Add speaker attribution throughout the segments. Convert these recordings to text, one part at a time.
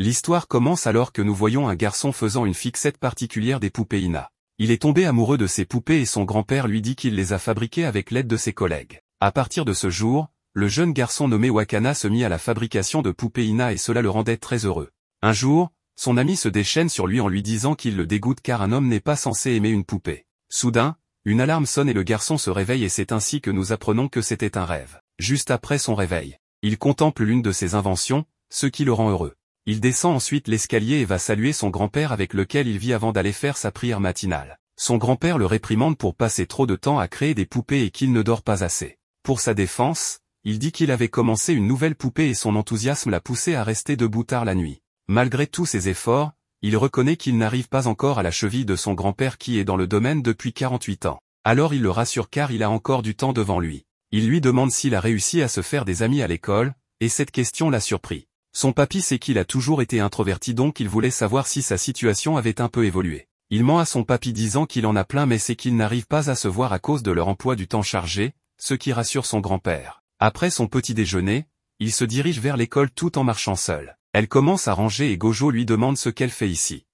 Speaker 1: L'histoire commence alors que nous voyons un garçon faisant une fixette particulière des poupées Ina. Il est tombé amoureux de ces poupées et son grand-père lui dit qu'il les a fabriquées avec l'aide de ses collègues. À partir de ce jour, le jeune garçon nommé Wakana se mit à la fabrication de poupées Ina et cela le rendait très heureux. Un jour, son ami se déchaîne sur lui en lui disant qu'il le dégoûte car un homme n'est pas censé aimer une poupée. Soudain, une alarme sonne et le garçon se réveille et c'est ainsi que nous apprenons que c'était un rêve. Juste après son réveil, il contemple l'une de ses inventions, ce qui le rend heureux. Il descend ensuite l'escalier et va saluer son grand-père avec lequel il vit avant d'aller faire sa prière matinale. Son grand-père le réprimande pour passer trop de temps à créer des poupées et qu'il ne dort pas assez. Pour sa défense, il dit qu'il avait commencé une nouvelle poupée et son enthousiasme l'a poussé à rester debout tard la nuit. Malgré tous ses efforts, il reconnaît qu'il n'arrive pas encore à la cheville de son grand-père qui est dans le domaine depuis 48 ans. Alors il le rassure car il a encore du temps devant lui. Il lui demande s'il a réussi à se faire des amis à l'école, et cette question l'a surpris. Son papy sait qu'il a toujours été introverti donc il voulait savoir si sa situation avait un peu évolué. Il ment à son papy disant qu'il en a plein mais c'est qu'il n'arrive pas à se voir à cause de leur emploi du temps chargé, ce qui rassure son grand-père. Après son petit déjeuner, il se dirige vers l'école tout en marchant seul. Elle commence à ranger et Gojo lui demande ce qu'elle fait ici.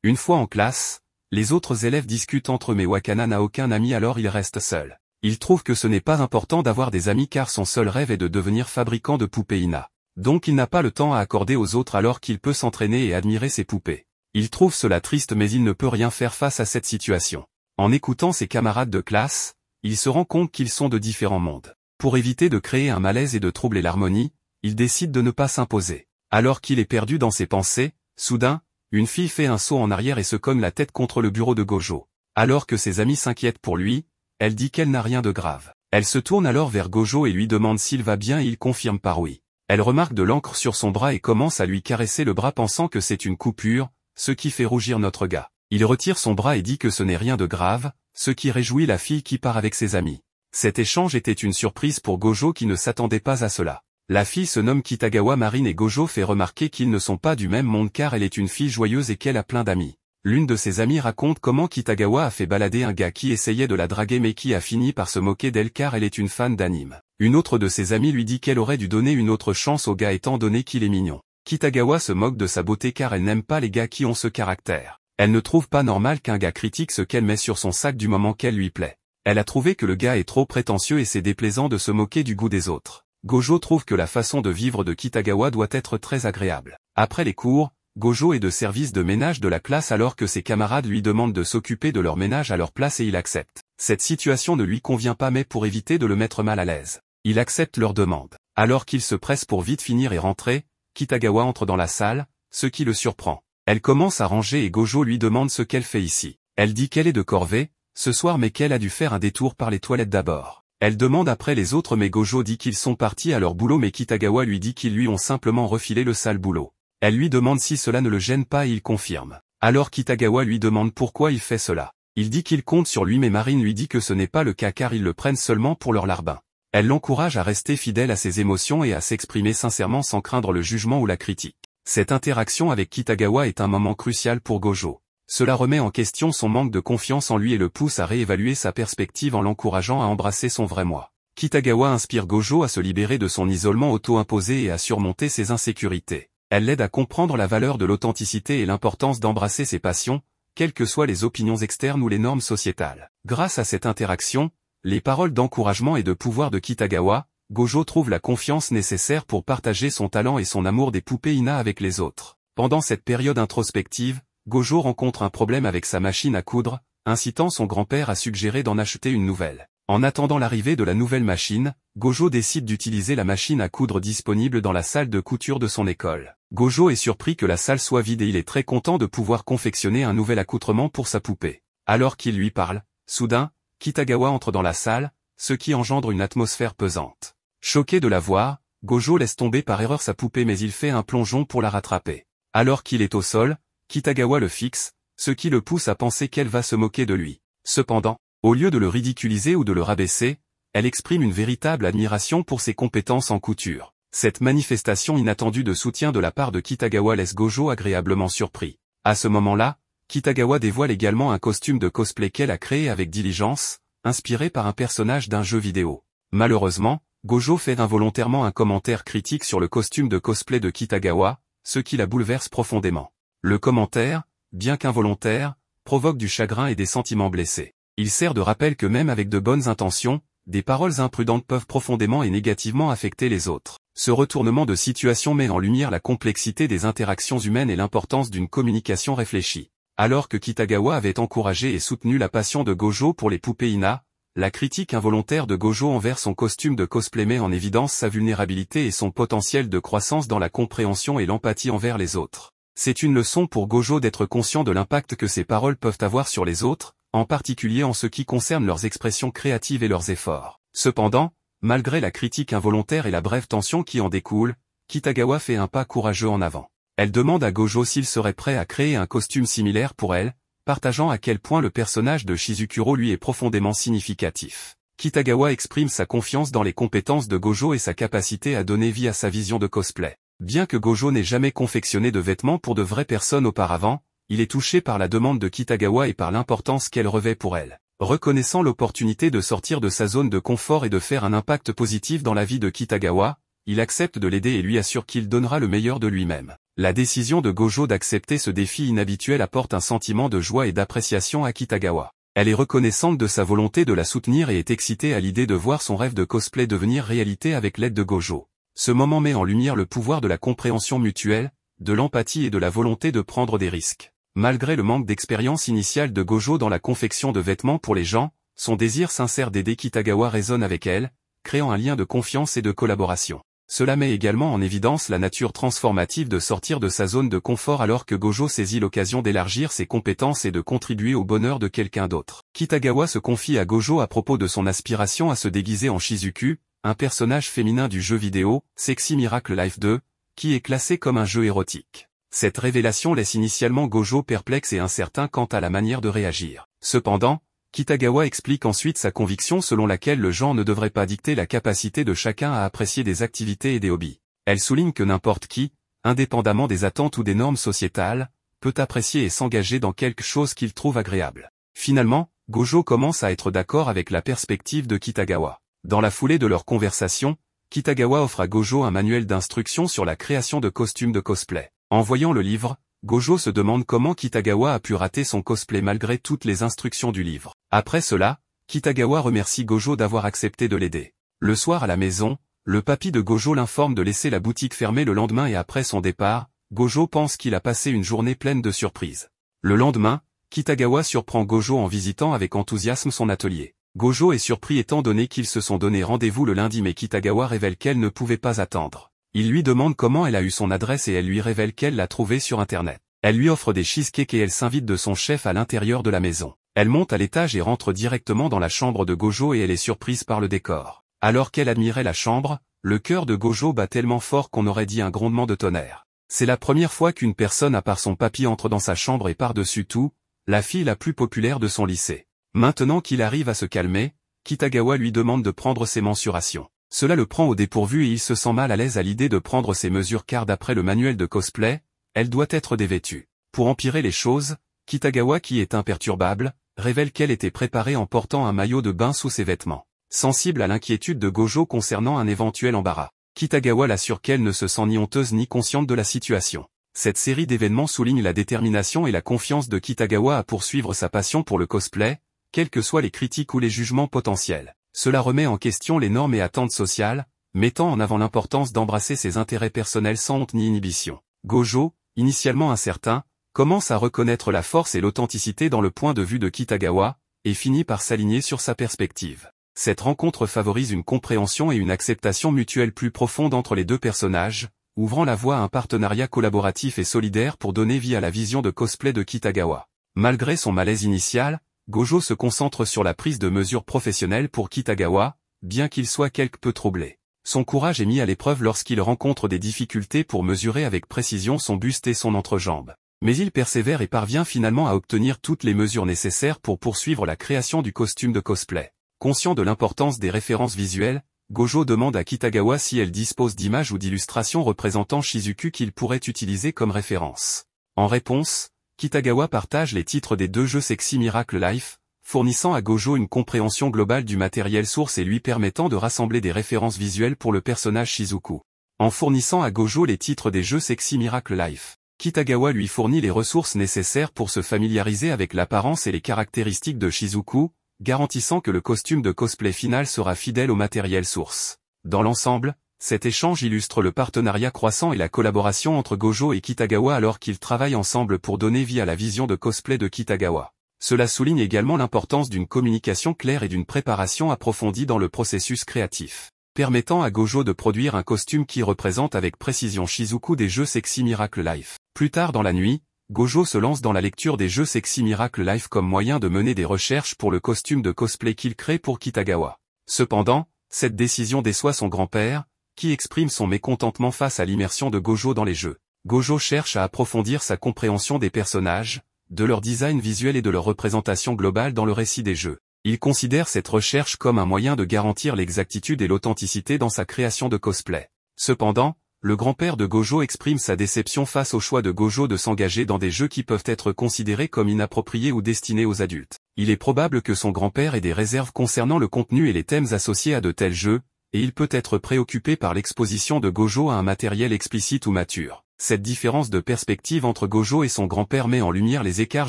Speaker 1: Une fois en classe, les autres élèves discutent entre eux mais Wakana n'a aucun ami alors il reste seul. Il trouve que ce n'est pas important d'avoir des amis car son seul rêve est de devenir fabricant de poupées Ina. Donc il n'a pas le temps à accorder aux autres alors qu'il peut s'entraîner et admirer ses poupées. Il trouve cela triste mais il ne peut rien faire face à cette situation. En écoutant ses camarades de classe, il se rend compte qu'ils sont de différents mondes. Pour éviter de créer un malaise et de troubler l'harmonie, il décide de ne pas s'imposer. Alors qu'il est perdu dans ses pensées, soudain, une fille fait un saut en arrière et se cogne la tête contre le bureau de Gojo. Alors que ses amis s'inquiètent pour lui, elle dit qu'elle n'a rien de grave. Elle se tourne alors vers Gojo et lui demande s'il va bien et il confirme par oui. Elle remarque de l'encre sur son bras et commence à lui caresser le bras pensant que c'est une coupure, ce qui fait rougir notre gars. Il retire son bras et dit que ce n'est rien de grave, ce qui réjouit la fille qui part avec ses amis. Cet échange était une surprise pour Gojo qui ne s'attendait pas à cela. La fille se nomme Kitagawa Marine et Gojo fait remarquer qu'ils ne sont pas du même monde car elle est une fille joyeuse et qu'elle a plein d'amis. L'une de ses amies raconte comment Kitagawa a fait balader un gars qui essayait de la draguer mais qui a fini par se moquer d'elle car elle est une fan d'anime. Une autre de ses amies lui dit qu'elle aurait dû donner une autre chance au gars étant donné qu'il est mignon. Kitagawa se moque de sa beauté car elle n'aime pas les gars qui ont ce caractère. Elle ne trouve pas normal qu'un gars critique ce qu'elle met sur son sac du moment qu'elle lui plaît. Elle a trouvé que le gars est trop prétentieux et c'est déplaisant de se moquer du goût des autres. Gojo trouve que la façon de vivre de Kitagawa doit être très agréable. Après les cours, Gojo est de service de ménage de la classe alors que ses camarades lui demandent de s'occuper de leur ménage à leur place et il accepte. Cette situation ne lui convient pas mais pour éviter de le mettre mal à l'aise, il accepte leur demande. Alors qu'il se presse pour vite finir et rentrer, Kitagawa entre dans la salle, ce qui le surprend. Elle commence à ranger et Gojo lui demande ce qu'elle fait ici. Elle dit qu'elle est de corvée, ce soir mais qu'elle a dû faire un détour par les toilettes d'abord. Elle demande après les autres mais Gojo dit qu'ils sont partis à leur boulot mais Kitagawa lui dit qu'ils lui ont simplement refilé le sale boulot. Elle lui demande si cela ne le gêne pas et il confirme. Alors Kitagawa lui demande pourquoi il fait cela. Il dit qu'il compte sur lui mais Marine lui dit que ce n'est pas le cas car ils le prennent seulement pour leur larbin. Elle l'encourage à rester fidèle à ses émotions et à s'exprimer sincèrement sans craindre le jugement ou la critique. Cette interaction avec Kitagawa est un moment crucial pour Gojo. Cela remet en question son manque de confiance en lui et le pousse à réévaluer sa perspective en l'encourageant à embrasser son vrai moi. Kitagawa inspire Gojo à se libérer de son isolement auto-imposé et à surmonter ses insécurités. Elle l'aide à comprendre la valeur de l'authenticité et l'importance d'embrasser ses passions, quelles que soient les opinions externes ou les normes sociétales. Grâce à cette interaction, les paroles d'encouragement et de pouvoir de Kitagawa, Gojo trouve la confiance nécessaire pour partager son talent et son amour des poupées Ina avec les autres. Pendant cette période introspective, Gojo rencontre un problème avec sa machine à coudre, incitant son grand-père à suggérer d'en acheter une nouvelle. En attendant l'arrivée de la nouvelle machine, Gojo décide d'utiliser la machine à coudre disponible dans la salle de couture de son école. Gojo est surpris que la salle soit vide et il est très content de pouvoir confectionner un nouvel accoutrement pour sa poupée. Alors qu'il lui parle, soudain, Kitagawa entre dans la salle, ce qui engendre une atmosphère pesante. Choqué de la voir, Gojo laisse tomber par erreur sa poupée mais il fait un plongeon pour la rattraper. Alors qu'il est au sol, Kitagawa le fixe, ce qui le pousse à penser qu'elle va se moquer de lui. Cependant, au lieu de le ridiculiser ou de le rabaisser, elle exprime une véritable admiration pour ses compétences en couture. Cette manifestation inattendue de soutien de la part de Kitagawa laisse Gojo agréablement surpris. À ce moment-là, Kitagawa dévoile également un costume de cosplay qu'elle a créé avec diligence, inspiré par un personnage d'un jeu vidéo. Malheureusement, Gojo fait involontairement un commentaire critique sur le costume de cosplay de Kitagawa, ce qui la bouleverse profondément. Le commentaire, bien qu'involontaire, provoque du chagrin et des sentiments blessés. Il sert de rappel que même avec de bonnes intentions, des paroles imprudentes peuvent profondément et négativement affecter les autres. Ce retournement de situation met en lumière la complexité des interactions humaines et l'importance d'une communication réfléchie. Alors que Kitagawa avait encouragé et soutenu la passion de Gojo pour les poupées Ina, la critique involontaire de Gojo envers son costume de cosplay met en évidence sa vulnérabilité et son potentiel de croissance dans la compréhension et l'empathie envers les autres. C'est une leçon pour Gojo d'être conscient de l'impact que ses paroles peuvent avoir sur les autres, en particulier en ce qui concerne leurs expressions créatives et leurs efforts. Cependant, malgré la critique involontaire et la brève tension qui en découle, Kitagawa fait un pas courageux en avant. Elle demande à Gojo s'il serait prêt à créer un costume similaire pour elle, partageant à quel point le personnage de Shizukuro lui est profondément significatif. Kitagawa exprime sa confiance dans les compétences de Gojo et sa capacité à donner vie à sa vision de cosplay. Bien que Gojo n'ait jamais confectionné de vêtements pour de vraies personnes auparavant, il est touché par la demande de Kitagawa et par l'importance qu'elle revêt pour elle. Reconnaissant l'opportunité de sortir de sa zone de confort et de faire un impact positif dans la vie de Kitagawa, il accepte de l'aider et lui assure qu'il donnera le meilleur de lui-même. La décision de Gojo d'accepter ce défi inhabituel apporte un sentiment de joie et d'appréciation à Kitagawa. Elle est reconnaissante de sa volonté de la soutenir et est excitée à l'idée de voir son rêve de cosplay devenir réalité avec l'aide de Gojo. Ce moment met en lumière le pouvoir de la compréhension mutuelle, de l'empathie et de la volonté de prendre des risques. Malgré le manque d'expérience initiale de Gojo dans la confection de vêtements pour les gens, son désir sincère d'aider Kitagawa résonne avec elle, créant un lien de confiance et de collaboration. Cela met également en évidence la nature transformative de sortir de sa zone de confort alors que Gojo saisit l'occasion d'élargir ses compétences et de contribuer au bonheur de quelqu'un d'autre. Kitagawa se confie à Gojo à propos de son aspiration à se déguiser en Shizuku, un personnage féminin du jeu vidéo, Sexy Miracle Life 2, qui est classé comme un jeu érotique. Cette révélation laisse initialement Gojo perplexe et incertain quant à la manière de réagir. Cependant, Kitagawa explique ensuite sa conviction selon laquelle le genre ne devrait pas dicter la capacité de chacun à apprécier des activités et des hobbies. Elle souligne que n'importe qui, indépendamment des attentes ou des normes sociétales, peut apprécier et s'engager dans quelque chose qu'il trouve agréable. Finalement, Gojo commence à être d'accord avec la perspective de Kitagawa. Dans la foulée de leur conversation, Kitagawa offre à Gojo un manuel d'instructions sur la création de costumes de cosplay. En voyant le livre, Gojo se demande comment Kitagawa a pu rater son cosplay malgré toutes les instructions du livre. Après cela, Kitagawa remercie Gojo d'avoir accepté de l'aider. Le soir à la maison, le papy de Gojo l'informe de laisser la boutique fermée le lendemain et après son départ, Gojo pense qu'il a passé une journée pleine de surprises. Le lendemain, Kitagawa surprend Gojo en visitant avec enthousiasme son atelier. Gojo est surpris étant donné qu'ils se sont donné rendez-vous le lundi mais Kitagawa révèle qu'elle ne pouvait pas attendre. Il lui demande comment elle a eu son adresse et elle lui révèle qu'elle l'a trouvée sur internet. Elle lui offre des cheesecakes et elle s'invite de son chef à l'intérieur de la maison. Elle monte à l'étage et rentre directement dans la chambre de Gojo et elle est surprise par le décor. Alors qu'elle admirait la chambre, le cœur de Gojo bat tellement fort qu'on aurait dit un grondement de tonnerre. C'est la première fois qu'une personne à part son papy entre dans sa chambre et par-dessus tout, la fille la plus populaire de son lycée. Maintenant qu'il arrive à se calmer, Kitagawa lui demande de prendre ses mensurations. Cela le prend au dépourvu et il se sent mal à l'aise à l'idée de prendre ses mesures car d'après le manuel de cosplay, elle doit être dévêtue. Pour empirer les choses, Kitagawa qui est imperturbable, révèle qu'elle était préparée en portant un maillot de bain sous ses vêtements. Sensible à l'inquiétude de Gojo concernant un éventuel embarras, Kitagawa l'assure qu'elle ne se sent ni honteuse ni consciente de la situation. Cette série d'événements souligne la détermination et la confiance de Kitagawa à poursuivre sa passion pour le cosplay, quelles que soient les critiques ou les jugements potentiels. Cela remet en question les normes et attentes sociales, mettant en avant l'importance d'embrasser ses intérêts personnels sans honte ni inhibition. Gojo, initialement incertain, commence à reconnaître la force et l'authenticité dans le point de vue de Kitagawa, et finit par s'aligner sur sa perspective. Cette rencontre favorise une compréhension et une acceptation mutuelle plus profonde entre les deux personnages, ouvrant la voie à un partenariat collaboratif et solidaire pour donner vie à la vision de cosplay de Kitagawa. Malgré son malaise initial, Gojo se concentre sur la prise de mesures professionnelles pour Kitagawa, bien qu'il soit quelque peu troublé. Son courage est mis à l'épreuve lorsqu'il rencontre des difficultés pour mesurer avec précision son buste et son entrejambe. Mais il persévère et parvient finalement à obtenir toutes les mesures nécessaires pour poursuivre la création du costume de cosplay. Conscient de l'importance des références visuelles, Gojo demande à Kitagawa si elle dispose d'images ou d'illustrations représentant Shizuku qu'il pourrait utiliser comme référence. En réponse, Kitagawa partage les titres des deux jeux Sexy Miracle Life, fournissant à Gojo une compréhension globale du matériel source et lui permettant de rassembler des références visuelles pour le personnage Shizuku. En fournissant à Gojo les titres des jeux Sexy Miracle Life, Kitagawa lui fournit les ressources nécessaires pour se familiariser avec l'apparence et les caractéristiques de Shizuku, garantissant que le costume de cosplay final sera fidèle au matériel source. Dans l'ensemble, cet échange illustre le partenariat croissant et la collaboration entre Gojo et Kitagawa alors qu'ils travaillent ensemble pour donner vie à la vision de cosplay de Kitagawa. Cela souligne également l'importance d'une communication claire et d'une préparation approfondie dans le processus créatif, permettant à Gojo de produire un costume qui représente avec précision Shizuku des jeux Sexy Miracle Life. Plus tard dans la nuit, Gojo se lance dans la lecture des jeux Sexy Miracle Life comme moyen de mener des recherches pour le costume de cosplay qu'il crée pour Kitagawa. Cependant, cette décision déçoit son grand-père, qui exprime son mécontentement face à l'immersion de Gojo dans les jeux. Gojo cherche à approfondir sa compréhension des personnages, de leur design visuel et de leur représentation globale dans le récit des jeux. Il considère cette recherche comme un moyen de garantir l'exactitude et l'authenticité dans sa création de cosplay. Cependant, le grand-père de Gojo exprime sa déception face au choix de Gojo de s'engager dans des jeux qui peuvent être considérés comme inappropriés ou destinés aux adultes. Il est probable que son grand-père ait des réserves concernant le contenu et les thèmes associés à de tels jeux, et il peut être préoccupé par l'exposition de Gojo à un matériel explicite ou mature. Cette différence de perspective entre Gojo et son grand-père met en lumière les écarts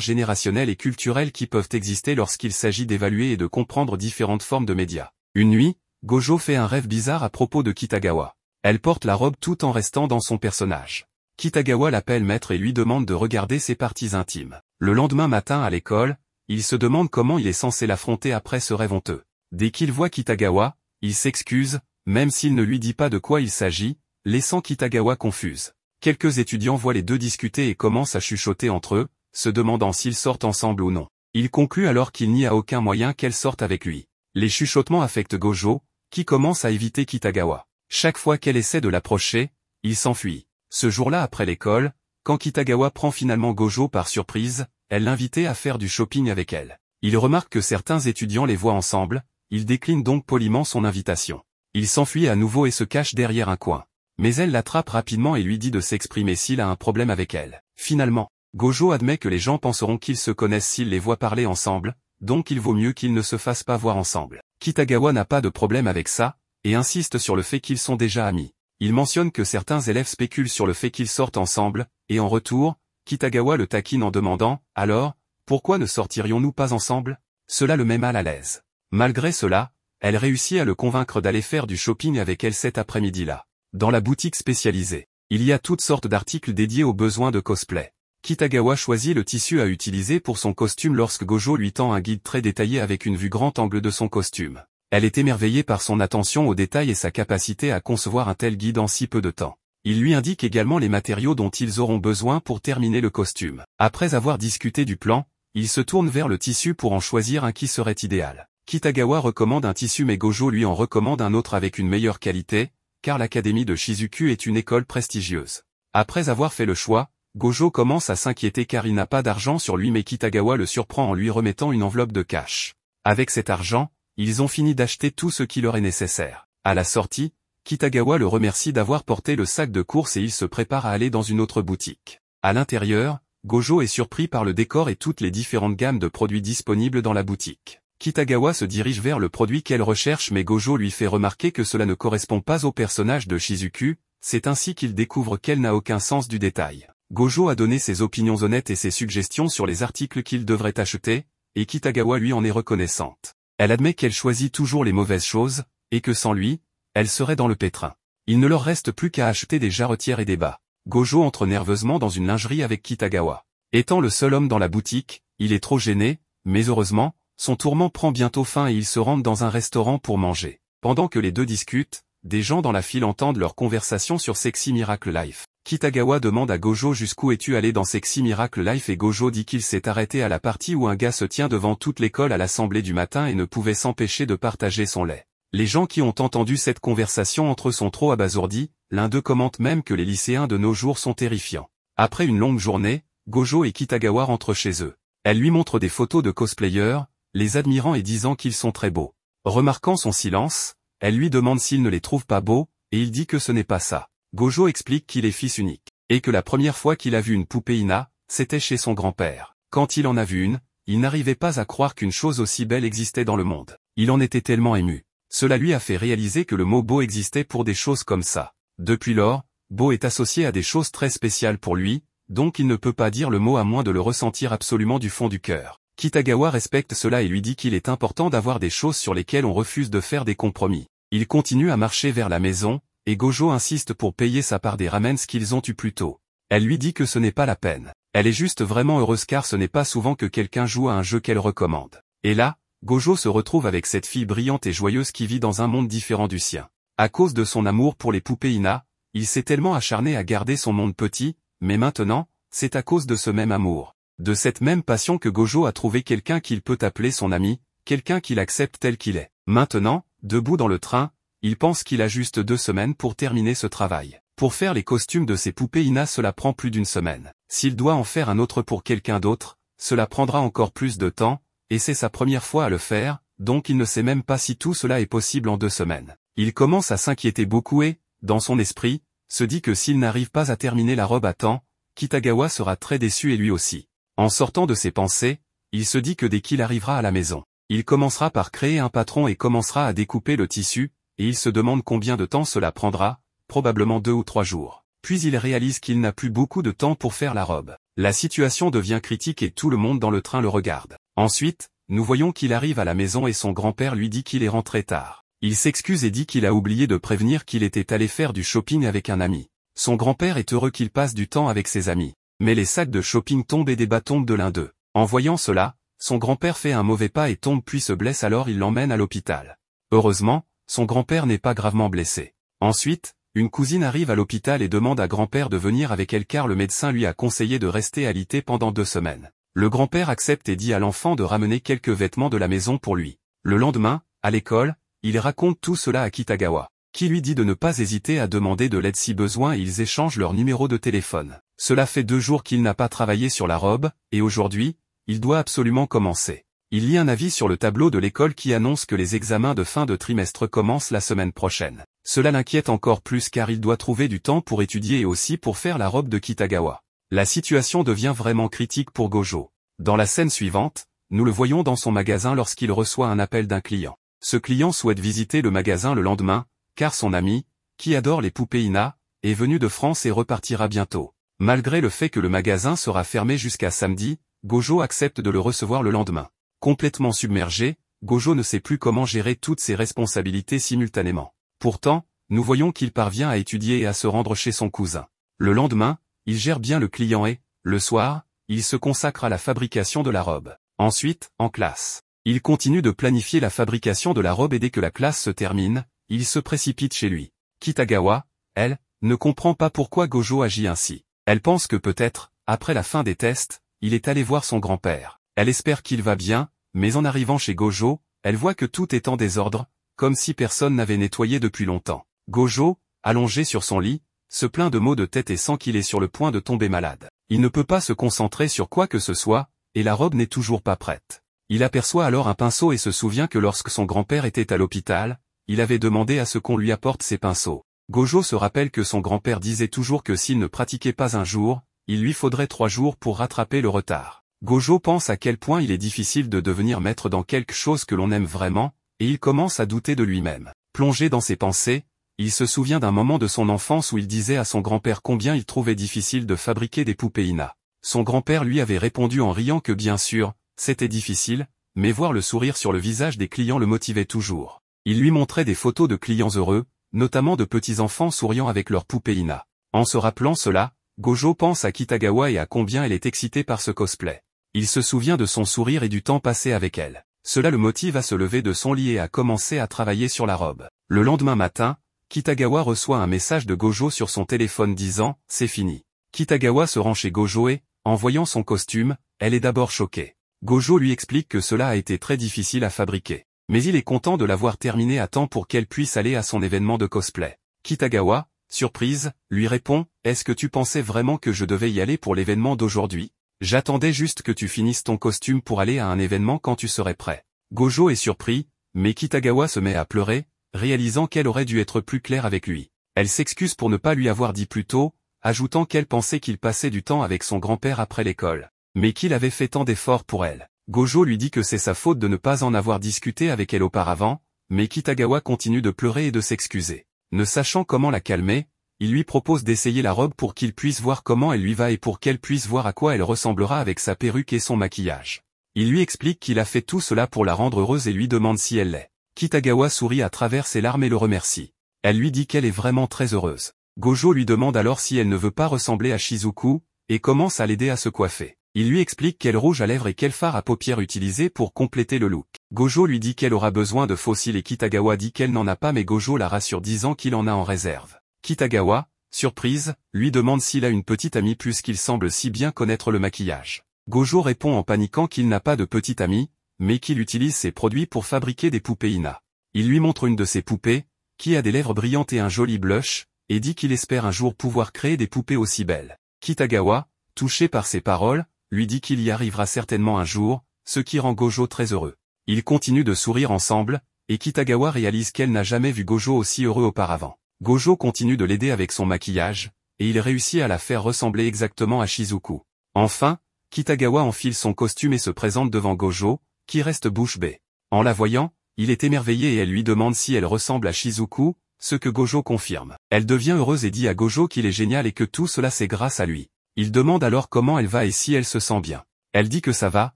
Speaker 1: générationnels et culturels qui peuvent exister lorsqu'il s'agit d'évaluer et de comprendre différentes formes de médias. Une nuit, Gojo fait un rêve bizarre à propos de Kitagawa. Elle porte la robe tout en restant dans son personnage. Kitagawa l'appelle maître et lui demande de regarder ses parties intimes. Le lendemain matin à l'école, il se demande comment il est censé l'affronter après ce rêve honteux. Dès qu'il voit Kitagawa, il s'excuse, même s'il ne lui dit pas de quoi il s'agit, laissant Kitagawa confuse. Quelques étudiants voient les deux discuter et commencent à chuchoter entre eux, se demandant s'ils sortent ensemble ou non. Il conclut alors qu'il n'y a aucun moyen qu'elle sorte avec lui. Les chuchotements affectent Gojo, qui commence à éviter Kitagawa. Chaque fois qu'elle essaie de l'approcher, il s'enfuit. Ce jour-là après l'école, quand Kitagawa prend finalement Gojo par surprise, elle l'invitait à faire du shopping avec elle. Il remarque que certains étudiants les voient ensemble, il décline donc poliment son invitation. Il s'enfuit à nouveau et se cache derrière un coin. Mais elle l'attrape rapidement et lui dit de s'exprimer s'il a un problème avec elle. Finalement, Gojo admet que les gens penseront qu'ils se connaissent s'ils les voient parler ensemble, donc il vaut mieux qu'ils ne se fassent pas voir ensemble. Kitagawa n'a pas de problème avec ça, et insiste sur le fait qu'ils sont déjà amis. Il mentionne que certains élèves spéculent sur le fait qu'ils sortent ensemble, et en retour, Kitagawa le taquine en demandant « Alors, pourquoi ne sortirions-nous pas ensemble ?» Cela le met mal à l'aise. Malgré cela, elle réussit à le convaincre d'aller faire du shopping avec elle cet après-midi-là. Dans la boutique spécialisée, il y a toutes sortes d'articles dédiés aux besoins de cosplay. Kitagawa choisit le tissu à utiliser pour son costume lorsque Gojo lui tend un guide très détaillé avec une vue grand angle de son costume. Elle est émerveillée par son attention aux détails et sa capacité à concevoir un tel guide en si peu de temps. Il lui indique également les matériaux dont ils auront besoin pour terminer le costume. Après avoir discuté du plan, il se tourne vers le tissu pour en choisir un qui serait idéal. Kitagawa recommande un tissu mais Gojo lui en recommande un autre avec une meilleure qualité, car l'académie de Shizuku est une école prestigieuse. Après avoir fait le choix, Gojo commence à s'inquiéter car il n'a pas d'argent sur lui mais Kitagawa le surprend en lui remettant une enveloppe de cash. Avec cet argent, ils ont fini d'acheter tout ce qui leur est nécessaire. À la sortie, Kitagawa le remercie d'avoir porté le sac de course et il se prépare à aller dans une autre boutique. À l'intérieur, Gojo est surpris par le décor et toutes les différentes gammes de produits disponibles dans la boutique. Kitagawa se dirige vers le produit qu'elle recherche mais Gojo lui fait remarquer que cela ne correspond pas au personnage de Shizuku, c'est ainsi qu'il découvre qu'elle n'a aucun sens du détail. Gojo a donné ses opinions honnêtes et ses suggestions sur les articles qu'il devrait acheter, et Kitagawa lui en est reconnaissante. Elle admet qu'elle choisit toujours les mauvaises choses, et que sans lui, elle serait dans le pétrin. Il ne leur reste plus qu'à acheter des jarretières et des bas. Gojo entre nerveusement dans une lingerie avec Kitagawa. Étant le seul homme dans la boutique, il est trop gêné, mais heureusement, son tourment prend bientôt fin et ils se rendent dans un restaurant pour manger. Pendant que les deux discutent, des gens dans la file entendent leur conversation sur Sexy Miracle Life. Kitagawa demande à Gojo jusqu'où es-tu allé dans Sexy Miracle Life et Gojo dit qu'il s'est arrêté à la partie où un gars se tient devant toute l'école à l'assemblée du matin et ne pouvait s'empêcher de partager son lait. Les gens qui ont entendu cette conversation entre eux sont trop abasourdis, l'un d'eux commente même que les lycéens de nos jours sont terrifiants. Après une longue journée, Gojo et Kitagawa rentrent chez eux. Elle lui montre des photos de cosplayers, les admirant et disant qu'ils sont très beaux. Remarquant son silence, elle lui demande s'il ne les trouve pas beaux, et il dit que ce n'est pas ça. Gojo explique qu'il est fils unique, et que la première fois qu'il a vu une poupée Ina, c'était chez son grand-père. Quand il en a vu une, il n'arrivait pas à croire qu'une chose aussi belle existait dans le monde. Il en était tellement ému. Cela lui a fait réaliser que le mot beau existait pour des choses comme ça. Depuis lors, beau est associé à des choses très spéciales pour lui, donc il ne peut pas dire le mot à moins de le ressentir absolument du fond du cœur. Kitagawa respecte cela et lui dit qu'il est important d'avoir des choses sur lesquelles on refuse de faire des compromis. Il continue à marcher vers la maison, et Gojo insiste pour payer sa part des ramens qu'ils ont eu plus tôt. Elle lui dit que ce n'est pas la peine. Elle est juste vraiment heureuse car ce n'est pas souvent que quelqu'un joue à un jeu qu'elle recommande. Et là, Gojo se retrouve avec cette fille brillante et joyeuse qui vit dans un monde différent du sien. À cause de son amour pour les poupées Ina, il s'est tellement acharné à garder son monde petit, mais maintenant, c'est à cause de ce même amour, de cette même passion que Gojo a trouvé quelqu'un qu'il peut appeler son ami, quelqu'un qu'il accepte tel qu'il est. Maintenant, debout dans le train, il pense qu'il a juste 2 semaines pour terminer ce travail. Pour faire les costumes de ses poupées Ina, cela prend plus d'1 semaine. S'il doit en faire un autre pour quelqu'un d'autre, cela prendra encore plus de temps, et c'est sa première fois à le faire, donc il ne sait même pas si tout cela est possible en 2 semaines. Il commence à s'inquiéter beaucoup et, dans son esprit, se dit que s'il n'arrive pas à terminer la robe à temps, Kitagawa sera très déçu et lui aussi. En sortant de ses pensées, il se dit que dès qu'il arrivera à la maison, il commencera par créer un patron et commencera à découper le tissu, et il se demande combien de temps cela prendra, probablement 2 ou 3 jours. Puis il réalise qu'il n'a plus beaucoup de temps pour faire la robe. La situation devient critique et tout le monde dans le train le regarde. Ensuite, nous voyons qu'il arrive à la maison et son grand-père lui dit qu'il est rentré tard. Il s'excuse et dit qu'il a oublié de prévenir qu'il était allé faire du shopping avec un ami. Son grand-père est heureux qu'il passe du temps avec ses amis. Mais les sacs de shopping tombent et des bas tombent de l'un d'eux. En voyant cela, son grand-père fait un mauvais pas et tombe puis se blesse, alors il l'emmène à l'hôpital. Heureusement, son grand-père n'est pas gravement blessé. Ensuite, une cousine arrive à l'hôpital et demande à grand-père de venir avec elle car le médecin lui a conseillé de rester alité pendant 2 semaines. Le grand-père accepte et dit à l'enfant de ramener quelques vêtements de la maison pour lui. Le lendemain, à l'école, il raconte tout cela à Kitagawa, qui lui dit de ne pas hésiter à demander de l'aide si besoin et ils échangent leur numéro de téléphone. Cela fait 2 jours qu'il n'a pas travaillé sur la robe, et aujourd'hui, il doit absolument commencer. Il lit un avis sur le tableau de l'école qui annonce que les examens de fin de trimestre commencent la semaine prochaine. Cela l'inquiète encore plus car il doit trouver du temps pour étudier et aussi pour faire la robe de Kitagawa. La situation devient vraiment critique pour Gojo. Dans la scène suivante, nous le voyons dans son magasin lorsqu'il reçoit un appel d'un client. Ce client souhaite visiter le magasin le lendemain, car son ami, qui adore les poupées Ina, est venu de France et repartira bientôt. Malgré le fait que le magasin sera fermé jusqu'à samedi, Gojo accepte de le recevoir le lendemain. Complètement submergé, Gojo ne sait plus comment gérer toutes ses responsabilités simultanément. Pourtant, nous voyons qu'il parvient à étudier et à se rendre chez son cousin. Le lendemain, il gère bien le client et, le soir, il se consacre à la fabrication de la robe. Ensuite, en classe, il continue de planifier la fabrication de la robe et dès que la classe se termine, il se précipite chez lui. Kitagawa, elle, ne comprend pas pourquoi Gojo agit ainsi. Elle pense que peut-être, après la fin des tests, il est allé voir son grand-père. Elle espère qu'il va bien, mais en arrivant chez Gojo, elle voit que tout est en désordre, comme si personne n'avait nettoyé depuis longtemps. Gojo, allongé sur son lit, se plaint de maux de tête et sent qu'il est sur le point de tomber malade. Il ne peut pas se concentrer sur quoi que ce soit, et la robe n'est toujours pas prête. Il aperçoit alors un pinceau et se souvient que lorsque son grand-père était à l'hôpital, il avait demandé à ce qu'on lui apporte ses pinceaux. Gojo se rappelle que son grand-père disait toujours que s'il ne pratiquait pas un jour, il lui faudrait 3 jours pour rattraper le retard. Gojo pense à quel point il est difficile de devenir maître dans quelque chose que l'on aime vraiment, et il commence à douter de lui-même. Plongé dans ses pensées, il se souvient d'un moment de son enfance où il disait à son grand-père combien il trouvait difficile de fabriquer des poupées Ina. Son grand-père lui avait répondu en riant que bien sûr, c'était difficile, mais voir le sourire sur le visage des clients le motivait toujours. Il lui montrait des photos de clients heureux, notamment de petits-enfants souriant avec leurs poupées Ina. En se rappelant cela, Gojo pense à Kitagawa et à combien elle est excitée par ce cosplay. Il se souvient de son sourire et du temps passé avec elle. Cela le motive à se lever de son lit et à commencer à travailler sur la robe. Le lendemain matin, Kitagawa reçoit un message de Gojo sur son téléphone disant « C'est fini ». Kitagawa se rend chez Gojo et, en voyant son costume, elle est d'abord choquée. Gojo lui explique que cela a été très difficile à fabriquer. Mais il est content de l'avoir terminé à temps pour qu'elle puisse aller à son événement de cosplay. Kitagawa, surprise, lui répond « Est-ce que tu pensais vraiment que je devais y aller pour l'événement d'aujourd'hui ? J'attendais juste que tu finisses ton costume pour aller à un événement quand tu serais prêt. » Gojo est surpris, mais Kitagawa se met à pleurer, réalisant qu'elle aurait dû être plus claire avec lui. Elle s'excuse pour ne pas lui avoir dit plus tôt, ajoutant qu'elle pensait qu'il passait du temps avec son grand-père après l'école, mais qu'il avait fait tant d'efforts pour elle. Gojo lui dit que c'est sa faute de ne pas en avoir discuté avec elle auparavant, mais Kitagawa continue de pleurer et de s'excuser. Ne sachant comment la calmer, il lui propose d'essayer la robe pour qu'il puisse voir comment elle lui va et pour qu'elle puisse voir à quoi elle ressemblera avec sa perruque et son maquillage. Il lui explique qu'il a fait tout cela pour la rendre heureuse et lui demande si elle l'est. Kitagawa sourit à travers ses larmes et le remercie. Elle lui dit qu'elle est vraiment très heureuse. Gojo lui demande alors si elle ne veut pas ressembler à Shizuku, et commence à l'aider à se coiffer. Il lui explique quel rouge à lèvres et quel fard à paupières utiliser pour compléter le look. Gojo lui dit qu'elle aura besoin de fossiles et Kitagawa dit qu'elle n'en a pas mais Gojo la rassure disant qu'il en a en réserve. Kitagawa, surprise, lui demande s'il a une petite amie puisqu'il semble si bien connaître le maquillage. Gojo répond en paniquant qu'il n'a pas de petite amie, mais qu'il utilise ses produits pour fabriquer des poupées Ina. Il lui montre une de ses poupées, qui a des lèvres brillantes et un joli blush, et dit qu'il espère un jour pouvoir créer des poupées aussi belles. Kitagawa, touché par ces paroles, lui dit qu'il y arrivera certainement un jour, ce qui rend Gojo très heureux. Ils continuent de sourire ensemble, et Kitagawa réalise qu'elle n'a jamais vu Gojo aussi heureux auparavant. Gojo continue de l'aider avec son maquillage, et il réussit à la faire ressembler exactement à Shizuku. Enfin, Kitagawa enfile son costume et se présente devant Gojo, qui reste bouche bée. En la voyant, il est émerveillé et elle lui demande si elle ressemble à Shizuku, ce que Gojo confirme. Elle devient heureuse et dit à Gojo qu'il est génial et que tout cela c'est grâce à lui. Il demande alors comment elle va et si elle se sent bien. Elle dit que ça va,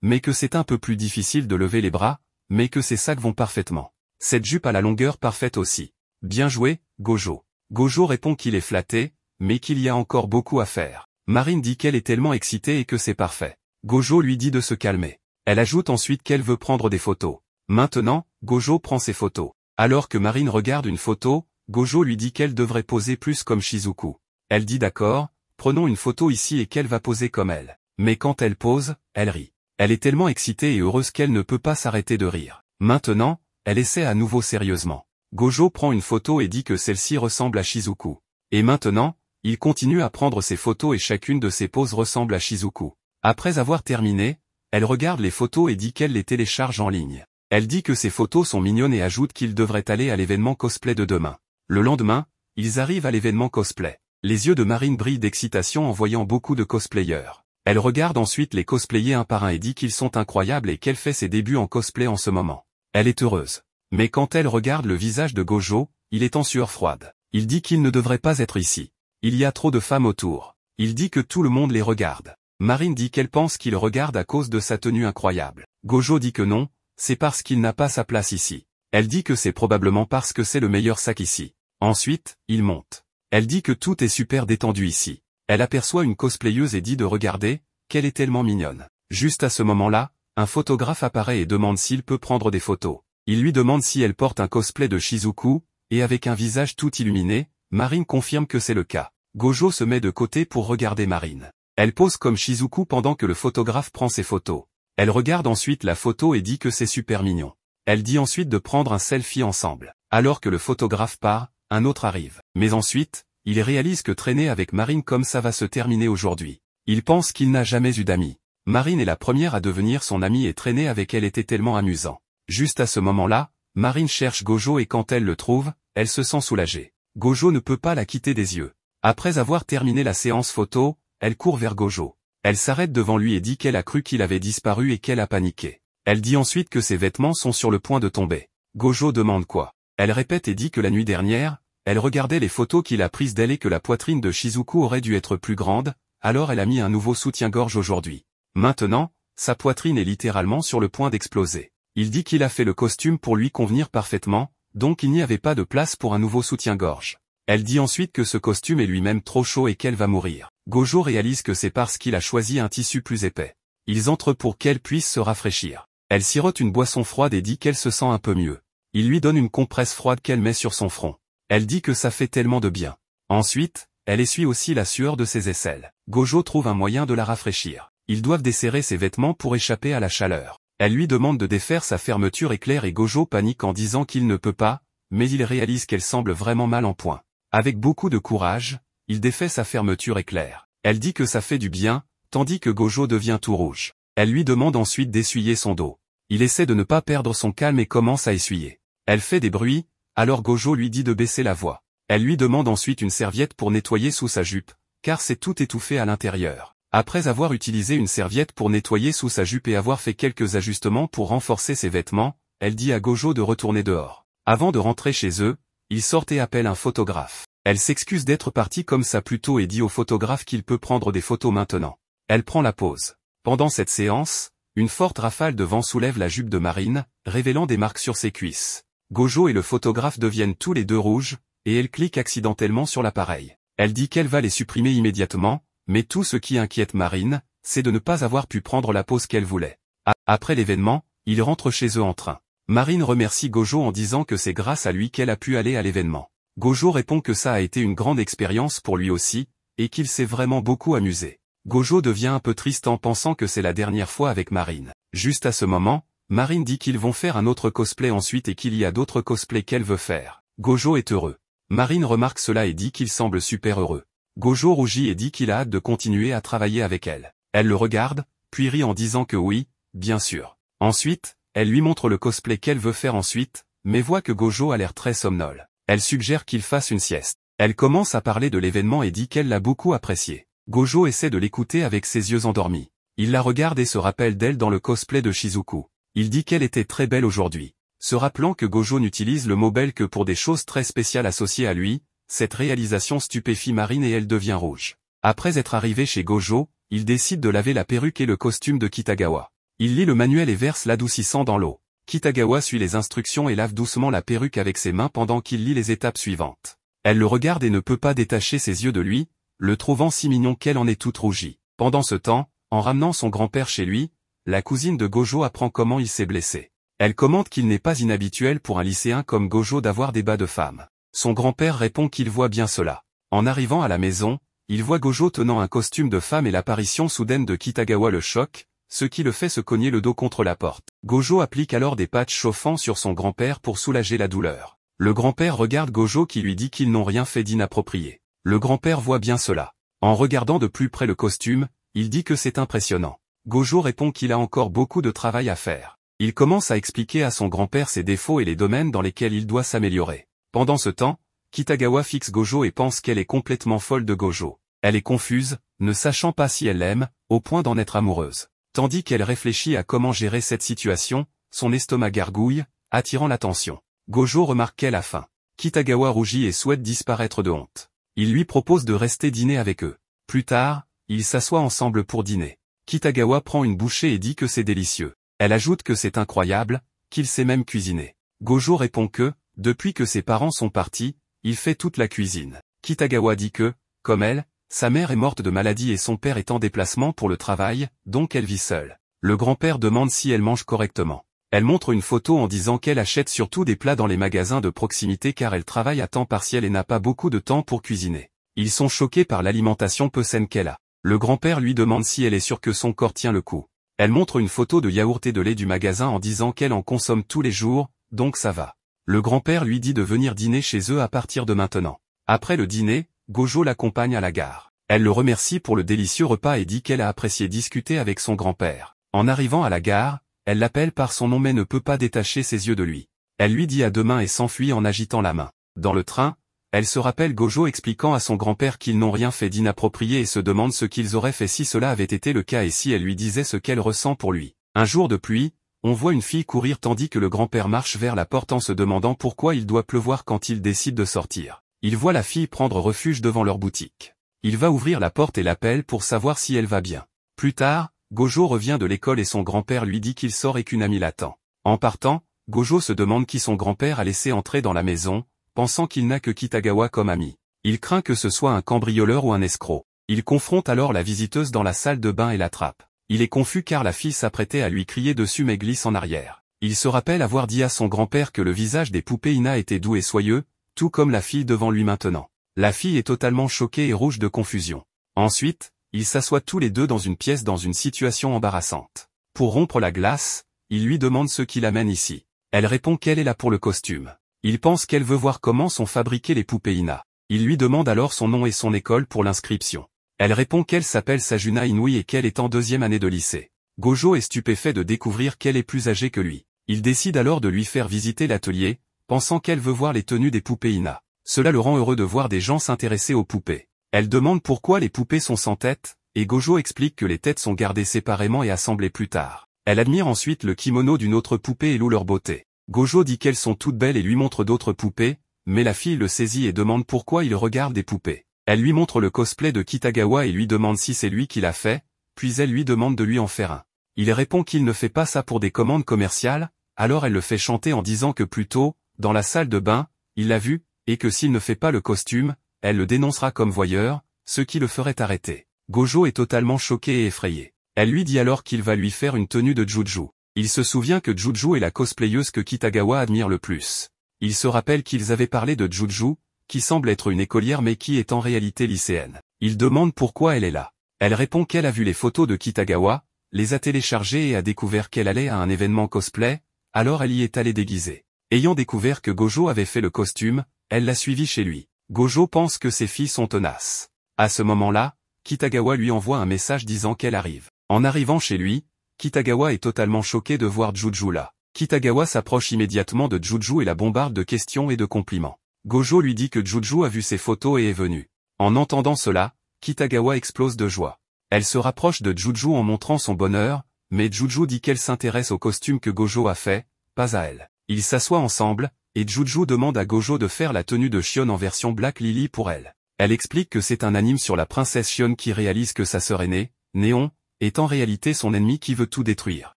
Speaker 1: mais que c'est un peu plus difficile de lever les bras, mais que ses sacs vont parfaitement. Cette jupe a la longueur parfaite aussi. Bien joué, Gojo. Gojo répond qu'il est flatté, mais qu'il y a encore beaucoup à faire. Marine dit qu'elle est tellement excitée et que c'est parfait. Gojo lui dit de se calmer. Elle ajoute ensuite qu'elle veut prendre des photos. Maintenant, Gojo prend ses photos. Alors que Marine regarde une photo, Gojo lui dit qu'elle devrait poser plus comme Shizuku. Elle dit d'accord, prenons une photo ici et qu'elle va poser comme elle. Mais quand elle pose, elle rit. Elle est tellement excitée et heureuse qu'elle ne peut pas s'arrêter de rire. Maintenant, elle essaie à nouveau sérieusement. Gojo prend une photo et dit que celle-ci ressemble à Shizuku. Et maintenant, il continue à prendre ses photos et chacune de ses poses ressemble à Shizuku. Après avoir terminé, elle regarde les photos et dit qu'elle les télécharge en ligne. Elle dit que ces photos sont mignonnes et ajoute qu'ils devraient aller à l'événement cosplay de demain. Le lendemain, ils arrivent à l'événement cosplay. Les yeux de Marine brillent d'excitation en voyant beaucoup de cosplayers. Elle regarde ensuite les cosplayers un par un et dit qu'ils sont incroyables et qu'elle fait ses débuts en cosplay en ce moment. Elle est heureuse. Mais quand elle regarde le visage de Gojo, il est en sueur froide. Il dit qu'il ne devrait pas être ici. Il y a trop de femmes autour. Il dit que tout le monde les regarde. Marine dit qu'elle pense qu'il regarde à cause de sa tenue incroyable. Gojo dit que non, c'est parce qu'il n'a pas sa place ici. Elle dit que c'est probablement parce que c'est le meilleur sac ici. Ensuite, il monte. Elle dit que tout est super détendu ici. Elle aperçoit une cosplayeuse et dit de regarder, qu'elle est tellement mignonne. Juste à ce moment-là, un photographe apparaît et demande s'il peut prendre des photos. Il lui demande si elle porte un cosplay de Shizuku, et avec un visage tout illuminé, Marine confirme que c'est le cas. Gojo se met de côté pour regarder Marine. Elle pose comme Shizuku pendant que le photographe prend ses photos. Elle regarde ensuite la photo et dit que c'est super mignon. Elle dit ensuite de prendre un selfie ensemble. Alors que le photographe part, un autre arrive. Mais ensuite, il réalise que traîner avec Marine comme ça va se terminer aujourd'hui. Il pense qu'il n'a jamais eu d'amis. Marine est la première à devenir son amie et traîner avec elle était tellement amusant. Juste à ce moment-là, Marine cherche Gojo et quand elle le trouve, elle se sent soulagée. Gojo ne peut pas la quitter des yeux. Après avoir terminé la séance photo, elle court vers Gojo. Elle s'arrête devant lui et dit qu'elle a cru qu'il avait disparu et qu'elle a paniqué. Elle dit ensuite que ses vêtements sont sur le point de tomber. Gojo demande quoi. Elle répète et dit que la nuit dernière, elle regardait les photos qu'il a prises d'elle et que la poitrine de Shizuku aurait dû être plus grande, alors elle a mis un nouveau soutien-gorge aujourd'hui. Maintenant, sa poitrine est littéralement sur le point d'exploser. Il dit qu'il a fait le costume pour lui convenir parfaitement, donc il n'y avait pas de place pour un nouveau soutien-gorge. Elle dit ensuite que ce costume est lui-même trop chaud et qu'elle va mourir. Gojo réalise que c'est parce qu'il a choisi un tissu plus épais. Ils entrent pour qu'elle puisse se rafraîchir. Elle sirote une boisson froide et dit qu'elle se sent un peu mieux. Il lui donne une compresse froide qu'elle met sur son front. Elle dit que ça fait tellement de bien. Ensuite, elle essuie aussi la sueur de ses aisselles. Gojo trouve un moyen de la rafraîchir. Ils doivent desserrer ses vêtements pour échapper à la chaleur. Elle lui demande de défaire sa fermeture éclair et Gojo panique en disant qu'il ne peut pas, mais il réalise qu'elle semble vraiment mal en point. Avec beaucoup de courage, il défait sa fermeture éclair. Elle dit que ça fait du bien, tandis que Gojo devient tout rouge. Elle lui demande ensuite d'essuyer son dos. Il essaie de ne pas perdre son calme et commence à essuyer. Elle fait des bruits, alors Gojo lui dit de baisser la voix. Elle lui demande ensuite une serviette pour nettoyer sous sa jupe, car c'est tout étouffé à l'intérieur. Après avoir utilisé une serviette pour nettoyer sous sa jupe et avoir fait quelques ajustements pour renforcer ses vêtements, elle dit à Gojo de retourner dehors. Avant de rentrer chez eux, ils sortent et appellent un photographe. Elle s'excuse d'être partie comme ça plus tôt et dit au photographe qu'il peut prendre des photos maintenant. Elle prend la pause. Pendant cette séance, une forte rafale de vent soulève la jupe de Marine, révélant des marques sur ses cuisses. Gojo et le photographe deviennent tous les deux rouges, et elle clique accidentellement sur l'appareil. Elle dit qu'elle va les supprimer immédiatement, mais tout ce qui inquiète Marine, c'est de ne pas avoir pu prendre la pause qu'elle voulait. Après l'événement, ils rentrent chez eux en train. Marine remercie Gojo en disant que c'est grâce à lui qu'elle a pu aller à l'événement. Gojo répond que ça a été une grande expérience pour lui aussi, et qu'il s'est vraiment beaucoup amusé. Gojo devient un peu triste en pensant que c'est la dernière fois avec Marine. Juste à ce moment, Marine dit qu'ils vont faire un autre cosplay ensuite et qu'il y a d'autres cosplays qu'elle veut faire. Gojo est heureux. Marine remarque cela et dit qu'il semble super heureux. Gojo rougit et dit qu'il a hâte de continuer à travailler avec elle. Elle le regarde, puis rit en disant que oui, bien sûr. Ensuite, elle lui montre le cosplay qu'elle veut faire ensuite, mais voit que Gojo a l'air très somnole. Elle suggère qu'il fasse une sieste. Elle commence à parler de l'événement et dit qu'elle l'a beaucoup apprécié. Gojo essaie de l'écouter avec ses yeux endormis. Il la regarde et se rappelle d'elle dans le cosplay de Shizuku. Il dit qu'elle était très belle aujourd'hui. Se rappelant que Gojo n'utilise le mot belle que pour des choses très spéciales associées à lui, cette réalisation stupéfie Marine et elle devient rouge. Après être arrivé chez Gojo, il décide de laver la perruque et le costume de Kitagawa. Il lit le manuel et verse l'adoucissant dans l'eau. Kitagawa suit les instructions et lave doucement la perruque avec ses mains pendant qu'il lit les étapes suivantes. Elle le regarde et ne peut pas détacher ses yeux de lui, le trouvant si mignon qu'elle en est toute rougie. Pendant ce temps, en ramenant son grand-père chez lui, la cousine de Gojo apprend comment il s'est blessé. Elle commente qu'il n'est pas inhabituel pour un lycéen comme Gojo d'avoir des bas de femme. Son grand-père répond qu'il voit bien cela. En arrivant à la maison, il voit Gojo tenant un costume de femme et l'apparition soudaine de Kitagawa le choque, ce qui le fait se cogner le dos contre la porte. Gojo applique alors des patchs chauffants sur son grand-père pour soulager la douleur. Le grand-père regarde Gojo qui lui dit qu'ils n'ont rien fait d'inapproprié. Le grand-père voit bien cela. En regardant de plus près le costume, il dit que c'est impressionnant. Gojo répond qu'il a encore beaucoup de travail à faire. Il commence à expliquer à son grand-père ses défauts et les domaines dans lesquels il doit s'améliorer. Pendant ce temps, Kitagawa fixe Gojo et pense qu'elle est complètement folle de Gojo. Elle est confuse, ne sachant pas si elle l'aime, au point d'en être amoureuse. Tandis qu'elle réfléchit à comment gérer cette situation, son estomac gargouille, attirant l'attention. Gojo remarque qu'elle a faim. Kitagawa rougit et souhaite disparaître de honte. Il lui propose de rester dîner avec eux. Plus tard, ils s'assoient ensemble pour dîner. Kitagawa prend une bouchée et dit que c'est délicieux. Elle ajoute que c'est incroyable, qu'il sait même cuisiner. Gojo répond que, depuis que ses parents sont partis, il fait toute la cuisine. Kitagawa dit que, comme elle, sa mère est morte de maladie et son père est en déplacement pour le travail, donc elle vit seule. Le grand-père demande si elle mange correctement. Elle montre une photo en disant qu'elle achète surtout des plats dans les magasins de proximité car elle travaille à temps partiel et n'a pas beaucoup de temps pour cuisiner. Ils sont choqués par l'alimentation peu saine qu'elle a. Le grand-père lui demande si elle est sûre que son corps tient le coup. Elle montre une photo de yaourt et de lait du magasin en disant qu'elle en consomme tous les jours, donc ça va. Le grand-père lui dit de venir dîner chez eux à partir de maintenant. Après le dîner, Gojo l'accompagne à la gare. Elle le remercie pour le délicieux repas et dit qu'elle a apprécié discuter avec son grand-père. En arrivant à la gare, elle l'appelle par son nom mais ne peut pas détacher ses yeux de lui. Elle lui dit à demain et s'enfuit en agitant la main. Dans le train, elle se rappelle Gojo expliquant à son grand-père qu'ils n'ont rien fait d'inapproprié et se demande ce qu'ils auraient fait si cela avait été le cas et si elle lui disait ce qu'elle ressent pour lui. Un jour de pluie, on voit une fille courir tandis que le grand-père marche vers la porte en se demandant pourquoi il doit pleuvoir quand il décide de sortir. Il voit la fille prendre refuge devant leur boutique. Il va ouvrir la porte et l'appelle pour savoir si elle va bien. Plus tard, Gojo revient de l'école et son grand-père lui dit qu'il sort et qu'une amie l'attend. En partant, Gojo se demande qui son grand-père a laissé entrer dans la maison, pensant qu'il n'a que Kitagawa comme ami. Il craint que ce soit un cambrioleur ou un escroc. Il confronte alors la visiteuse dans la salle de bain et l'attrape. Il est confus car la fille s'apprêtait à lui crier dessus mais glisse en arrière. Il se rappelle avoir dit à son grand-père que le visage des poupées Ina était doux et soyeux, tout comme la fille devant lui maintenant. La fille est totalement choquée et rouge de confusion. Ensuite, ils s'assoient tous les deux dans une pièce dans une situation embarrassante. Pour rompre la glace, il lui demande ce qui l'amène ici. Elle répond qu'elle est là pour le costume. Il pense qu'elle veut voir comment sont fabriquées les poupées Ina. Il lui demande alors son nom et son école pour l'inscription. Elle répond qu'elle s'appelle Sajuna Inui et qu'elle est en 2e année de lycée. Gojo est stupéfait de découvrir qu'elle est plus âgée que lui. Il décide alors de lui faire visiter l'atelier, pensant qu'elle veut voir les tenues des poupées Ina. Cela le rend heureux de voir des gens s'intéresser aux poupées. Elle demande pourquoi les poupées sont sans tête, et Gojo explique que les têtes sont gardées séparément et assemblées plus tard. Elle admire ensuite le kimono d'une autre poupée et loue leur beauté. Gojo dit qu'elles sont toutes belles et lui montre d'autres poupées, mais la fille le saisit et demande pourquoi il regarde des poupées. Elle lui montre le cosplay de Kitagawa et lui demande si c'est lui qui l'a fait, puis elle lui demande de lui en faire un. Il répond qu'il ne fait pas ça pour des commandes commerciales, alors elle le fait chanter en disant que plus tôt, dans la salle de bain, il l'a vu, et que s'il ne fait pas le costume, elle le dénoncera comme voyeur, ce qui le ferait arrêter. Gojo est totalement choqué et effrayé. Elle lui dit alors qu'il va lui faire une tenue de Juju. Il se souvient que Juju est la cosplayeuse que Kitagawa admire le plus. Il se rappelle qu'ils avaient parlé de Juju, qui semble être une écolière mais qui est en réalité lycéenne. Il demande pourquoi elle est là. Elle répond qu'elle a vu les photos de Kitagawa, les a téléchargées et a découvert qu'elle allait à un événement cosplay, alors elle y est allée déguisée. Ayant découvert que Gojo avait fait le costume, elle l'a suivi chez lui. Gojo pense que ses filles sont tenaces. À ce moment-là, Kitagawa lui envoie un message disant qu'elle arrive. En arrivant chez lui, Kitagawa est totalement choqué de voir Juju là. Kitagawa s'approche immédiatement de Juju et la bombarde de questions et de compliments. Gojo lui dit que Juju a vu ses photos et est venu. En entendant cela, Kitagawa explose de joie. Elle se rapproche de Juju en montrant son bonheur, mais Juju dit qu'elle s'intéresse au costume que Gojo a fait, pas à elle. Ils s'assoient ensemble, et Juju demande à Gojo de faire la tenue de Shion en version Black Lily pour elle. Elle explique que c'est un anime sur la princesse Shion qui réalise que sa sœur aînée, Néon, est en réalité son ennemi qui veut tout détruire.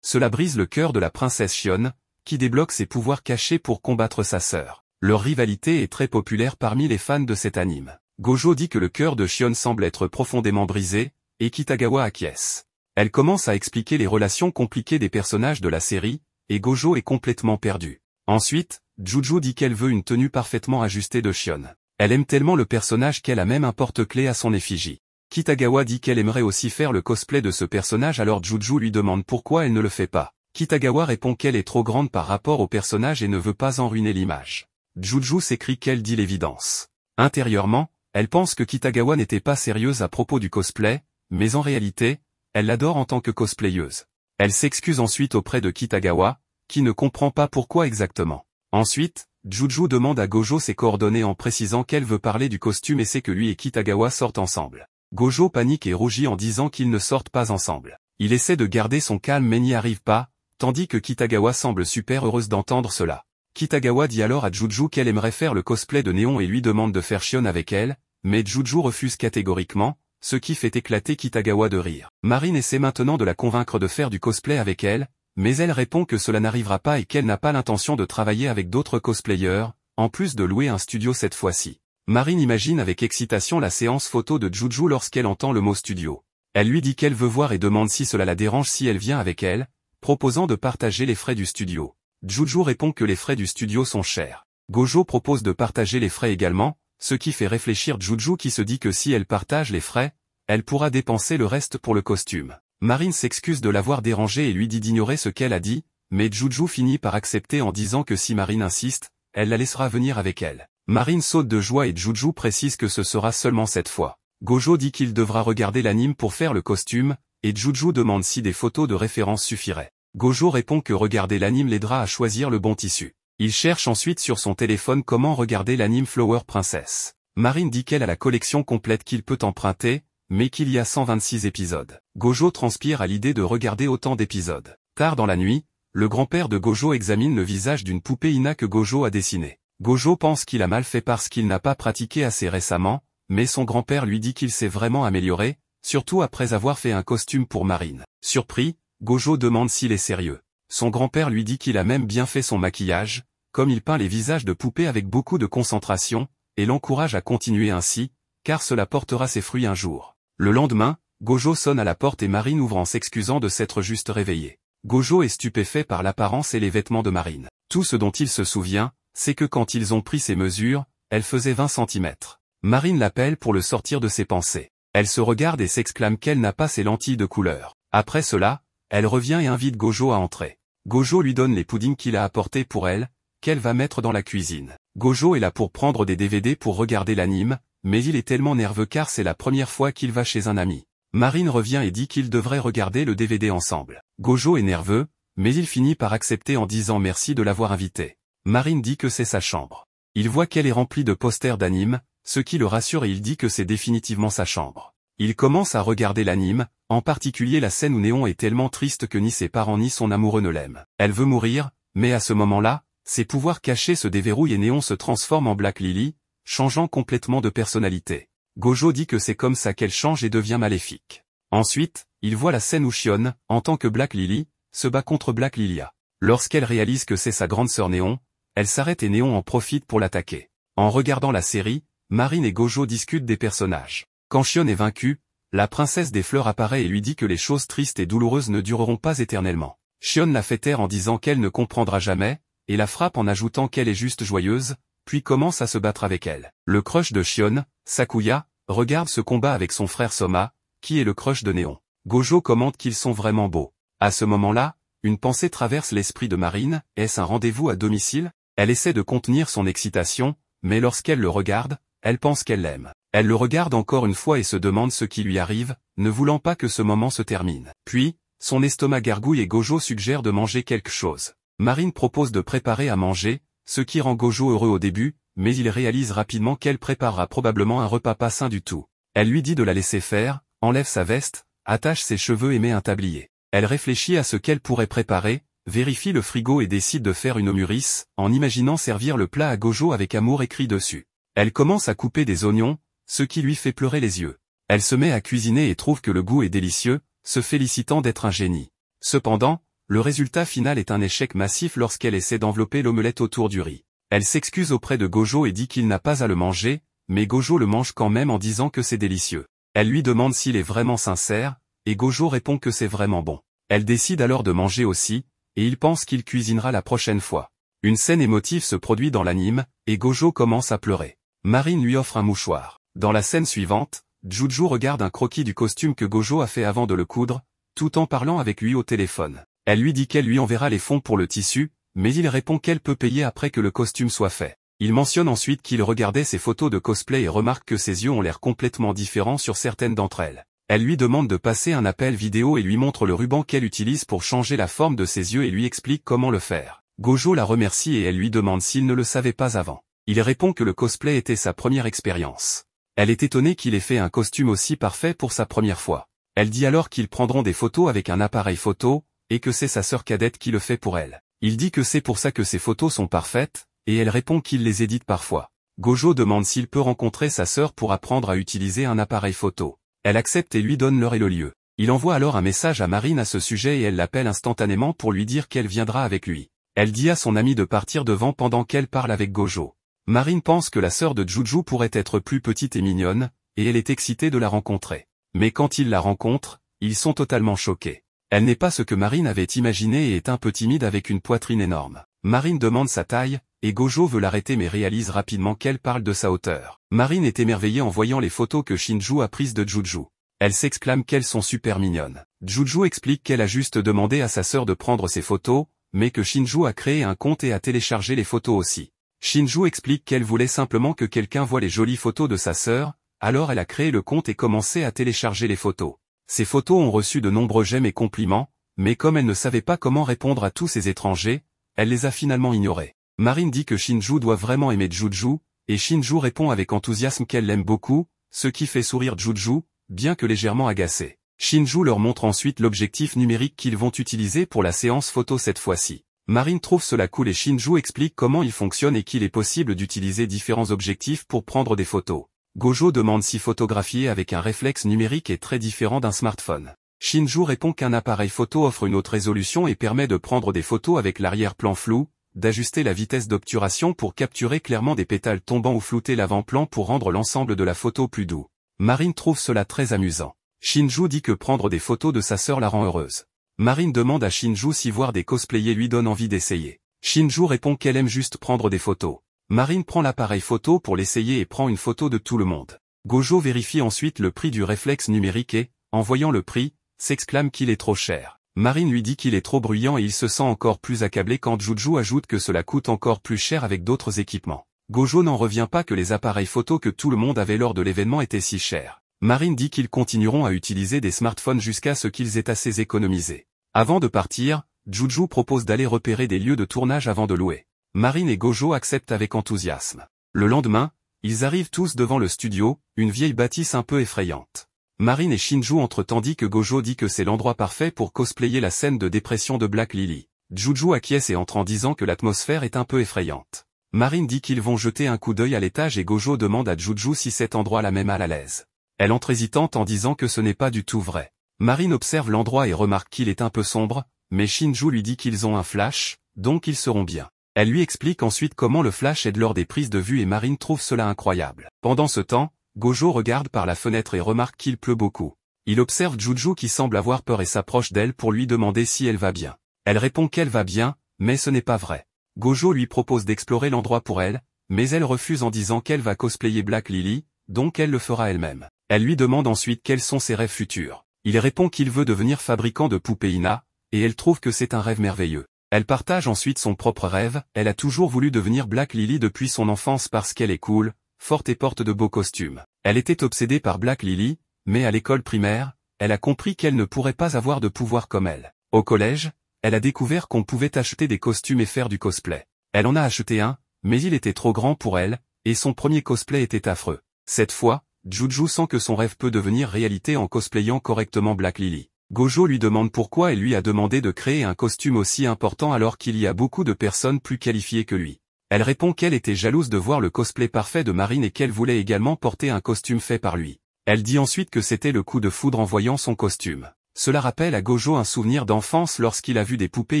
Speaker 1: Cela brise le cœur de la princesse Shion, qui débloque ses pouvoirs cachés pour combattre sa sœur. Leur rivalité est très populaire parmi les fans de cet anime. Gojo dit que le cœur de Shion semble être profondément brisé, et Kitagawa acquiesce. Elle commence à expliquer les relations compliquées des personnages de la série, et Gojo est complètement perdu. Ensuite, Juju dit qu'elle veut une tenue parfaitement ajustée de Shion. Elle aime tellement le personnage qu'elle a même un porte-clés à son effigie. Kitagawa dit qu'elle aimerait aussi faire le cosplay de ce personnage alors Juju lui demande pourquoi elle ne le fait pas. Kitagawa répond qu'elle est trop grande par rapport au personnage et ne veut pas en ruiner l'image. Juju s'écrie qu'elle dit l'évidence. Intérieurement, elle pense que Kitagawa n'était pas sérieuse à propos du cosplay, mais en réalité, elle l'adore en tant que cosplayeuse. Elle s'excuse ensuite auprès de Kitagawa, qui ne comprend pas pourquoi exactement. Ensuite, Juju demande à Gojo ses coordonnées en précisant qu'elle veut parler du costume et sait que lui et Kitagawa sortent ensemble. Gojo panique et rougit en disant qu'ils ne sortent pas ensemble. Il essaie de garder son calme mais n'y arrive pas, tandis que Kitagawa semble super heureuse d'entendre cela. Kitagawa dit alors à Juju qu'elle aimerait faire le cosplay de Néon et lui demande de faire Shion avec elle, mais Juju refuse catégoriquement, ce qui fait éclater Kitagawa de rire. Marine essaie maintenant de la convaincre de faire du cosplay avec elle, mais elle répond que cela n'arrivera pas et qu'elle n'a pas l'intention de travailler avec d'autres cosplayers, en plus de louer un studio cette fois-ci. Marine imagine avec excitation la séance photo de Juju lorsqu'elle entend le mot studio. Elle lui dit qu'elle veut voir et demande si cela la dérange si elle vient avec elle, proposant de partager les frais du studio. Juju répond que les frais du studio sont chers. Gojo propose de partager les frais également, ce qui fait réfléchir Juju qui se dit que si elle partage les frais, elle pourra dépenser le reste pour le costume. Marine s'excuse de l'avoir dérangée et lui dit d'ignorer ce qu'elle a dit, mais Juju finit par accepter en disant que si Marine insiste, elle la laissera venir avec elle. Marine saute de joie et Juju précise que ce sera seulement cette fois. Gojo dit qu'il devra regarder l'anime pour faire le costume, et Juju demande si des photos de référence suffiraient. Gojo répond que regarder l'anime l'aidera à choisir le bon tissu. Il cherche ensuite sur son téléphone comment regarder l'anime Flower Princess. Marine dit qu'elle a la collection complète qu'il peut emprunter, mais qu'il y a 126 épisodes. Gojo transpire à l'idée de regarder autant d'épisodes. Tard dans la nuit, le grand-père de Gojo examine le visage d'une poupée Ina que Gojo a dessinée. Gojo pense qu'il a mal fait parce qu'il n'a pas pratiqué assez récemment, mais son grand-père lui dit qu'il s'est vraiment amélioré, surtout après avoir fait un costume pour Marine. Surpris, Gojo demande s'il est sérieux. Son grand-père lui dit qu'il a même bien fait son maquillage, comme il peint les visages de poupées avec beaucoup de concentration, et l'encourage à continuer ainsi, car cela portera ses fruits un jour. Le lendemain, Gojo sonne à la porte et Marine ouvre en s'excusant de s'être juste réveillée. Gojo est stupéfait par l'apparence et les vêtements de Marine. Tout ce dont il se souvient, c'est que quand ils ont pris ses mesures, elle faisait 20 cm. Marine l'appelle pour le sortir de ses pensées. Elle se regarde et s'exclame qu'elle n'a pas ses lentilles de couleur. Après cela, elle revient et invite Gojo à entrer. Gojo lui donne les puddings qu'il a apportés pour elle, qu'elle va mettre dans la cuisine. Gojo est là pour prendre des DVD pour regarder l'anime, mais il est tellement nerveux car c'est la première fois qu'il va chez un ami. Marine revient et dit qu'ils devraient regarder le DVD ensemble. Gojo est nerveux, mais il finit par accepter en disant merci de l'avoir invité. Marine dit que c'est sa chambre. Il voit qu'elle est remplie de posters d'anime, ce qui le rassure et il dit que c'est définitivement sa chambre. Il commence à regarder l'anime, en particulier la scène où Néon est tellement triste que ni ses parents ni son amoureux ne l'aiment. Elle veut mourir, mais à ce moment-là, ses pouvoirs cachés se déverrouillent et Néon se transforme en Black Lily, changeant complètement de personnalité. Gojo dit que c'est comme ça qu'elle change et devient maléfique. Ensuite, il voit la scène où Shion, en tant que Black Lily, se bat contre Black Lilia. Lorsqu'elle réalise que c'est sa grande sœur Néon, elle s'arrête et Néon en profite pour l'attaquer. En regardant la série, Marine et Gojo discutent des personnages. Quand Shion est vaincue, la princesse des fleurs apparaît et lui dit que les choses tristes et douloureuses ne dureront pas éternellement. Shion la fait taire en disant qu'elle ne comprendra jamais, et la frappe en ajoutant qu'elle est juste joyeuse, puis commence à se battre avec elle. Le crush de Shion, Sakuya, regarde ce combat avec son frère Soma, qui est le crush de Néon. Gojo commente qu'ils sont vraiment beaux. À ce moment-là, une pensée traverse l'esprit de Marine, est-ce un rendez-vous à domicile? Elle essaie de contenir son excitation, mais lorsqu'elle le regarde, elle pense qu'elle l'aime. Elle le regarde encore une fois et se demande ce qui lui arrive, ne voulant pas que ce moment se termine. Puis, son estomac gargouille et Gojo suggère de manger quelque chose. Marine propose de préparer à manger, ce qui rend Gojo heureux au début, mais il réalise rapidement qu'elle préparera probablement un repas pas sain du tout. Elle lui dit de la laisser faire, enlève sa veste, attache ses cheveux et met un tablier. Elle réfléchit à ce qu'elle pourrait préparer, vérifie le frigo et décide de faire une omurice, en imaginant servir le plat à Gojo avec amour écrit dessus. Elle commence à couper des oignons, ce qui lui fait pleurer les yeux. Elle se met à cuisiner et trouve que le goût est délicieux, se félicitant d'être un génie. Cependant, le résultat final est un échec massif lorsqu'elle essaie d'envelopper l'omelette autour du riz. Elle s'excuse auprès de Gojo et dit qu'il n'a pas à le manger, mais Gojo le mange quand même en disant que c'est délicieux. Elle lui demande s'il est vraiment sincère, et Gojo répond que c'est vraiment bon. Elle décide alors de manger aussi, et il pense qu'il cuisinera la prochaine fois. Une scène émotive se produit dans l'anime, et Gojo commence à pleurer. Marine lui offre un mouchoir. Dans la scène suivante, Juju regarde un croquis du costume que Gojo a fait avant de le coudre, tout en parlant avec lui au téléphone. Elle lui dit qu'elle lui enverra les fonds pour le tissu, mais il répond qu'elle peut payer après que le costume soit fait. Il mentionne ensuite qu'il regardait ses photos de cosplay et remarque que ses yeux ont l'air complètement différents sur certaines d'entre elles. Elle lui demande de passer un appel vidéo et lui montre le ruban qu'elle utilise pour changer la forme de ses yeux et lui explique comment le faire. Gojo la remercie et elle lui demande s'il ne le savait pas avant. Il répond que le cosplay était sa première expérience. Elle est étonnée qu'il ait fait un costume aussi parfait pour sa première fois. Elle dit alors qu'ils prendront des photos avec un appareil photo, et que c'est sa sœur cadette qui le fait pour elle. Il dit que c'est pour ça que ses photos sont parfaites, et elle répond qu'il les édite parfois. Gojo demande s'il peut rencontrer sa sœur pour apprendre à utiliser un appareil photo. Elle accepte et lui donne l'heure et le lieu. Il envoie alors un message à Marine à ce sujet et elle l'appelle instantanément pour lui dire qu'elle viendra avec lui. Elle dit à son ami de partir devant pendant qu'elle parle avec Gojo. Marine pense que la sœur de Juju pourrait être plus petite et mignonne, et elle est excitée de la rencontrer. Mais quand ils la rencontrent, ils sont totalement choqués. Elle n'est pas ce que Marine avait imaginé et est un peu timide avec une poitrine énorme. Marine demande sa taille, et Gojo veut l'arrêter mais réalise rapidement qu'elle parle de sa hauteur. Marine est émerveillée en voyant les photos que Shinju a prises de Juju. Elle s'exclame qu'elles sont super mignonnes. Juju explique qu'elle a juste demandé à sa sœur de prendre ses photos, mais que Shinju a créé un compte et a téléchargé les photos aussi. Shinju explique qu'elle voulait simplement que quelqu'un voie les jolies photos de sa sœur, alors elle a créé le compte et commencé à télécharger les photos. Ces photos ont reçu de nombreux j'aime et compliments, mais comme elle ne savait pas comment répondre à tous ces étrangers, elle les a finalement ignorés. Marine dit que Shinju doit vraiment aimer Juju, et Shinju répond avec enthousiasme qu'elle l'aime beaucoup, ce qui fait sourire Juju, bien que légèrement agacé. Shinju leur montre ensuite l'objectif numérique qu'ils vont utiliser pour la séance photo cette fois-ci. Marine trouve cela cool et Shinju explique comment il fonctionne et qu'il est possible d'utiliser différents objectifs pour prendre des photos. Gojo demande si photographier avec un réflexe numérique est très différent d'un smartphone. Shinju répond qu'un appareil photo offre une haute résolution et permet de prendre des photos avec l'arrière-plan flou, d'ajuster la vitesse d'obturation pour capturer clairement des pétales tombants ou flouter l'avant-plan pour rendre l'ensemble de la photo plus doux. Marine trouve cela très amusant. Shinju dit que prendre des photos de sa sœur la rend heureuse. Marine demande à Shinju si voir des cosplayers lui donne envie d'essayer. Shinju répond qu'elle aime juste prendre des photos. Marine prend l'appareil photo pour l'essayer et prend une photo de tout le monde. Gojo vérifie ensuite le prix du réflexe numérique et, en voyant le prix, s'exclame qu'il est trop cher. Marine lui dit qu'il est trop bruyant et il se sent encore plus accablé quand Juju ajoute que cela coûte encore plus cher avec d'autres équipements. Gojo n'en revient pas que les appareils photo que tout le monde avait lors de l'événement étaient si chers. Marine dit qu'ils continueront à utiliser des smartphones jusqu'à ce qu'ils aient assez économisé. Avant de partir, Juju propose d'aller repérer des lieux de tournage avant de louer. Marine et Gojo acceptent avec enthousiasme. Le lendemain, ils arrivent tous devant le studio, une vieille bâtisse un peu effrayante. Marine et Shinju entrent tandis que Gojo dit que c'est l'endroit parfait pour cosplayer la scène de dépression de Black Lily. Juju acquiesce et entre en disant que l'atmosphère est un peu effrayante. Marine dit qu'ils vont jeter un coup d'œil à l'étage et Gojo demande à Juju si cet endroit la met mal à l'aise. Elle entre hésitante en disant que ce n'est pas du tout vrai. Marine observe l'endroit et remarque qu'il est un peu sombre, mais Shinju lui dit qu'ils ont un flash, donc ils seront bien. Elle lui explique ensuite comment le flash aide lors des prises de vue et Marine trouve cela incroyable. Pendant ce temps, Gojo regarde par la fenêtre et remarque qu'il pleut beaucoup. Il observe Juju qui semble avoir peur et s'approche d'elle pour lui demander si elle va bien. Elle répond qu'elle va bien, mais ce n'est pas vrai. Gojo lui propose d'explorer l'endroit pour elle, mais elle refuse en disant qu'elle va cosplayer Black Lily, donc elle le fera elle-même. Elle lui demande ensuite quels sont ses rêves futurs. Il répond qu'il veut devenir fabricant de poupées Ina, et elle trouve que c'est un rêve merveilleux. Elle partage ensuite son propre rêve, elle a toujours voulu devenir Black Lily depuis son enfance parce qu'elle est cool, forte et porte de beaux costumes. Elle était obsédée par Black Lily, mais à l'école primaire, elle a compris qu'elle ne pourrait pas avoir de pouvoir comme elle. Au collège, elle a découvert qu'on pouvait acheter des costumes et faire du cosplay. Elle en a acheté un, mais il était trop grand pour elle, et son premier cosplay était affreux. Cette fois, Juju sent que son rêve peut devenir réalité en cosplayant correctement Black Lily. Gojo lui demande pourquoi elle lui a demandé de créer un costume aussi important alors qu'il y a beaucoup de personnes plus qualifiées que lui. Elle répond qu'elle était jalouse de voir le cosplay parfait de Marine et qu'elle voulait également porter un costume fait par lui. Elle dit ensuite que c'était le coup de foudre en voyant son costume. Cela rappelle à Gojo un souvenir d'enfance lorsqu'il a vu des poupées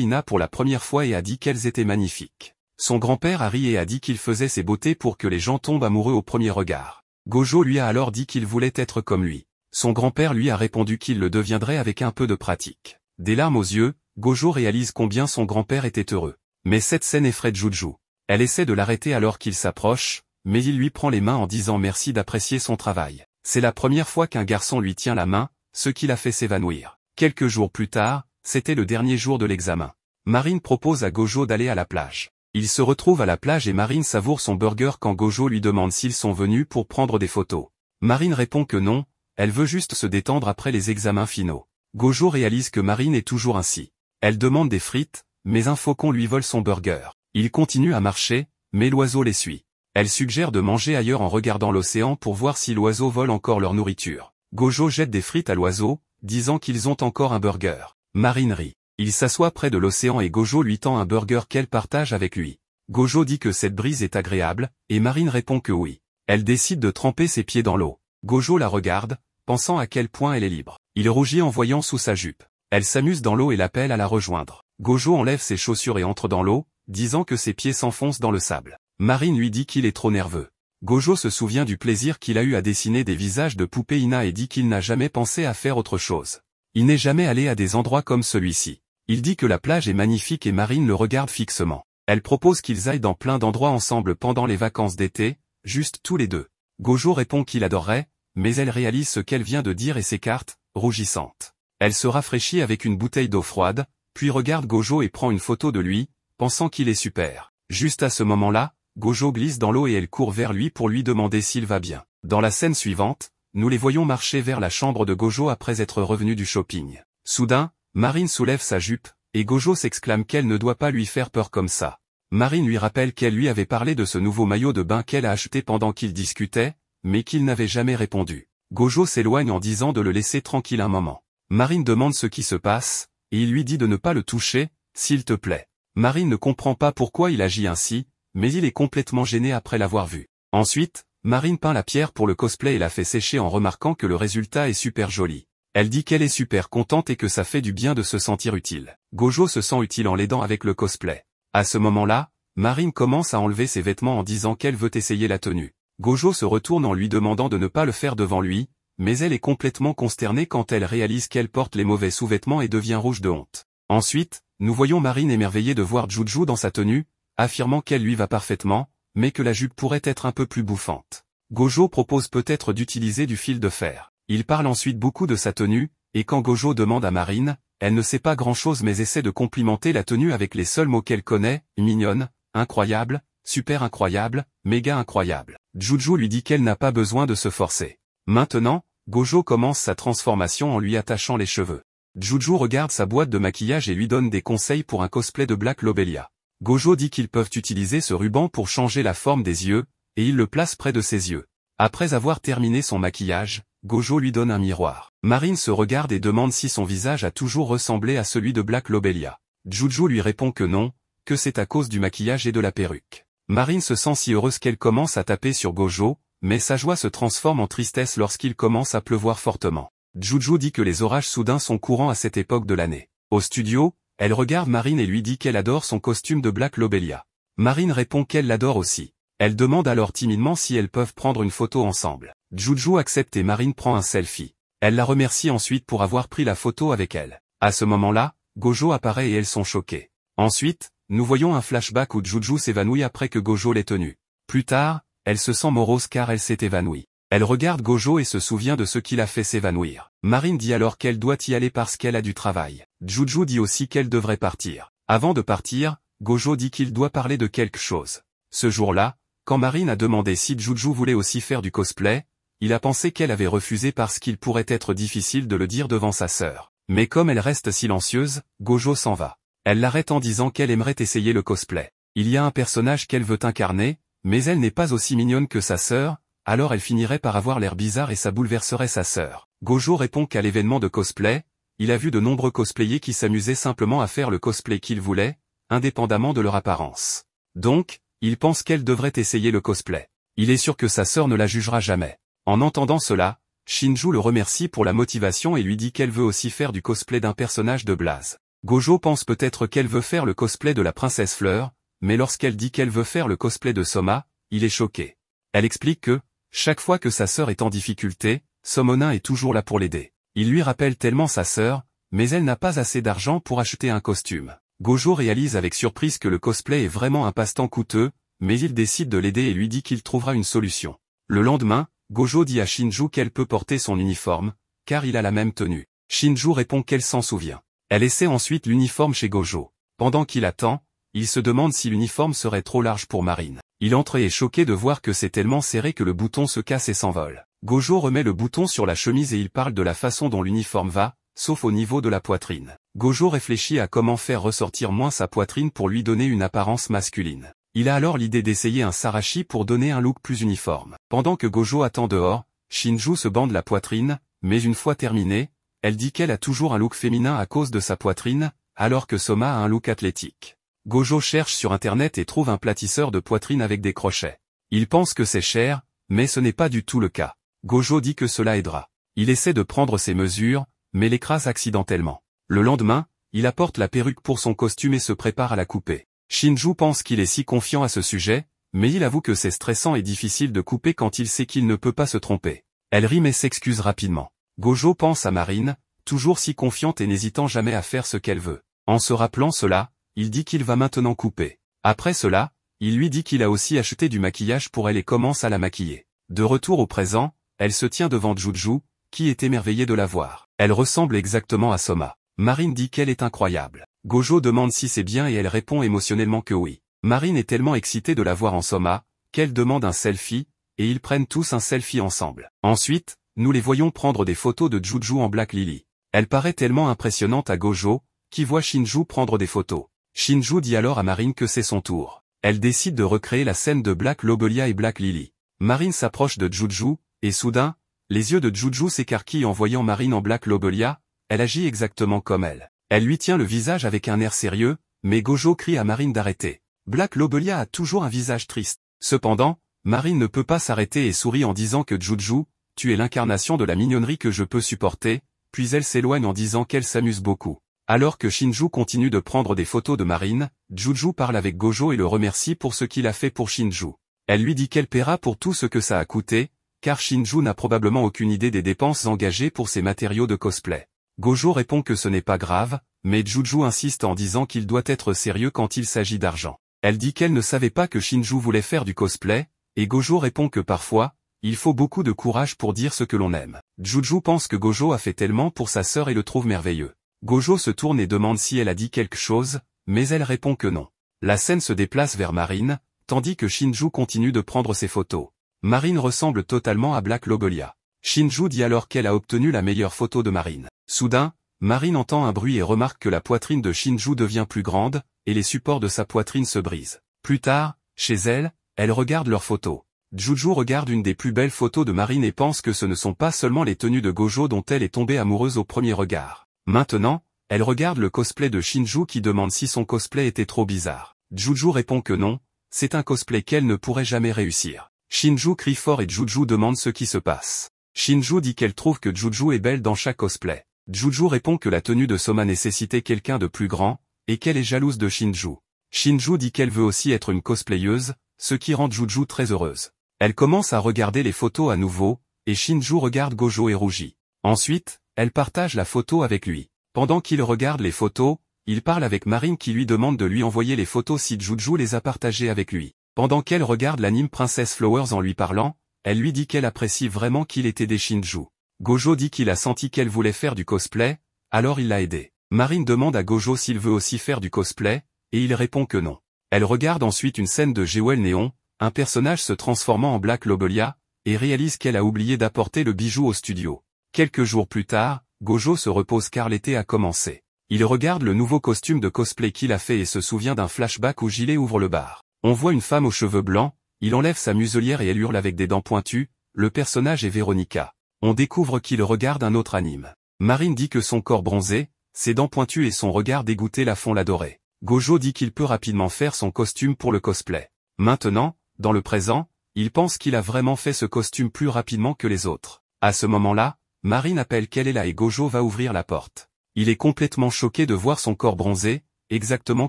Speaker 1: Ina pour la première fois et a dit qu'elles étaient magnifiques. Son grand-père a ri et a dit qu'il faisait ses beautés pour que les gens tombent amoureux au premier regard. Gojo lui a alors dit qu'il voulait être comme lui. Son grand-père lui a répondu qu'il le deviendrait avec un peu de pratique. Des larmes aux yeux, Gojo réalise combien son grand-père était heureux. Mais cette scène effraie Juju. Elle essaie de l'arrêter alors qu'il s'approche, mais il lui prend les mains en disant merci d'apprécier son travail. C'est la première fois qu'un garçon lui tient la main, ce qui l'a fait s'évanouir. Quelques jours plus tard, c'était le dernier jour de l'examen. Marine propose à Gojo d'aller à la plage. Ils se retrouvent à la plage et Marine savoure son burger quand Gojo lui demande s'ils sont venus pour prendre des photos. Marine répond que non, elle veut juste se détendre après les examens finaux. Gojo réalise que Marine est toujours ainsi. Elle demande des frites, mais un faucon lui vole son burger. Il continue à marcher, mais l'oiseau les suit. Elle suggère de manger ailleurs en regardant l'océan pour voir si l'oiseau vole encore leur nourriture. Gojo jette des frites à l'oiseau, disant qu'ils ont encore un burger. Marine rit. Il s'assoit près de l'océan et Gojo lui tend un burger qu'elle partage avec lui. Gojo dit que cette brise est agréable, et Marine répond que oui. Elle décide de tremper ses pieds dans l'eau. Gojo la regarde, pensant à quel point elle est libre. Il rougit en voyant sous sa jupe. Elle s'amuse dans l'eau et l'appelle à la rejoindre. Gojo enlève ses chaussures et entre dans l'eau, disant que ses pieds s'enfoncent dans le sable. Marine lui dit qu'il est trop nerveux. Gojo se souvient du plaisir qu'il a eu à dessiner des visages de poupées Ina et dit qu'il n'a jamais pensé à faire autre chose. Il n'est jamais allé à des endroits comme celui-ci. Il dit que la plage est magnifique et Marine le regarde fixement. Elle propose qu'ils aillent dans plein d'endroits ensemble pendant les vacances d'été, juste tous les deux. Gojo répond qu'il adorerait, mais elle réalise ce qu'elle vient de dire et s'écarte, rougissante. Elle se rafraîchit avec une bouteille d'eau froide, puis regarde Gojo et prend une photo de lui, pensant qu'il est super. Juste à ce moment-là, Gojo glisse dans l'eau et elle court vers lui pour lui demander s'il va bien. Dans la scène suivante, nous les voyons marcher vers la chambre de Gojo après être revenus du shopping. Soudain, Marine soulève sa jupe, et Gojo s'exclame qu'elle ne doit pas lui faire peur comme ça. Marine lui rappelle qu'elle lui avait parlé de ce nouveau maillot de bain qu'elle a acheté pendant qu'ils discutaient, mais qu'il n'avait jamais répondu. Gojo s'éloigne en disant de le laisser tranquille un moment. Marine demande ce qui se passe, et il lui dit de ne pas le toucher, s'il te plaît. Marine ne comprend pas pourquoi il agit ainsi, mais il est complètement gêné après l'avoir vu. Ensuite, Marine peint la pierre pour le cosplay et la fait sécher en remarquant que le résultat est super joli. Elle dit qu'elle est super contente et que ça fait du bien de se sentir utile. Gojo se sent utile en l'aidant avec le cosplay. À ce moment-là, Marine commence à enlever ses vêtements en disant qu'elle veut essayer la tenue. Gojo se retourne en lui demandant de ne pas le faire devant lui, mais elle est complètement consternée quand elle réalise qu'elle porte les mauvais sous-vêtements et devient rouge de honte. Ensuite, nous voyons Marine émerveillée de voir Juju dans sa tenue, affirmant qu'elle lui va parfaitement, mais que la jupe pourrait être un peu plus bouffante. Gojo propose peut-être d'utiliser du fil de fer. Il parle ensuite beaucoup de sa tenue, et quand Gojo demande à Marine, elle ne sait pas grand-chose mais essaie de complimenter la tenue avec les seuls mots qu'elle connaît, mignonne, incroyable, super incroyable, méga incroyable. Juju lui dit qu'elle n'a pas besoin de se forcer. Maintenant, Gojo commence sa transformation en lui attachant les cheveux. Juju regarde sa boîte de maquillage et lui donne des conseils pour un cosplay de Black Lobelia. Gojo dit qu'ils peuvent utiliser ce ruban pour changer la forme des yeux, et il le place près de ses yeux. Après avoir terminé son maquillage, Gojo lui donne un miroir. Marine se regarde et demande si son visage a toujours ressemblé à celui de Black Lobelia. Juju lui répond que non, que c'est à cause du maquillage et de la perruque. Marine se sent si heureuse qu'elle commence à taper sur Gojo, mais sa joie se transforme en tristesse lorsqu'il commence à pleuvoir fortement. Juju dit que les orages soudains sont courants à cette époque de l'année. Au studio, elle regarde Marine et lui dit qu'elle adore son costume de Black Lobelia. Marine répond qu'elle l'adore aussi. Elle demande alors timidement si elles peuvent prendre une photo ensemble. Juju accepte et Marine prend un selfie. Elle la remercie ensuite pour avoir pris la photo avec elle. À ce moment-là, Gojo apparaît et elles sont choquées. Ensuite, nous voyons un flashback où Juju s'évanouit après que Gojo l'ait tenue. Plus tard, elle se sent morose car elle s'est évanouie. Elle regarde Gojo et se souvient de ce qui l'a fait s'évanouir. Marine dit alors qu'elle doit y aller parce qu'elle a du travail. Juju dit aussi qu'elle devrait partir. Avant de partir, Gojo dit qu'il doit parler de quelque chose. Ce jour-là, quand Marine a demandé si Juju voulait aussi faire du cosplay, il a pensé qu'elle avait refusé parce qu'il pourrait être difficile de le dire devant sa sœur. Mais comme elle reste silencieuse, Gojo s'en va. Elle l'arrête en disant qu'elle aimerait essayer le cosplay. Il y a un personnage qu'elle veut incarner, mais elle n'est pas aussi mignonne que sa sœur, alors elle finirait par avoir l'air bizarre et ça bouleverserait sa sœur. Gojo répond qu'à l'événement de cosplay, il a vu de nombreux cosplayers qui s'amusaient simplement à faire le cosplay qu'ils voulaient, indépendamment de leur apparence. Donc, il pense qu'elle devrait essayer le cosplay. Il est sûr que sa sœur ne la jugera jamais. En entendant cela, Shinju le remercie pour la motivation et lui dit qu'elle veut aussi faire du cosplay d'un personnage de Blaze. Gojo pense peut-être qu'elle veut faire le cosplay de la princesse Fleur, mais lorsqu'elle dit qu'elle veut faire le cosplay de Soma, il est choqué. Elle explique que, chaque fois que sa sœur est en difficulté, Somonin est toujours là pour l'aider. Il lui rappelle tellement sa sœur, mais elle n'a pas assez d'argent pour acheter un costume. Gojo réalise avec surprise que le cosplay est vraiment un passe-temps coûteux, mais il décide de l'aider et lui dit qu'il trouvera une solution. Le lendemain, Gojo dit à Shinju qu'elle peut porter son uniforme, car il a la même tenue. Shinju répond qu'elle s'en souvient. Elle essaie ensuite l'uniforme chez Gojo. Pendant qu'il attend, il se demande si l'uniforme serait trop large pour Marine. Il entre et est choqué de voir que c'est tellement serré que le bouton se casse et s'envole. Gojo remet le bouton sur la chemise et il parle de la façon dont l'uniforme va, sauf au niveau de la poitrine. Gojo réfléchit à comment faire ressortir moins sa poitrine pour lui donner une apparence masculine. Il a alors l'idée d'essayer un sarashi pour donner un look plus uniforme. Pendant que Gojo attend dehors, Shinju se bande la poitrine, mais une fois terminée, elle dit qu'elle a toujours un look féminin à cause de sa poitrine, alors que Soma a un look athlétique. Gojo cherche sur internet et trouve un platisseur de poitrine avec des crochets. Il pense que c'est cher, mais ce n'est pas du tout le cas. Gojo dit que cela aidera. Il essaie de prendre ses mesures, mais l'écrase accidentellement. Le lendemain, il apporte la perruque pour son costume et se prépare à la couper. Shinju pense qu'il est si confiant à ce sujet, mais il avoue que c'est stressant et difficile de couper quand il sait qu'il ne peut pas se tromper. Elle rit mais s'excuse rapidement. Gojo pense à Marine, toujours si confiante et n'hésitant jamais à faire ce qu'elle veut. En se rappelant cela, il dit qu'il va maintenant couper. Après cela, il lui dit qu'il a aussi acheté du maquillage pour elle et commence à la maquiller. De retour au présent, elle se tient devant Juju, qui est émerveillé de la voir. Elle ressemble exactement à Soma. Marine dit qu'elle est incroyable. Gojo demande si c'est bien et elle répond émotionnellement que oui. Marine est tellement excitée de la voir en Soma, qu'elle demande un selfie, et ils prennent tous un selfie ensemble. Ensuite, nous les voyons prendre des photos de Juju en Black Lily. Elle paraît tellement impressionnante à Gojo, qui voit Shinju prendre des photos. Shinju dit alors à Marine que c'est son tour. Elle décide de recréer la scène de Black Lobelia et Black Lily. Marine s'approche de Juju, et soudain, les yeux de Juju s'écarquillent en voyant Marine en Black Lobelia, elle agit exactement comme elle. Elle lui tient le visage avec un air sérieux, mais Gojo crie à Marine d'arrêter. Black Lobelia a toujours un visage triste. Cependant, Marine ne peut pas s'arrêter et sourit en disant que Juju, tu es l'incarnation de la mignonnerie que je peux supporter, puis elle s'éloigne en disant qu'elle s'amuse beaucoup. Alors que Shinju continue de prendre des photos de Marine, Juju parle avec Gojo et le remercie pour ce qu'il a fait pour Shinju. Elle lui dit qu'elle paiera pour tout ce que ça a coûté, car Shinju n'a probablement aucune idée des dépenses engagées pour ses matériaux de cosplay. Gojo répond que ce n'est pas grave, mais Juju insiste en disant qu'il doit être sérieux quand il s'agit d'argent. Elle dit qu'elle ne savait pas que Shinju voulait faire du cosplay, et Gojo répond que parfois, il faut beaucoup de courage pour dire ce que l'on aime. Juju pense que Gojo a fait tellement pour sa sœur et le trouve merveilleux. Gojo se tourne et demande si elle a dit quelque chose, mais elle répond que non. La scène se déplace vers Marine, tandis que Shinju continue de prendre ses photos. Marine ressemble totalement à Black Lobelia. Shinju dit alors qu'elle a obtenu la meilleure photo de Marine. Soudain, Marine entend un bruit et remarque que la poitrine de Shinju devient plus grande, et les supports de sa poitrine se brisent. Plus tard, chez elle, elle regarde leurs photos. Juju regarde une des plus belles photos de Marine et pense que ce ne sont pas seulement les tenues de Gojo dont elle est tombée amoureuse au premier regard. Maintenant, elle regarde le cosplay de Shinju qui demande si son cosplay était trop bizarre. Juju répond que non, c'est un cosplay qu'elle ne pourrait jamais réussir. Shinju crie fort et Juju demande ce qui se passe. Shinju dit qu'elle trouve que Juju est belle dans chaque cosplay. Juju répond que la tenue de Soma nécessitait quelqu'un de plus grand, et qu'elle est jalouse de Shinju. Shinju dit qu'elle veut aussi être une cosplayeuse, ce qui rend Juju très heureuse. Elle commence à regarder les photos à nouveau, et Shinju regarde Gojo et rougit. Ensuite, elle partage la photo avec lui. Pendant qu'il regarde les photos, il parle avec Marine qui lui demande de lui envoyer les photos si Juju les a partagées avec lui. Pendant qu'elle regarde l'anime Princess Flowers en lui parlant, elle lui dit qu'elle apprécie vraiment qu'il ait aidé Shinju. Gojo dit qu'il a senti qu'elle voulait faire du cosplay, alors il l'a aidé. Marine demande à Gojo s'il veut aussi faire du cosplay, et il répond que non. Elle regarde ensuite une scène de Jewel Neon, un personnage se transformant en Black Lobelia, et réalise qu'elle a oublié d'apporter le bijou au studio. Quelques jours plus tard, Gojo se repose car l'été a commencé. Il regarde le nouveau costume de cosplay qu'il a fait et se souvient d'un flashback où Gilet ouvre le bar. On voit une femme aux cheveux blancs, il enlève sa muselière et elle hurle avec des dents pointues, le personnage est Veronica. On découvre qu'il regarde un autre anime. Marine dit que son corps bronzé, ses dents pointues et son regard dégoûté la font l'adorer. Gojo dit qu'il peut rapidement faire son costume pour le cosplay. Maintenant, dans le présent, il pense qu'il a vraiment fait ce costume plus rapidement que les autres. À ce moment-là, Marine appelle qu'elle est là et Gojo va ouvrir la porte. Il est complètement choqué de voir son corps bronzé, exactement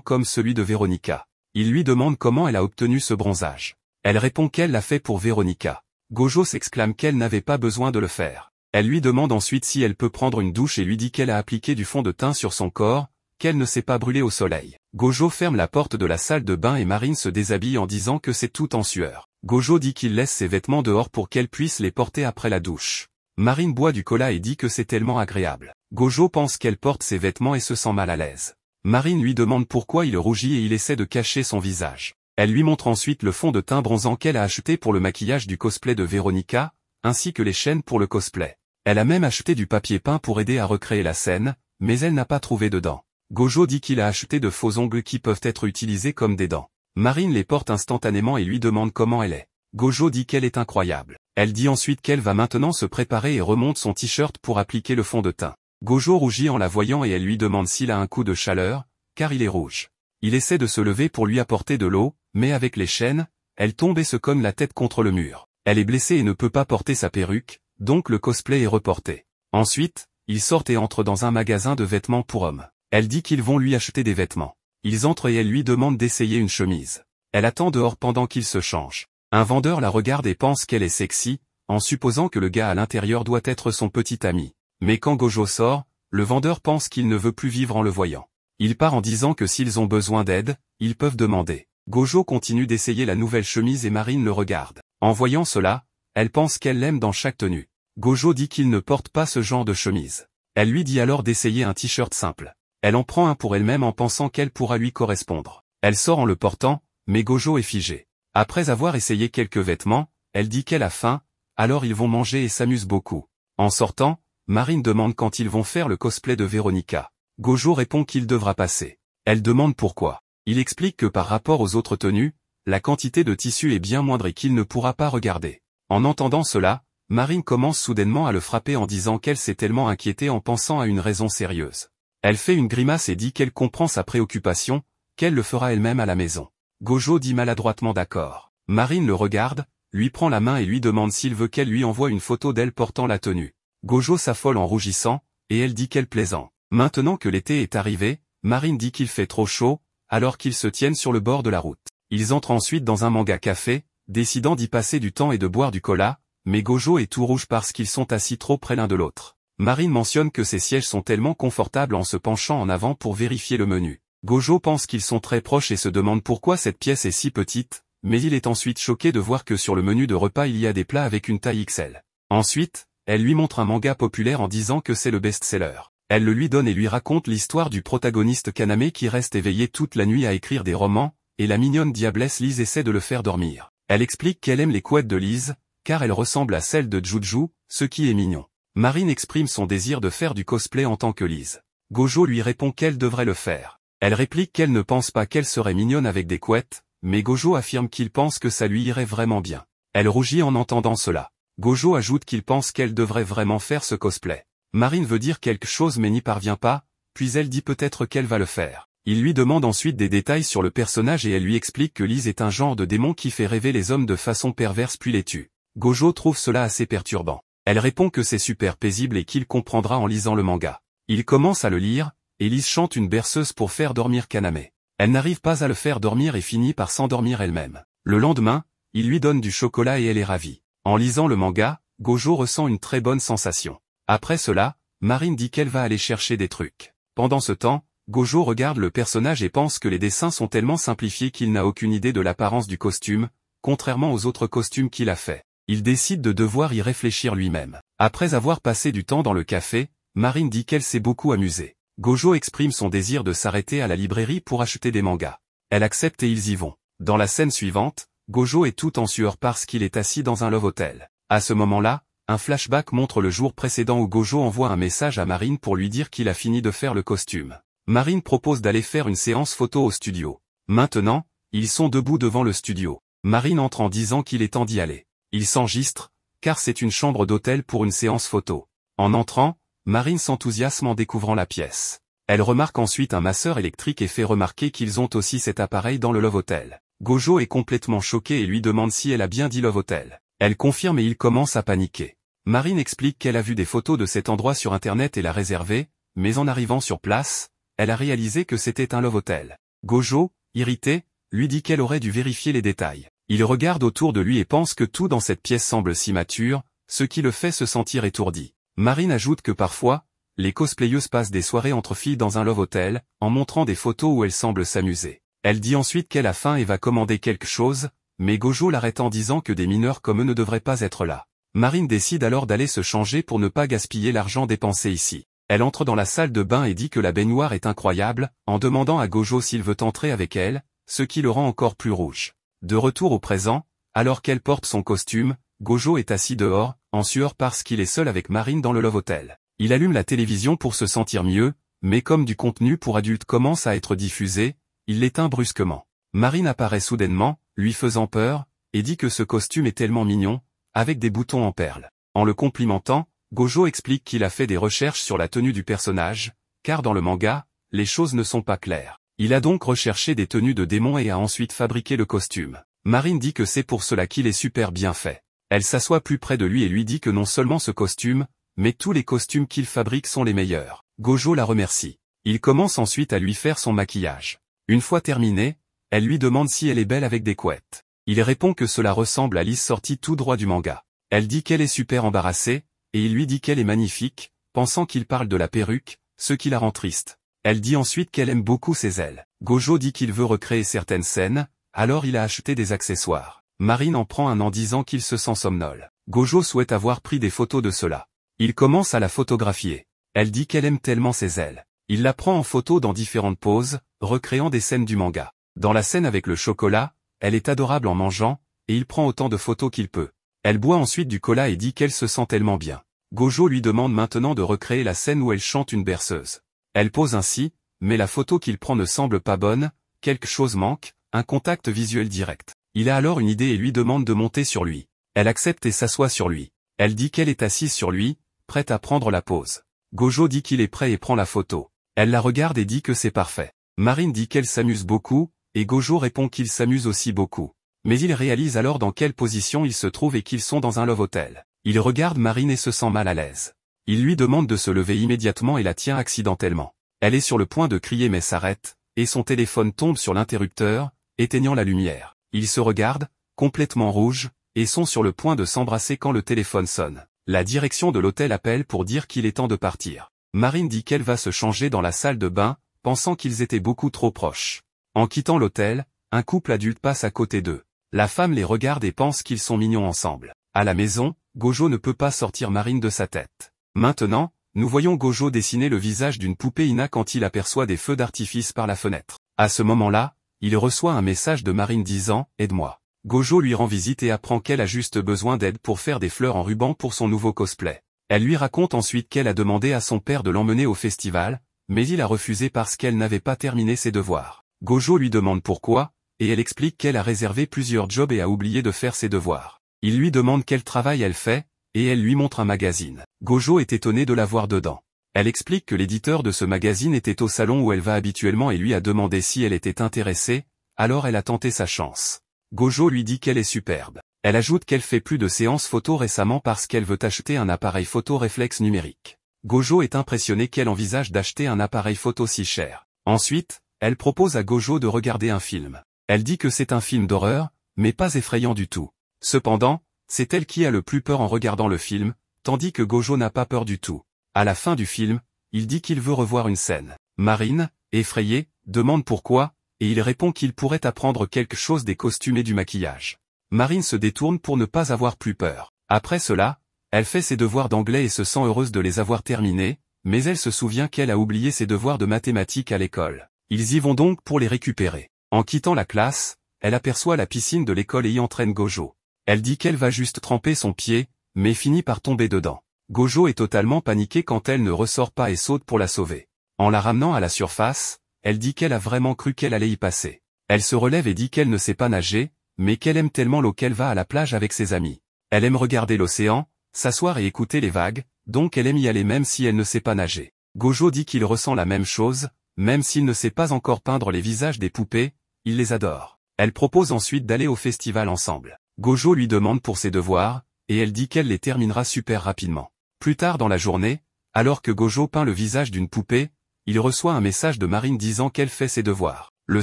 Speaker 1: comme celui de Veronica. Il lui demande comment elle a obtenu ce bronzage. Elle répond qu'elle l'a fait pour Veronica. Gojo s'exclame qu'elle n'avait pas besoin de le faire. Elle lui demande ensuite si elle peut prendre une douche et lui dit qu'elle a appliqué du fond de teint sur son corps, qu'elle ne s'est pas brûlée au soleil. Gojo ferme la porte de la salle de bain et Marine se déshabille en disant que c'est tout en sueur. Gojo dit qu'il laisse ses vêtements dehors pour qu'elle puisse les porter après la douche. Marine boit du cola et dit que c'est tellement agréable. Gojo pense qu'elle porte ses vêtements et se sent mal à l'aise. Marine lui demande pourquoi il rougit et il essaie de cacher son visage. Elle lui montre ensuite le fond de teint bronzant qu'elle a acheté pour le maquillage du cosplay de Veronica, ainsi que les chaînes pour le cosplay. Elle a même acheté du papier peint pour aider à recréer la scène, mais elle n'a pas trouvé de dents. Gojo dit qu'il a acheté de faux ongles qui peuvent être utilisés comme des dents. Marine les porte instantanément et lui demande comment elle est. Gojo dit qu'elle est incroyable. Elle dit ensuite qu'elle va maintenant se préparer et remonte son t-shirt pour appliquer le fond de teint. Gojo rougit en la voyant et elle lui demande s'il a un coup de chaleur, car il est rouge. Il essaie de se lever pour lui apporter de l'eau, mais avec les chaînes, elle tombe et se cogne la tête contre le mur. Elle est blessée et ne peut pas porter sa perruque, donc le cosplay est reporté. Ensuite, ils sortent et entrent dans un magasin de vêtements pour hommes. Elle dit qu'ils vont lui acheter des vêtements. Ils entrent et elle lui demande d'essayer une chemise. Elle attend dehors pendant qu'il se change. Un vendeur la regarde et pense qu'elle est sexy, en supposant que le gars à l'intérieur doit être son petit ami. Mais quand Gojo sort, le vendeur pense qu'il ne veut plus vivre en le voyant. Il part en disant que s'ils ont besoin d'aide, ils peuvent demander. Gojo continue d'essayer la nouvelle chemise et Marine le regarde. En voyant cela, elle pense qu'elle l'aime dans chaque tenue. Gojo dit qu'il ne porte pas ce genre de chemise. Elle lui dit alors d'essayer un t-shirt simple. Elle en prend un pour elle-même en pensant qu'elle pourra lui correspondre. Elle sort en le portant, mais Gojo est figé. Après avoir essayé quelques vêtements, elle dit qu'elle a faim, alors ils vont manger et s'amusent beaucoup. En sortant, Marine demande quand ils vont faire le cosplay de Veronica. Gojo répond qu'il devra passer. Elle demande pourquoi. Il explique que par rapport aux autres tenues, la quantité de tissu est bien moindre et qu'il ne pourra pas regarder. En entendant cela, Marine commence soudainement à le frapper en disant qu'elle s'est tellement inquiétée en pensant à une raison sérieuse. Elle fait une grimace et dit qu'elle comprend sa préoccupation, qu'elle le fera elle-même à la maison. Gojo dit maladroitement d'accord. Marine le regarde, lui prend la main et lui demande s'il veut qu'elle lui envoie une photo d'elle portant la tenue. Gojo s'affole en rougissant, et elle dit qu'elle plaisante. Maintenant que l'été est arrivé, Marine dit qu'il fait trop chaud, alors qu'ils se tiennent sur le bord de la route. Ils entrent ensuite dans un manga café, décidant d'y passer du temps et de boire du cola, mais Gojo est tout rouge parce qu'ils sont assis trop près l'un de l'autre. Marine mentionne que ces sièges sont tellement confortables en se penchant en avant pour vérifier le menu. Gojo pense qu'ils sont très proches et se demande pourquoi cette pièce est si petite, mais il est ensuite choqué de voir que sur le menu de repas il y a des plats avec une taille XL. Ensuite, elle lui montre un manga populaire en disant que c'est le best-seller. Elle le lui donne et lui raconte l'histoire du protagoniste Kaname qui reste éveillé toute la nuit à écrire des romans, et la mignonne diablesse Lise essaie de le faire dormir. Elle explique qu'elle aime les couettes de Lise, car elles ressemblent à celles de Juju, ce qui est mignon. Marine exprime son désir de faire du cosplay en tant que Lise. Gojo lui répond qu'elle devrait le faire. Elle réplique qu'elle ne pense pas qu'elle serait mignonne avec des couettes, mais Gojo affirme qu'il pense que ça lui irait vraiment bien. Elle rougit en entendant cela. Gojo ajoute qu'il pense qu'elle devrait vraiment faire ce cosplay. Marine veut dire quelque chose mais n'y parvient pas, puis elle dit peut-être qu'elle va le faire. Il lui demande ensuite des détails sur le personnage et elle lui explique que Lise est un genre de démon qui fait rêver les hommes de façon perverse puis les tue. Gojo trouve cela assez perturbant. Elle répond que c'est super paisible et qu'il comprendra en lisant le manga. Il commence à le lire, et Lise chante une berceuse pour faire dormir Kaname. Elle n'arrive pas à le faire dormir et finit par s'endormir elle-même. Le lendemain, il lui donne du chocolat et elle est ravie. En lisant le manga, Gojo ressent une très bonne sensation. Après cela, Marine dit qu'elle va aller chercher des trucs. Pendant ce temps, Gojo regarde le personnage et pense que les dessins sont tellement simplifiés qu'il n'a aucune idée de l'apparence du costume, contrairement aux autres costumes qu'il a fait. Il décide de devoir y réfléchir lui-même. Après avoir passé du temps dans le café, Marine dit qu'elle s'est beaucoup amusée. Gojo exprime son désir de s'arrêter à la librairie pour acheter des mangas. Elle accepte et ils y vont. Dans la scène suivante, Gojo est tout en sueur parce qu'il est assis dans un love hotel. À ce moment-là, un flashback montre le jour précédent où Gojo envoie un message à Marine pour lui dire qu'il a fini de faire le costume. Marine propose d'aller faire une séance photo au studio. Maintenant, ils sont debout devant le studio. Marine entre en disant qu'il est temps d'y aller. Il s'enregistre, car c'est une chambre d'hôtel pour une séance photo. En entrant, Marine s'enthousiasme en découvrant la pièce. Elle remarque ensuite un masseur électrique et fait remarquer qu'ils ont aussi cet appareil dans le Love Hotel. Gojo est complètement choqué et lui demande si elle a bien dit Love Hotel. Elle confirme et il commence à paniquer. Marine explique qu'elle a vu des photos de cet endroit sur internet et l'a réservé, mais en arrivant sur place, elle a réalisé que c'était un Love Hotel. Gojo, irrité, lui dit qu'elle aurait dû vérifier les détails. Il regarde autour de lui et pense que tout dans cette pièce semble si mature, ce qui le fait se sentir étourdi. Marine ajoute que parfois, les cosplayeuses passent des soirées entre filles dans un Love Hotel, en montrant des photos où elles semblent s'amuser. Elle dit ensuite qu'elle a faim et va commander quelque chose, mais Gojo l'arrête en disant que des mineurs comme eux ne devraient pas être là. Marine décide alors d'aller se changer pour ne pas gaspiller l'argent dépensé ici. Elle entre dans la salle de bain et dit que la baignoire est incroyable, en demandant à Gojo s'il veut entrer avec elle, ce qui le rend encore plus rouge. De retour au présent, alors qu'elle porte son costume, Gojo est assis dehors, en sueur parce qu'il est seul avec Marine dans le Love Hotel. Il allume la télévision pour se sentir mieux, mais comme du contenu pour adultes commence à être diffusé, il l'éteint brusquement. Marine apparaît soudainement, lui faisant peur, et dit que ce costume est tellement mignon, avec des boutons en perles. En le complimentant, Gojo explique qu'il a fait des recherches sur la tenue du personnage, car dans le manga, les choses ne sont pas claires. Il a donc recherché des tenues de démons et a ensuite fabriqué le costume. Marine dit que c'est pour cela qu'il est super bien fait. Elle s'assoit plus près de lui et lui dit que non seulement ce costume, mais tous les costumes qu'il fabrique sont les meilleurs. Gojo la remercie. Il commence ensuite à lui faire son maquillage. Une fois terminé, elle lui demande si elle est belle avec des couettes. Il répond que cela ressemble à Lise sortie tout droit du manga. Elle dit qu'elle est super embarrassée, et il lui dit qu'elle est magnifique, pensant qu'il parle de la perruque, ce qui la rend triste. Elle dit ensuite qu'elle aime beaucoup ses ailes. Gojo dit qu'il veut recréer certaines scènes, alors il a acheté des accessoires. Marine en prend un en disant qu'il se sent somnole. Gojo souhaite avoir pris des photos de cela. Il commence à la photographier. Elle dit qu'elle aime tellement ses ailes. Il la prend en photo dans différentes poses, recréant des scènes du manga. Dans la scène avec le chocolat, elle est adorable en mangeant, et il prend autant de photos qu'il peut. Elle boit ensuite du cola et dit qu'elle se sent tellement bien. Gojo lui demande maintenant de recréer la scène où elle chante une berceuse. Elle pose ainsi, mais la photo qu'il prend ne semble pas bonne, quelque chose manque, un contact visuel direct. Il a alors une idée et lui demande de monter sur lui. Elle accepte et s'assoit sur lui. Elle dit qu'elle est assise sur lui, prête à prendre la pose. Gojo dit qu'il est prêt et prend la photo. Elle la regarde et dit que c'est parfait. Marine dit qu'elle s'amuse beaucoup, et Gojo répond qu'il s'amuse aussi beaucoup. Mais il réalise alors dans quelle position ils se trouvent et qu'ils sont dans un Love Hotel. Il regarde Marine et se sent mal à l'aise. Il lui demande de se lever immédiatement et la tient accidentellement. Elle est sur le point de crier mais s'arrête, et son téléphone tombe sur l'interrupteur, éteignant la lumière. Ils se regardent, complètement rouges, et sont sur le point de s'embrasser quand le téléphone sonne. La direction de l'hôtel appelle pour dire qu'il est temps de partir. Marine dit qu'elle va se changer dans la salle de bain, pensant qu'ils étaient beaucoup trop proches. En quittant l'hôtel, un couple adulte passe à côté d'eux. La femme les regarde et pense qu'ils sont mignons ensemble. À la maison, Gojo ne peut pas sortir Marine de sa tête. Maintenant, nous voyons Gojo dessiner le visage d'une poupée Ina quand il aperçoit des feux d'artifice par la fenêtre. À ce moment-là, il reçoit un message de Marine disant « Aide-moi ». Gojo lui rend visite et apprend qu'elle a juste besoin d'aide pour faire des fleurs en ruban pour son nouveau cosplay. Elle lui raconte ensuite qu'elle a demandé à son père de l'emmener au festival, mais il a refusé parce qu'elle n'avait pas terminé ses devoirs. Gojo lui demande pourquoi, et elle explique qu'elle a réservé plusieurs jobs et a oublié de faire ses devoirs. Il lui demande quel travail elle fait, et elle lui montre un magazine. Gojo est étonné de la voir dedans. Elle explique que l'éditeur de ce magazine était au salon où elle va habituellement et lui a demandé si elle était intéressée, alors elle a tenté sa chance. Gojo lui dit qu'elle est superbe. Elle ajoute qu'elle fait plus de séances photo récemment parce qu'elle veut acheter un appareil photo réflexe numérique. Gojo est impressionné qu'elle envisage d'acheter un appareil photo si cher. Ensuite, elle propose à Gojo de regarder un film. Elle dit que c'est un film d'horreur, mais pas effrayant du tout. Cependant, c'est elle qui a le plus peur en regardant le film, tandis que Gojo n'a pas peur du tout. À la fin du film, il dit qu'il veut revoir une scène. Marine, effrayée, demande pourquoi, et il répond qu'il pourrait apprendre quelque chose des costumes et du maquillage. Marine se détourne pour ne pas avoir plus peur. Après cela, elle fait ses devoirs d'anglais et se sent heureuse de les avoir terminés, mais elle se souvient qu'elle a oublié ses devoirs de mathématiques à l'école. Ils y vont donc pour les récupérer. En quittant la classe, elle aperçoit la piscine de l'école et y entraîne Gojo. Elle dit qu'elle va juste tremper son pied, mais finit par tomber dedans. Gojo est totalement paniquée quand elle ne ressort pas et saute pour la sauver. En la ramenant à la surface, elle dit qu'elle a vraiment cru qu'elle allait y passer. Elle se relève et dit qu'elle ne sait pas nager, mais qu'elle aime tellement l'eau qu'elle va à la plage avec ses amis. Elle aime regarder l'océan, s'asseoir et écouter les vagues, donc elle aime y aller même si elle ne sait pas nager. Gojo dit qu'il ressent la même chose, même s'il ne sait pas encore peindre les visages des poupées, il les adore. Elle propose ensuite d'aller au festival ensemble. Gojo lui demande pour ses devoirs, et elle dit qu'elle les terminera super rapidement. Plus tard dans la journée, alors que Gojo peint le visage d'une poupée, il reçoit un message de Marine disant qu'elle fait ses devoirs. Le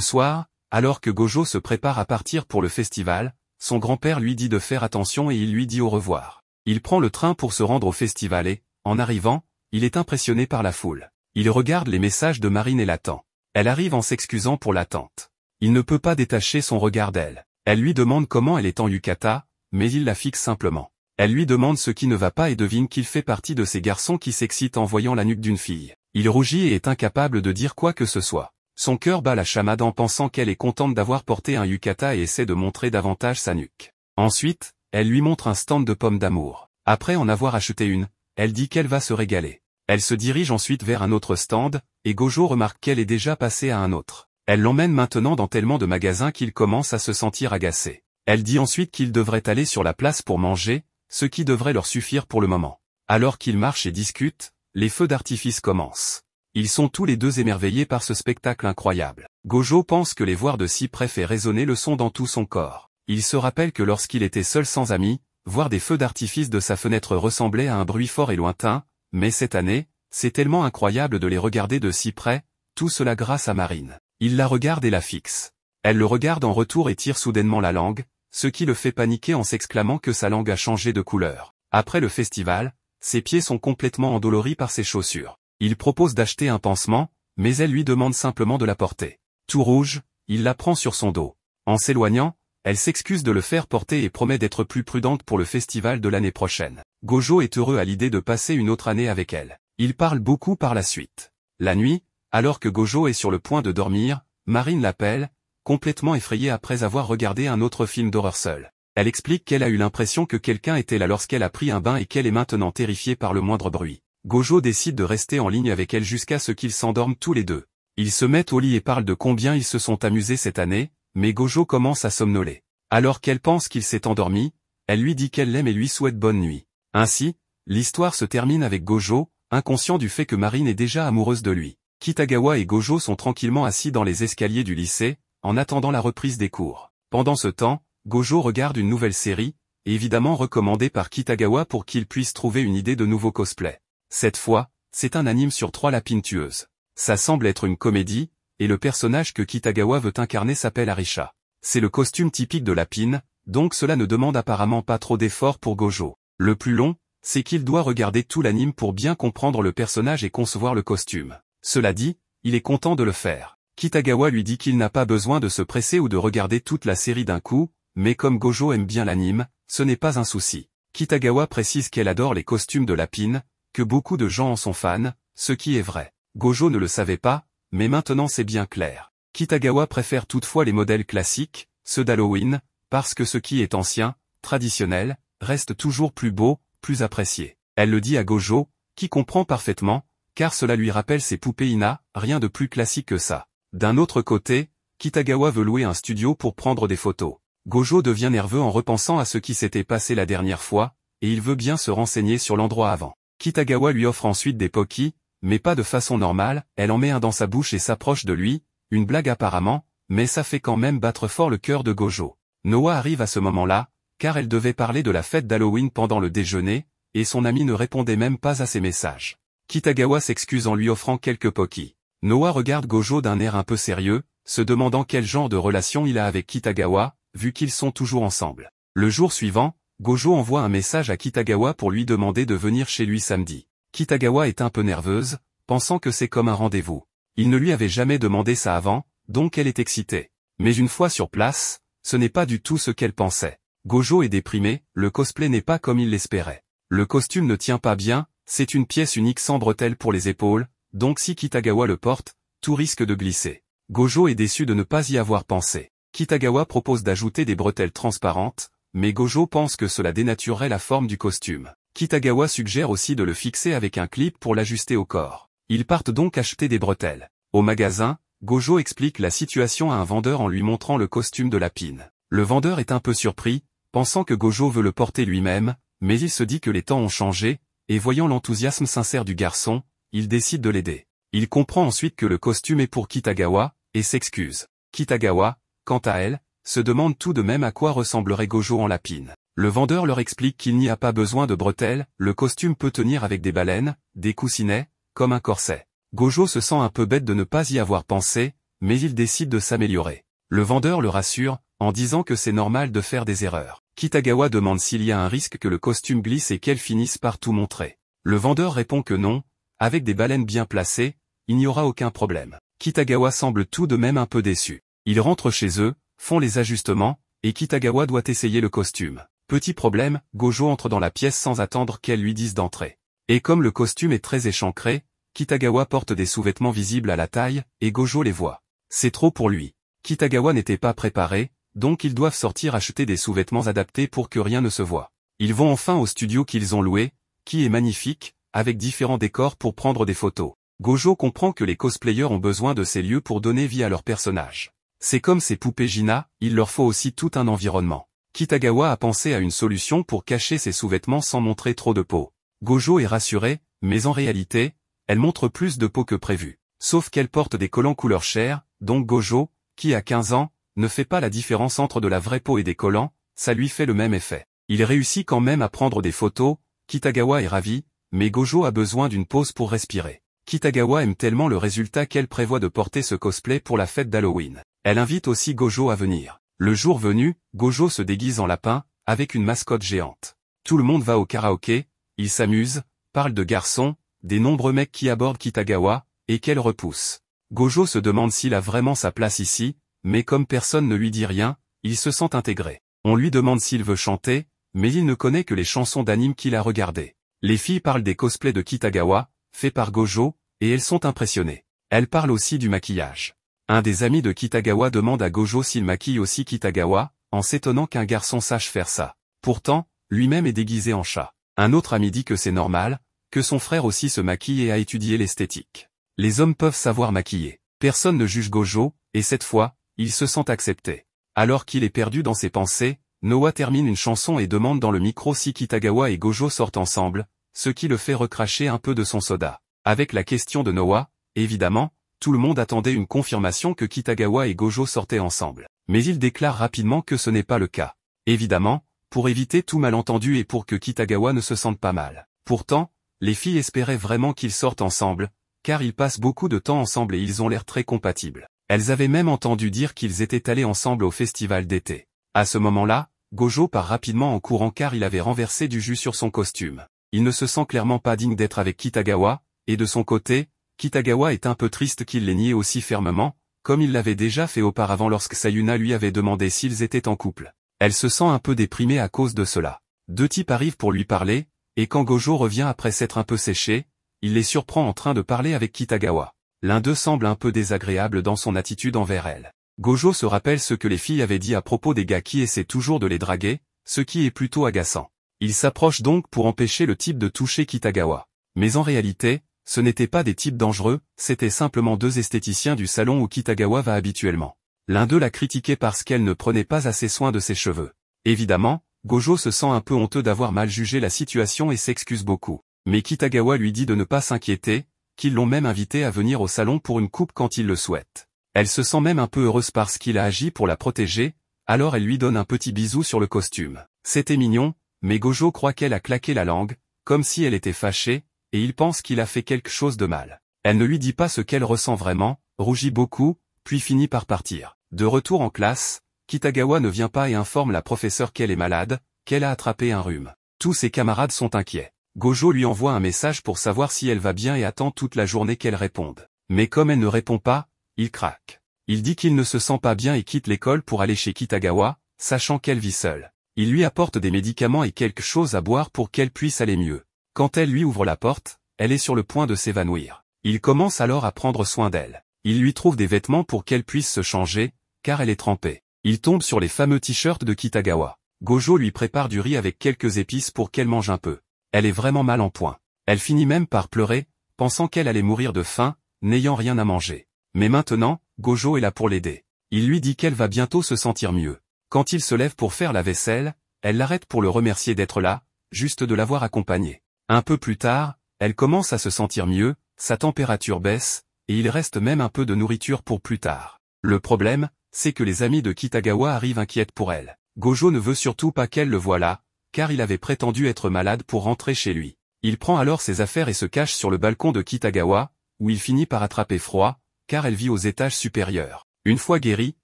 Speaker 1: soir, alors que Gojo se prépare à partir pour le festival, son grand-père lui dit de faire attention et il lui dit au revoir. Il prend le train pour se rendre au festival et, en arrivant, il est impressionné par la foule. Il regarde les messages de Marine et l'attend. Elle arrive en s'excusant pour l'attente. Il ne peut pas détacher son regard d'elle. Elle lui demande comment elle est en yukata, mais il la fixe simplement. Elle lui demande ce qui ne va pas et devine qu'il fait partie de ces garçons qui s'excitent en voyant la nuque d'une fille. Il rougit et est incapable de dire quoi que ce soit. Son cœur bat la chamade en pensant qu'elle est contente d'avoir porté un yukata et essaie de montrer davantage sa nuque. Ensuite, elle lui montre un stand de pommes d'amour. Après en avoir acheté une, elle dit qu'elle va se régaler. Elle se dirige ensuite vers un autre stand, et Gojo remarque qu'elle est déjà passée à un autre. Elle l'emmène maintenant dans tellement de magasins qu'il commence à se sentir agacé. Elle dit ensuite qu'ils devraient aller sur la place pour manger, ce qui devrait leur suffire pour le moment. Alors qu'ils marchent et discutent, les feux d'artifice commencent. Ils sont tous les deux émerveillés par ce spectacle incroyable. Gojo pense que les voir de si près fait résonner le son dans tout son corps. Il se rappelle que lorsqu'il était seul sans amis, voir des feux d'artifice de sa fenêtre ressemblait à un bruit fort et lointain, mais cette année, c'est tellement incroyable de les regarder de si près, tout cela grâce à Marine. Il la regarde et la fixe. Elle le regarde en retour et tire soudainement la langue, ce qui le fait paniquer en s'exclamant que sa langue a changé de couleur. Après le festival, ses pieds sont complètement endoloris par ses chaussures. Il propose d'acheter un pansement, mais elle lui demande simplement de la porter. Tout rouge, il la prend sur son dos. En s'éloignant, elle s'excuse de le faire porter et promet d'être plus prudente pour le festival de l'année prochaine. Gojo est heureux à l'idée de passer une autre année avec elle. Ils parlent beaucoup par la suite. La nuit, alors que Gojo est sur le point de dormir, Marine l'appelle, complètement effrayée après avoir regardé un autre film d'horreur seule. Elle explique qu'elle a eu l'impression que quelqu'un était là lorsqu'elle a pris un bain et qu'elle est maintenant terrifiée par le moindre bruit. Gojo décide de rester en ligne avec elle jusqu'à ce qu'ils s'endorment tous les deux. Ils se mettent au lit et parlent de combien ils se sont amusés cette année, mais Gojo commence à somnoler. Alors qu'elle pense qu'il s'est endormi, elle lui dit qu'elle l'aime et lui souhaite bonne nuit. Ainsi, l'histoire se termine avec Gojo, inconscient du fait que Marine est déjà amoureuse de lui. Kitagawa et Gojo sont tranquillement assis dans les escaliers du lycée, en attendant la reprise des cours. Pendant ce temps, Gojo regarde une nouvelle série, évidemment recommandée par Kitagawa pour qu'il puisse trouver une idée de nouveau cosplay. Cette fois, c'est un anime sur 3 lapines tueuses. Ça semble être une comédie, et le personnage que Kitagawa veut incarner s'appelle Arisha. C'est le costume typique de Lapine, donc cela ne demande apparemment pas trop d'efforts pour Gojo. Le plus long, c'est qu'il doit regarder tout l'anime pour bien comprendre le personnage et concevoir le costume. Cela dit, il est content de le faire. Kitagawa lui dit qu'il n'a pas besoin de se presser ou de regarder toute la série d'un coup, mais comme Gojo aime bien l'anime, ce n'est pas un souci. Kitagawa précise qu'elle adore les costumes de Lapine, que beaucoup de gens en sont fans, ce qui est vrai. Gojo ne le savait pas, mais maintenant c'est bien clair. Kitagawa préfère toutefois les modèles classiques, ceux d'Halloween, parce que ce qui est ancien, traditionnel, reste toujours plus beau, plus apprécié. Elle le dit à Gojo, qui comprend parfaitement, car cela lui rappelle ses poupées Ina, rien de plus classique que ça. D'un autre côté, Kitagawa veut louer un studio pour prendre des photos. Gojo devient nerveux en repensant à ce qui s'était passé la dernière fois, et il veut bien se renseigner sur l'endroit avant. Kitagawa lui offre ensuite des Poki, mais pas de façon normale, elle en met un dans sa bouche et s'approche de lui, une blague apparemment, mais ça fait quand même battre fort le cœur de Gojo. Noa arrive à ce moment-là, car elle devait parler de la fête d'Halloween pendant le déjeuner, et son ami ne répondait même pas à ses messages. Kitagawa s'excuse en lui offrant quelques Poki. Noa regarde Gojo d'un air un peu sérieux, se demandant quel genre de relation il a avec Kitagawa, vu qu'ils sont toujours ensemble. Le jour suivant, Gojo envoie un message à Kitagawa pour lui demander de venir chez lui samedi. Kitagawa est un peu nerveuse, pensant que c'est comme un rendez-vous. Il ne lui avait jamais demandé ça avant, donc elle est excitée. Mais une fois sur place, ce n'est pas du tout ce qu'elle pensait. Gojo est déprimé, le cosplay n'est pas comme il l'espérait. Le costume ne tient pas bien, c'est une pièce unique sans bretelles pour les épaules, donc si Kitagawa le porte, tout risque de glisser. Gojo est déçu de ne pas y avoir pensé. Kitagawa propose d'ajouter des bretelles transparentes, mais Gojo pense que cela dénaturerait la forme du costume. Kitagawa suggère aussi de le fixer avec un clip pour l'ajuster au corps. Ils partent donc acheter des bretelles. Au magasin, Gojo explique la situation à un vendeur en lui montrant le costume de Lapine. Le vendeur est un peu surpris, pensant que Gojo veut le porter lui-même, mais il se dit que les temps ont changé, et voyant l'enthousiasme sincère du garçon, il décide de l'aider. Il comprend ensuite que le costume est pour Kitagawa, et s'excuse. Kitagawa, quant à elle, se demande tout de même à quoi ressemblerait Gojo en Lapine. Le vendeur leur explique qu'il n'y a pas besoin de bretelles, le costume peut tenir avec des baleines, des coussinets, comme un corset. Gojo se sent un peu bête de ne pas y avoir pensé, mais il décide de s'améliorer. Le vendeur le rassure, en disant que c'est normal de faire des erreurs. Kitagawa demande s'il y a un risque que le costume glisse et qu'elle finisse par tout montrer. Le vendeur répond que non, avec des baleines bien placées, il n'y aura aucun problème. Kitagawa semble tout de même un peu déçu. Ils rentrent chez eux, font les ajustements, et Kitagawa doit essayer le costume. Petit problème, Gojo entre dans la pièce sans attendre qu'elle lui dise d'entrer. Et comme le costume est très échancré, Kitagawa porte des sous-vêtements visibles à la taille, et Gojo les voit. C'est trop pour lui. Kitagawa n'était pas préparé, donc ils doivent sortir acheter des sous-vêtements adaptés pour que rien ne se voie. Ils vont enfin au studio qu'ils ont loué, qui est magnifique, avec différents décors pour prendre des photos. Gojo comprend que les cosplayers ont besoin de ces lieux pour donner vie à leurs personnages. C'est comme ces poupées Gina, il leur faut aussi tout un environnement. Kitagawa a pensé à une solution pour cacher ses sous-vêtements sans montrer trop de peau. Gojo est rassurée, mais en réalité, elle montre plus de peau que prévu. Sauf qu'elle porte des collants couleur chair, donc Gojo, qui a 15 ans, ne fait pas la différence entre de la vraie peau et des collants, ça lui fait le même effet. Il réussit quand même à prendre des photos, Kitagawa est ravi, mais Gojo a besoin d'une pause pour respirer. Kitagawa aime tellement le résultat qu'elle prévoit de porter ce cosplay pour la fête d'Halloween. Elle invite aussi Gojo à venir. Le jour venu, Gojo se déguise en lapin, avec une mascotte géante. Tout le monde va au karaoké, ils s'amusent, parlent de garçons, des nombreux mecs qui abordent Kitagawa, et qu'elle repousse. Gojo se demande s'il a vraiment sa place ici, mais comme personne ne lui dit rien, il se sent intégré. On lui demande s'il veut chanter, mais il ne connaît que les chansons d'anime qu'il a regardées. Les filles parlent des cosplays de Kitagawa, faits par Gojo, et elles sont impressionnées. Elles parlent aussi du maquillage. Un des amis de Kitagawa demande à Gojo s'il maquille aussi Kitagawa, en s'étonnant qu'un garçon sache faire ça. Pourtant, lui-même est déguisé en chat. Un autre ami dit que c'est normal, que son frère aussi se maquille et a étudié l'esthétique. Les hommes peuvent savoir maquiller. Personne ne juge Gojo, et cette fois, il se sent accepté. Alors qu'il est perdu dans ses pensées, Noa termine une chanson et demande dans le micro si Kitagawa et Gojo sortent ensemble, ce qui le fait recracher un peu de son soda. Avec la question de Noa, évidemment, tout le monde attendait une confirmation que Kitagawa et Gojo sortaient ensemble. Mais il déclare rapidement que ce n'est pas le cas. Évidemment, pour éviter tout malentendu et pour que Kitagawa ne se sente pas mal. Pourtant, les filles espéraient vraiment qu'ils sortent ensemble, car ils passent beaucoup de temps ensemble et ils ont l'air très compatibles. Elles avaient même entendu dire qu'ils étaient allés ensemble au festival d'été. À ce moment-là, Gojo part rapidement en courant car il avait renversé du jus sur son costume. Il ne se sent clairement pas digne d'être avec Kitagawa, et de son côté, Kitagawa est un peu triste qu'il l'ait nié aussi fermement, comme il l'avait déjà fait auparavant lorsque Sayuna lui avait demandé s'ils étaient en couple. Elle se sent un peu déprimée à cause de cela. Deux types arrivent pour lui parler, et quand Gojo revient après s'être un peu séché, il les surprend en train de parler avec Kitagawa. L'un d'eux semble un peu désagréable dans son attitude envers elle. Gojo se rappelle ce que les filles avaient dit à propos des gars qui essaient toujours de les draguer, ce qui est plutôt agaçant. Il s'approche donc pour empêcher le type de toucher Kitagawa. Mais en réalité, ce n'étaient pas des types dangereux, c'était simplement deux esthéticiens du salon où Kitagawa va habituellement. L'un d'eux l'a critiquée parce qu'elle ne prenait pas assez soin de ses cheveux. Évidemment, Gojo se sent un peu honteux d'avoir mal jugé la situation et s'excuse beaucoup. Mais Kitagawa lui dit de ne pas s'inquiéter, qu'ils l'ont même invité à venir au salon pour une coupe quand il le souhaite. Elle se sent même un peu heureuse parce qu'il a agi pour la protéger, alors elle lui donne un petit bisou sur le costume. C'était mignon, mais Gojo croit qu'elle a claqué la langue, comme si elle était fâchée, et il pense qu'il a fait quelque chose de mal. Elle ne lui dit pas ce qu'elle ressent vraiment, rougit beaucoup, puis finit par partir. De retour en classe, Kitagawa ne vient pas et informe la professeure qu'elle est malade, qu'elle a attrapé un rhume. Tous ses camarades sont inquiets. Gojo lui envoie un message pour savoir si elle va bien et attend toute la journée qu'elle réponde. Mais comme elle ne répond pas, il craque. Il dit qu'il ne se sent pas bien et quitte l'école pour aller chez Kitagawa, sachant qu'elle vit seule. Il lui apporte des médicaments et quelque chose à boire pour qu'elle puisse aller mieux. Quand elle lui ouvre la porte, elle est sur le point de s'évanouir. Il commence alors à prendre soin d'elle. Il lui trouve des vêtements pour qu'elle puisse se changer, car elle est trempée. Il tombe sur les fameux t-shirts de Kitagawa. Gojo lui prépare du riz avec quelques épices pour qu'elle mange un peu. Elle est vraiment mal en point. Elle finit même par pleurer, pensant qu'elle allait mourir de faim, n'ayant rien à manger. Mais maintenant, Gojo est là pour l'aider. Il lui dit qu'elle va bientôt se sentir mieux. Quand il se lève pour faire la vaisselle, elle l'arrête pour le remercier d'être là, juste de l'avoir accompagné. Un peu plus tard, elle commence à se sentir mieux, sa température baisse, et il reste même un peu de nourriture pour plus tard. Le problème, c'est que les amis de Kitagawa arrivent inquiètes pour elle. Gojo ne veut surtout pas qu'elle le voie là, car il avait prétendu être malade pour rentrer chez lui. Il prend alors ses affaires et se cache sur le balcon de Kitagawa, où il finit par attraper froid, car elle vit aux étages supérieurs. Une fois guéri,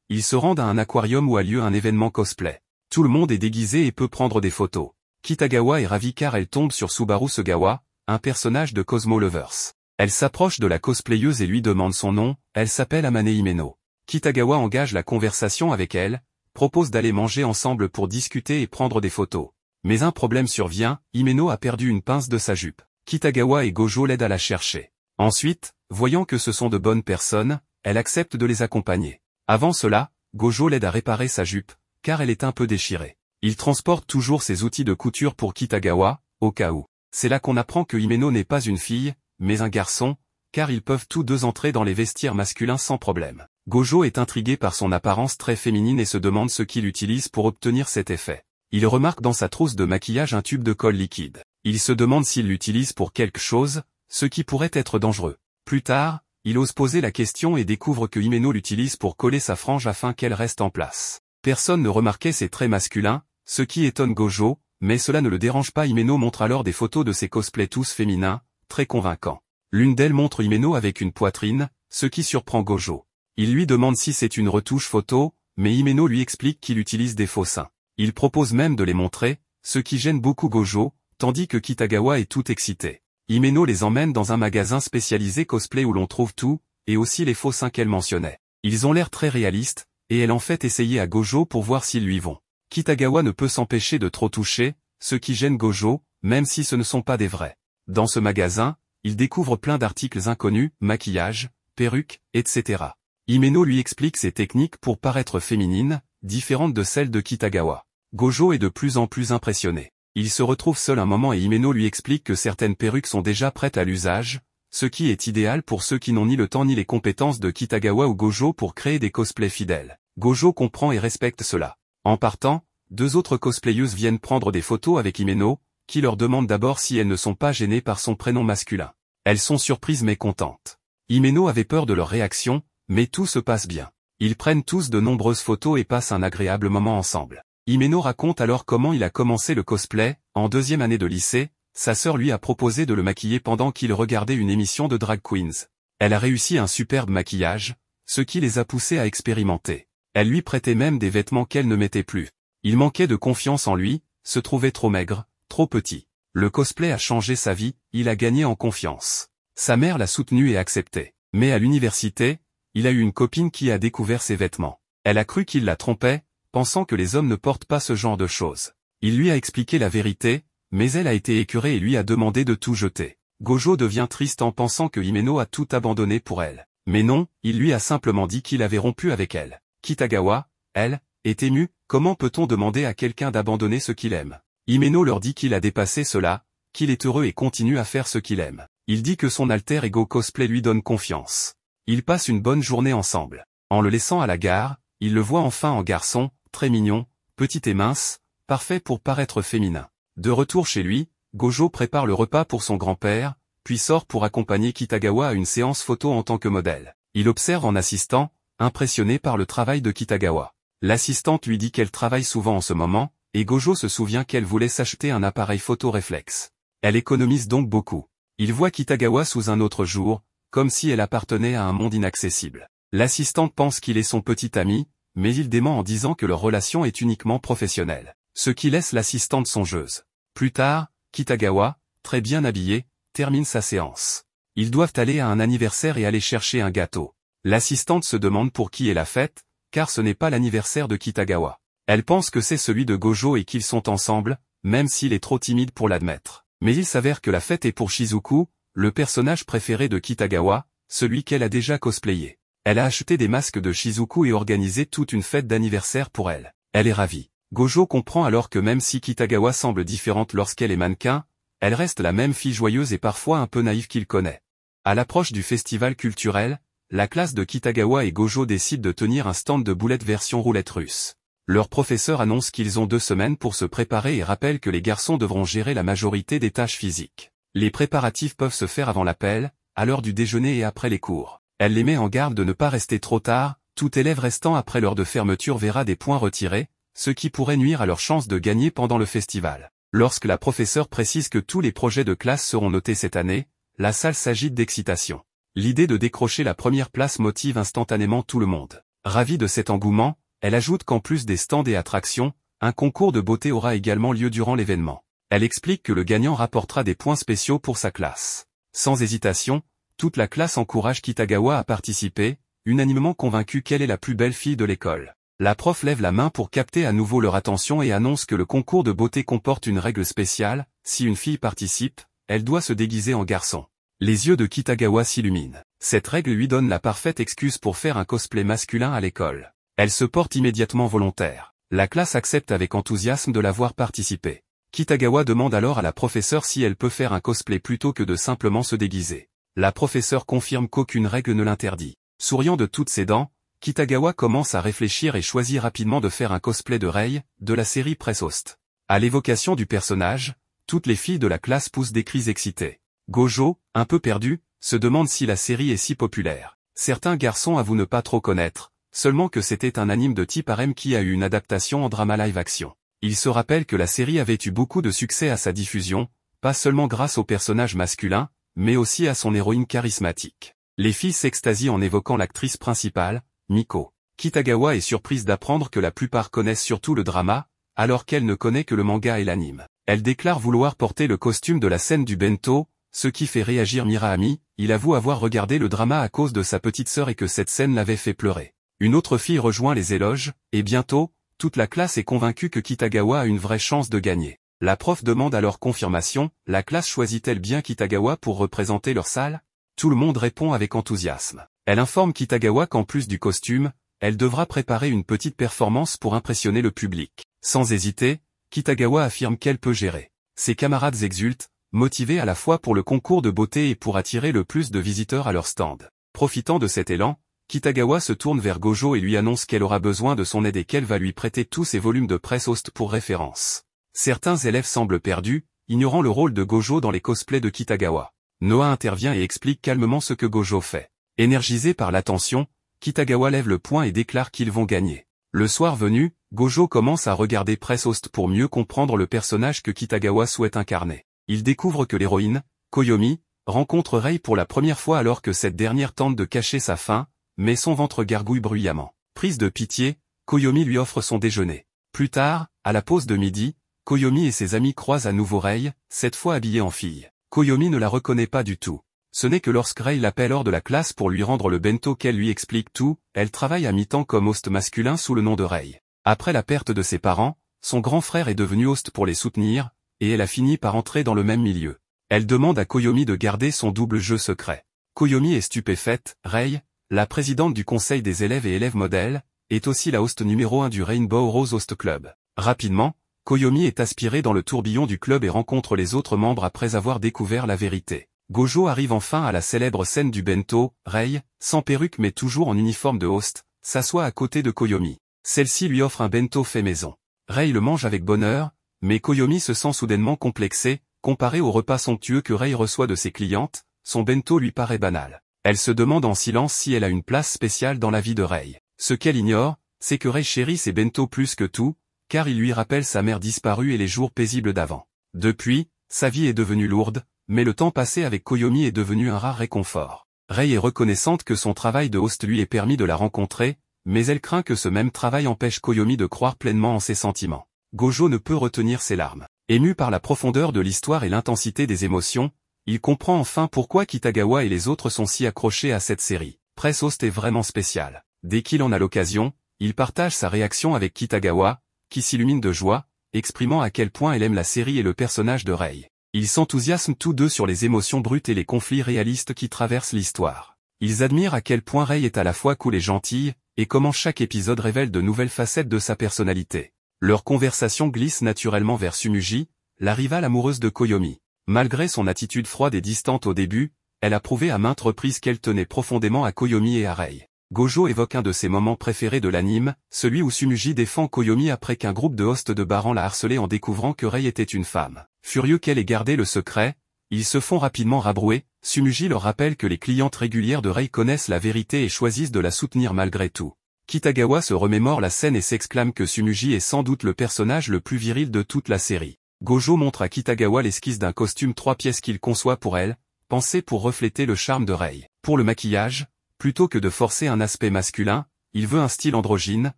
Speaker 1: ils se rendent à un aquarium où a lieu un événement cosplay. Tout le monde est déguisé et peut prendre des photos. Kitagawa est ravie car elle tombe sur Subaru Sugawa, un personnage de Cosmo Lovers. Elle s'approche de la cosplayeuse et lui demande son nom, elle s'appelle Amane Himeno. Kitagawa engage la conversation avec elle, propose d'aller manger ensemble pour discuter et prendre des photos. Mais un problème survient, Himeno a perdu une pince de sa jupe. Kitagawa et Gojo l'aident à la chercher. Ensuite, voyant que ce sont de bonnes personnes, elle accepte de les accompagner. Avant cela, Gojo l'aide à réparer sa jupe, car elle est un peu déchirée. Il transporte toujours ses outils de couture pour Kitagawa, au cas où. C'est là qu'on apprend que Himeno n'est pas une fille, mais un garçon, car ils peuvent tous deux entrer dans les vestiaires masculins sans problème. Gojo est intrigué par son apparence très féminine et se demande ce qu'il utilise pour obtenir cet effet. Il remarque dans sa trousse de maquillage un tube de colle liquide. Il se demande s'il l'utilise pour quelque chose, ce qui pourrait être dangereux. Plus tard, il ose poser la question et découvre que Himeno l'utilise pour coller sa frange afin qu'elle reste en place. Personne ne remarquait ses traits masculins, ce qui étonne Gojo, mais cela ne le dérange pas. Himeno montre alors des photos de ses cosplays tous féminins, très convaincants. L'une d'elles montre Himeno avec une poitrine, ce qui surprend Gojo. Il lui demande si c'est une retouche photo, mais Himeno lui explique qu'il utilise des faux seins. Il propose même de les montrer, ce qui gêne beaucoup Gojo, tandis que Kitagawa est tout excité. Himeno les emmène dans un magasin spécialisé cosplay où l'on trouve tout, et aussi les faux seins qu'elle mentionnait. Ils ont l'air très réalistes, et elle en fait essayer à Gojo pour voir s'ils lui vont. Kitagawa ne peut s'empêcher de trop toucher, ce qui gêne Gojo, même si ce ne sont pas des vrais. Dans ce magasin, il découvre plein d'articles inconnus, maquillage, perruques, etc. Himeno lui explique ses techniques pour paraître féminine, différentes de celles de Kitagawa. Gojo est de plus en plus impressionné. Il se retrouve seul un moment et Himeno lui explique que certaines perruques sont déjà prêtes à l'usage, ce qui est idéal pour ceux qui n'ont ni le temps ni les compétences de Kitagawa ou Gojo pour créer des cosplays fidèles. Gojo comprend et respecte cela. En partant, deux autres cosplayeuses viennent prendre des photos avec Himeno, qui leur demande d'abord si elles ne sont pas gênées par son prénom masculin. Elles sont surprises mais contentes. Himeno avait peur de leur réaction, mais tout se passe bien. Ils prennent tous de nombreuses photos et passent un agréable moment ensemble. Himeno raconte alors comment il a commencé le cosplay. En deuxième année de lycée, sa sœur lui a proposé de le maquiller pendant qu'il regardait une émission de drag queens. Elle a réussi un superbe maquillage, ce qui les a poussés à expérimenter. Elle lui prêtait même des vêtements qu'elle ne mettait plus. Il manquait de confiance en lui, se trouvait trop maigre, trop petit. Le cosplay a changé sa vie, il a gagné en confiance. Sa mère l'a soutenu et accepté. Mais à l'université, il a eu une copine qui a découvert ses vêtements. Elle a cru qu'il la trompait, pensant que les hommes ne portent pas ce genre de choses. Il lui a expliqué la vérité, mais elle a été écœurée et lui a demandé de tout jeter. Gojo devient triste en pensant que Himeno a tout abandonné pour elle. Mais non, il lui a simplement dit qu'il avait rompu avec elle. Kitagawa, elle, est émue. Comment peut-on demander à quelqu'un d'abandonner ce qu'il aime? Himeno leur dit qu'il a dépassé cela, qu'il est heureux et continue à faire ce qu'il aime. Il dit que son alter ego cosplay lui donne confiance. Ils passent une bonne journée ensemble. En le laissant à la gare, il le voit enfin en garçon, très mignon, petit et mince, parfait pour paraître féminin. De retour chez lui, Gojo prépare le repas pour son grand-père, puis sort pour accompagner Kitagawa à une séance photo en tant que modèle. Il observe en assistant, impressionné par le travail de Kitagawa. L'assistante lui dit qu'elle travaille souvent en ce moment, et Gojo se souvient qu'elle voulait s'acheter un appareil photo réflexe. Elle économise donc beaucoup. Il voit Kitagawa sous un autre jour, comme si elle appartenait à un monde inaccessible. L'assistante pense qu'il est son petit ami, mais il dément en disant que leur relation est uniquement professionnelle, ce qui laisse l'assistante songeuse. Plus tard, Kitagawa, très bien habillé, termine sa séance. Ils doivent aller à un anniversaire et aller chercher un gâteau. L'assistante se demande pour qui est la fête, car ce n'est pas l'anniversaire de Kitagawa. Elle pense que c'est celui de Gojo et qu'ils sont ensemble, même s'il est trop timide pour l'admettre. Mais il s'avère que la fête est pour Shizuku, le personnage préféré de Kitagawa, celui qu'elle a déjà cosplayé. Elle a acheté des masques de Shizuku et organisé toute une fête d'anniversaire pour elle. Elle est ravie. Gojo comprend alors que même si Kitagawa semble différente lorsqu'elle est mannequin, elle reste la même fille joyeuse et parfois un peu naïve qu'il connaît. À l'approche du festival culturel, la classe de Kitagawa et Gojo décident de tenir un stand de boulettes version roulette russe. Leur professeur annonce qu'ils ont 2 semaines pour se préparer et rappelle que les garçons devront gérer la majorité des tâches physiques. Les préparatifs peuvent se faire avant l'appel, à l'heure du déjeuner et après les cours. Elle les met en garde de ne pas rester trop tard, tout élève restant après l'heure de fermeture verra des points retirés, ce qui pourrait nuire à leur chance de gagner pendant le festival. Lorsque la professeure précise que tous les projets de classe seront notés cette année, la salle s'agite d'excitation. L'idée de décrocher la première place motive instantanément tout le monde. Ravie de cet engouement, elle ajoute qu'en plus des stands et attractions, un concours de beauté aura également lieu durant l'événement. Elle explique que le gagnant rapportera des points spéciaux pour sa classe. Sans hésitation, toute la classe encourage Kitagawa à participer, unanimement convaincue qu'elle est la plus belle fille de l'école. La prof lève la main pour capter à nouveau leur attention et annonce que le concours de beauté comporte une règle spéciale, si une fille participe, elle doit se déguiser en garçon. Les yeux de Kitagawa s'illuminent. Cette règle lui donne la parfaite excuse pour faire un cosplay masculin à l'école. Elle se porte immédiatement volontaire. La classe accepte avec enthousiasme de la voir participer. Kitagawa demande alors à la professeure si elle peut faire un cosplay plutôt que de simplement se déguiser. La professeure confirme qu'aucune règle ne l'interdit. Souriant de toutes ses dents, Kitagawa commence à réfléchir et choisit rapidement de faire un cosplay de Rei, de la série Press Host. À l'évocation du personnage, toutes les filles de la classe poussent des cris excités. Gojo, un peu perdu, se demande si la série est si populaire. Certains garçons avouent ne pas trop connaître, seulement que c'était un anime de type harem qui a eu une adaptation en drama live-action. Il se rappelle que la série avait eu beaucoup de succès à sa diffusion, pas seulement grâce au personnage masculin, mais aussi à son héroïne charismatique. Les filles s'extasient en évoquant l'actrice principale, Miko. Kitagawa est surprise d'apprendre que la plupart connaissent surtout le drama, alors qu'elle ne connaît que le manga et l'anime. Elle déclare vouloir porter le costume de la scène du bento, ce qui fait réagir Miraami. Il avoue avoir regardé le drama à cause de sa petite sœur et que cette scène l'avait fait pleurer. Une autre fille rejoint les éloges, et bientôt, toute la classe est convaincue que Kitagawa a une vraie chance de gagner. La prof demande alors confirmation, la classe choisit-elle bien Kitagawa pour représenter leur salle? Tout le monde répond avec enthousiasme. Elle informe Kitagawa qu'en plus du costume, elle devra préparer une petite performance pour impressionner le public. Sans hésiter, Kitagawa affirme qu'elle peut gérer. Ses camarades exultent, motivés à la fois pour le concours de beauté et pour attirer le plus de visiteurs à leur stand. Profitant de cet élan, Kitagawa se tourne vers Gojo et lui annonce qu'elle aura besoin de son aide et qu'elle va lui prêter tous ses volumes de Press Host pour référence. Certains élèves semblent perdus, ignorant le rôle de Gojo dans les cosplays de Kitagawa. Noah intervient et explique calmement ce que Gojo fait. Énergisé par l'attention, Kitagawa lève le poing et déclare qu'ils vont gagner. Le soir venu, Gojo commence à regarder Press Host pour mieux comprendre le personnage que Kitagawa souhaite incarner. Il découvre que l'héroïne, Koyomi, rencontre Rei pour la première fois alors que cette dernière tente de cacher sa faim, mais son ventre gargouille bruyamment. Prise de pitié, Koyomi lui offre son déjeuner. Plus tard, à la pause de midi, Koyomi et ses amis croisent à nouveau Rei, cette fois habillée en fille. Koyomi ne la reconnaît pas du tout. Ce n'est que lorsque Rei l'appelle hors de la classe pour lui rendre le bento qu'elle lui explique tout. Elle travaille à mi-temps comme host masculin sous le nom de Rei. Après la perte de ses parents, son grand frère est devenu host pour les soutenir, et elle a fini par entrer dans le même milieu. Elle demande à Koyomi de garder son double jeu secret. Koyomi est stupéfaite. Rei, la présidente du conseil des élèves et élèves modèles, est aussi la host numéro 1 du Rainbow Rose Host Club. Rapidement, Koyomi est aspirée dans le tourbillon du club et rencontre les autres membres après avoir découvert la vérité. Gojo arrive enfin à la célèbre scène du bento. Rei, sans perruque mais toujours en uniforme de host, s'assoit à côté de Koyomi. Celle-ci lui offre un bento fait maison. Rei le mange avec bonheur, mais Koyomi se sent soudainement complexée, comparé au repas somptueux que Rei reçoit de ses clientes, son bento lui paraît banal. Elle se demande en silence si elle a une place spéciale dans la vie de Rei. Ce qu'elle ignore, c'est que Rei chérit ses bento plus que tout, car il lui rappelle sa mère disparue et les jours paisibles d'avant. Depuis, sa vie est devenue lourde, mais le temps passé avec Koyomi est devenu un rare réconfort. Rei est reconnaissante que son travail de host lui ait permis de la rencontrer, mais elle craint que ce même travail empêche Koyomi de croire pleinement en ses sentiments. Gojo ne peut retenir ses larmes. Ému par la profondeur de l'histoire et l'intensité des émotions, il comprend enfin pourquoi Kitagawa et les autres sont si accrochés à cette série. Press Host est vraiment spécial. Dès qu'il en a l'occasion, il partage sa réaction avec Kitagawa, qui s'illumine de joie, exprimant à quel point elle aime la série et le personnage de Rei. Ils s'enthousiasment tous deux sur les émotions brutes et les conflits réalistes qui traversent l'histoire. Ils admirent à quel point Rei est à la fois cool et gentille, et comment chaque épisode révèle de nouvelles facettes de sa personnalité. Leur conversation glisse naturellement vers Tsumugi, la rivale amoureuse de Koyomi. Malgré son attitude froide et distante au début, elle a prouvé à maintes reprises qu'elle tenait profondément à Koyomi et à Rei. Gojo évoque un de ses moments préférés de l'anime, celui où Tsumugi défend Koyomi après qu'un groupe de hosts de Baran l'a harcelé en découvrant que Rei était une femme. Furieux qu'elle ait gardé le secret, ils se font rapidement rabrouer. Tsumugi leur rappelle que les clientes régulières de Rei connaissent la vérité et choisissent de la soutenir malgré tout. Kitagawa se remémore la scène et s'exclame que Tsumugi est sans doute le personnage le plus viril de toute la série. Gojo montre à Kitagawa l'esquisse d'un costume 3 pièces qu'il conçoit pour elle, pensé pour refléter le charme de Rei. Pour le maquillage, plutôt que de forcer un aspect masculin, il veut un style androgyne,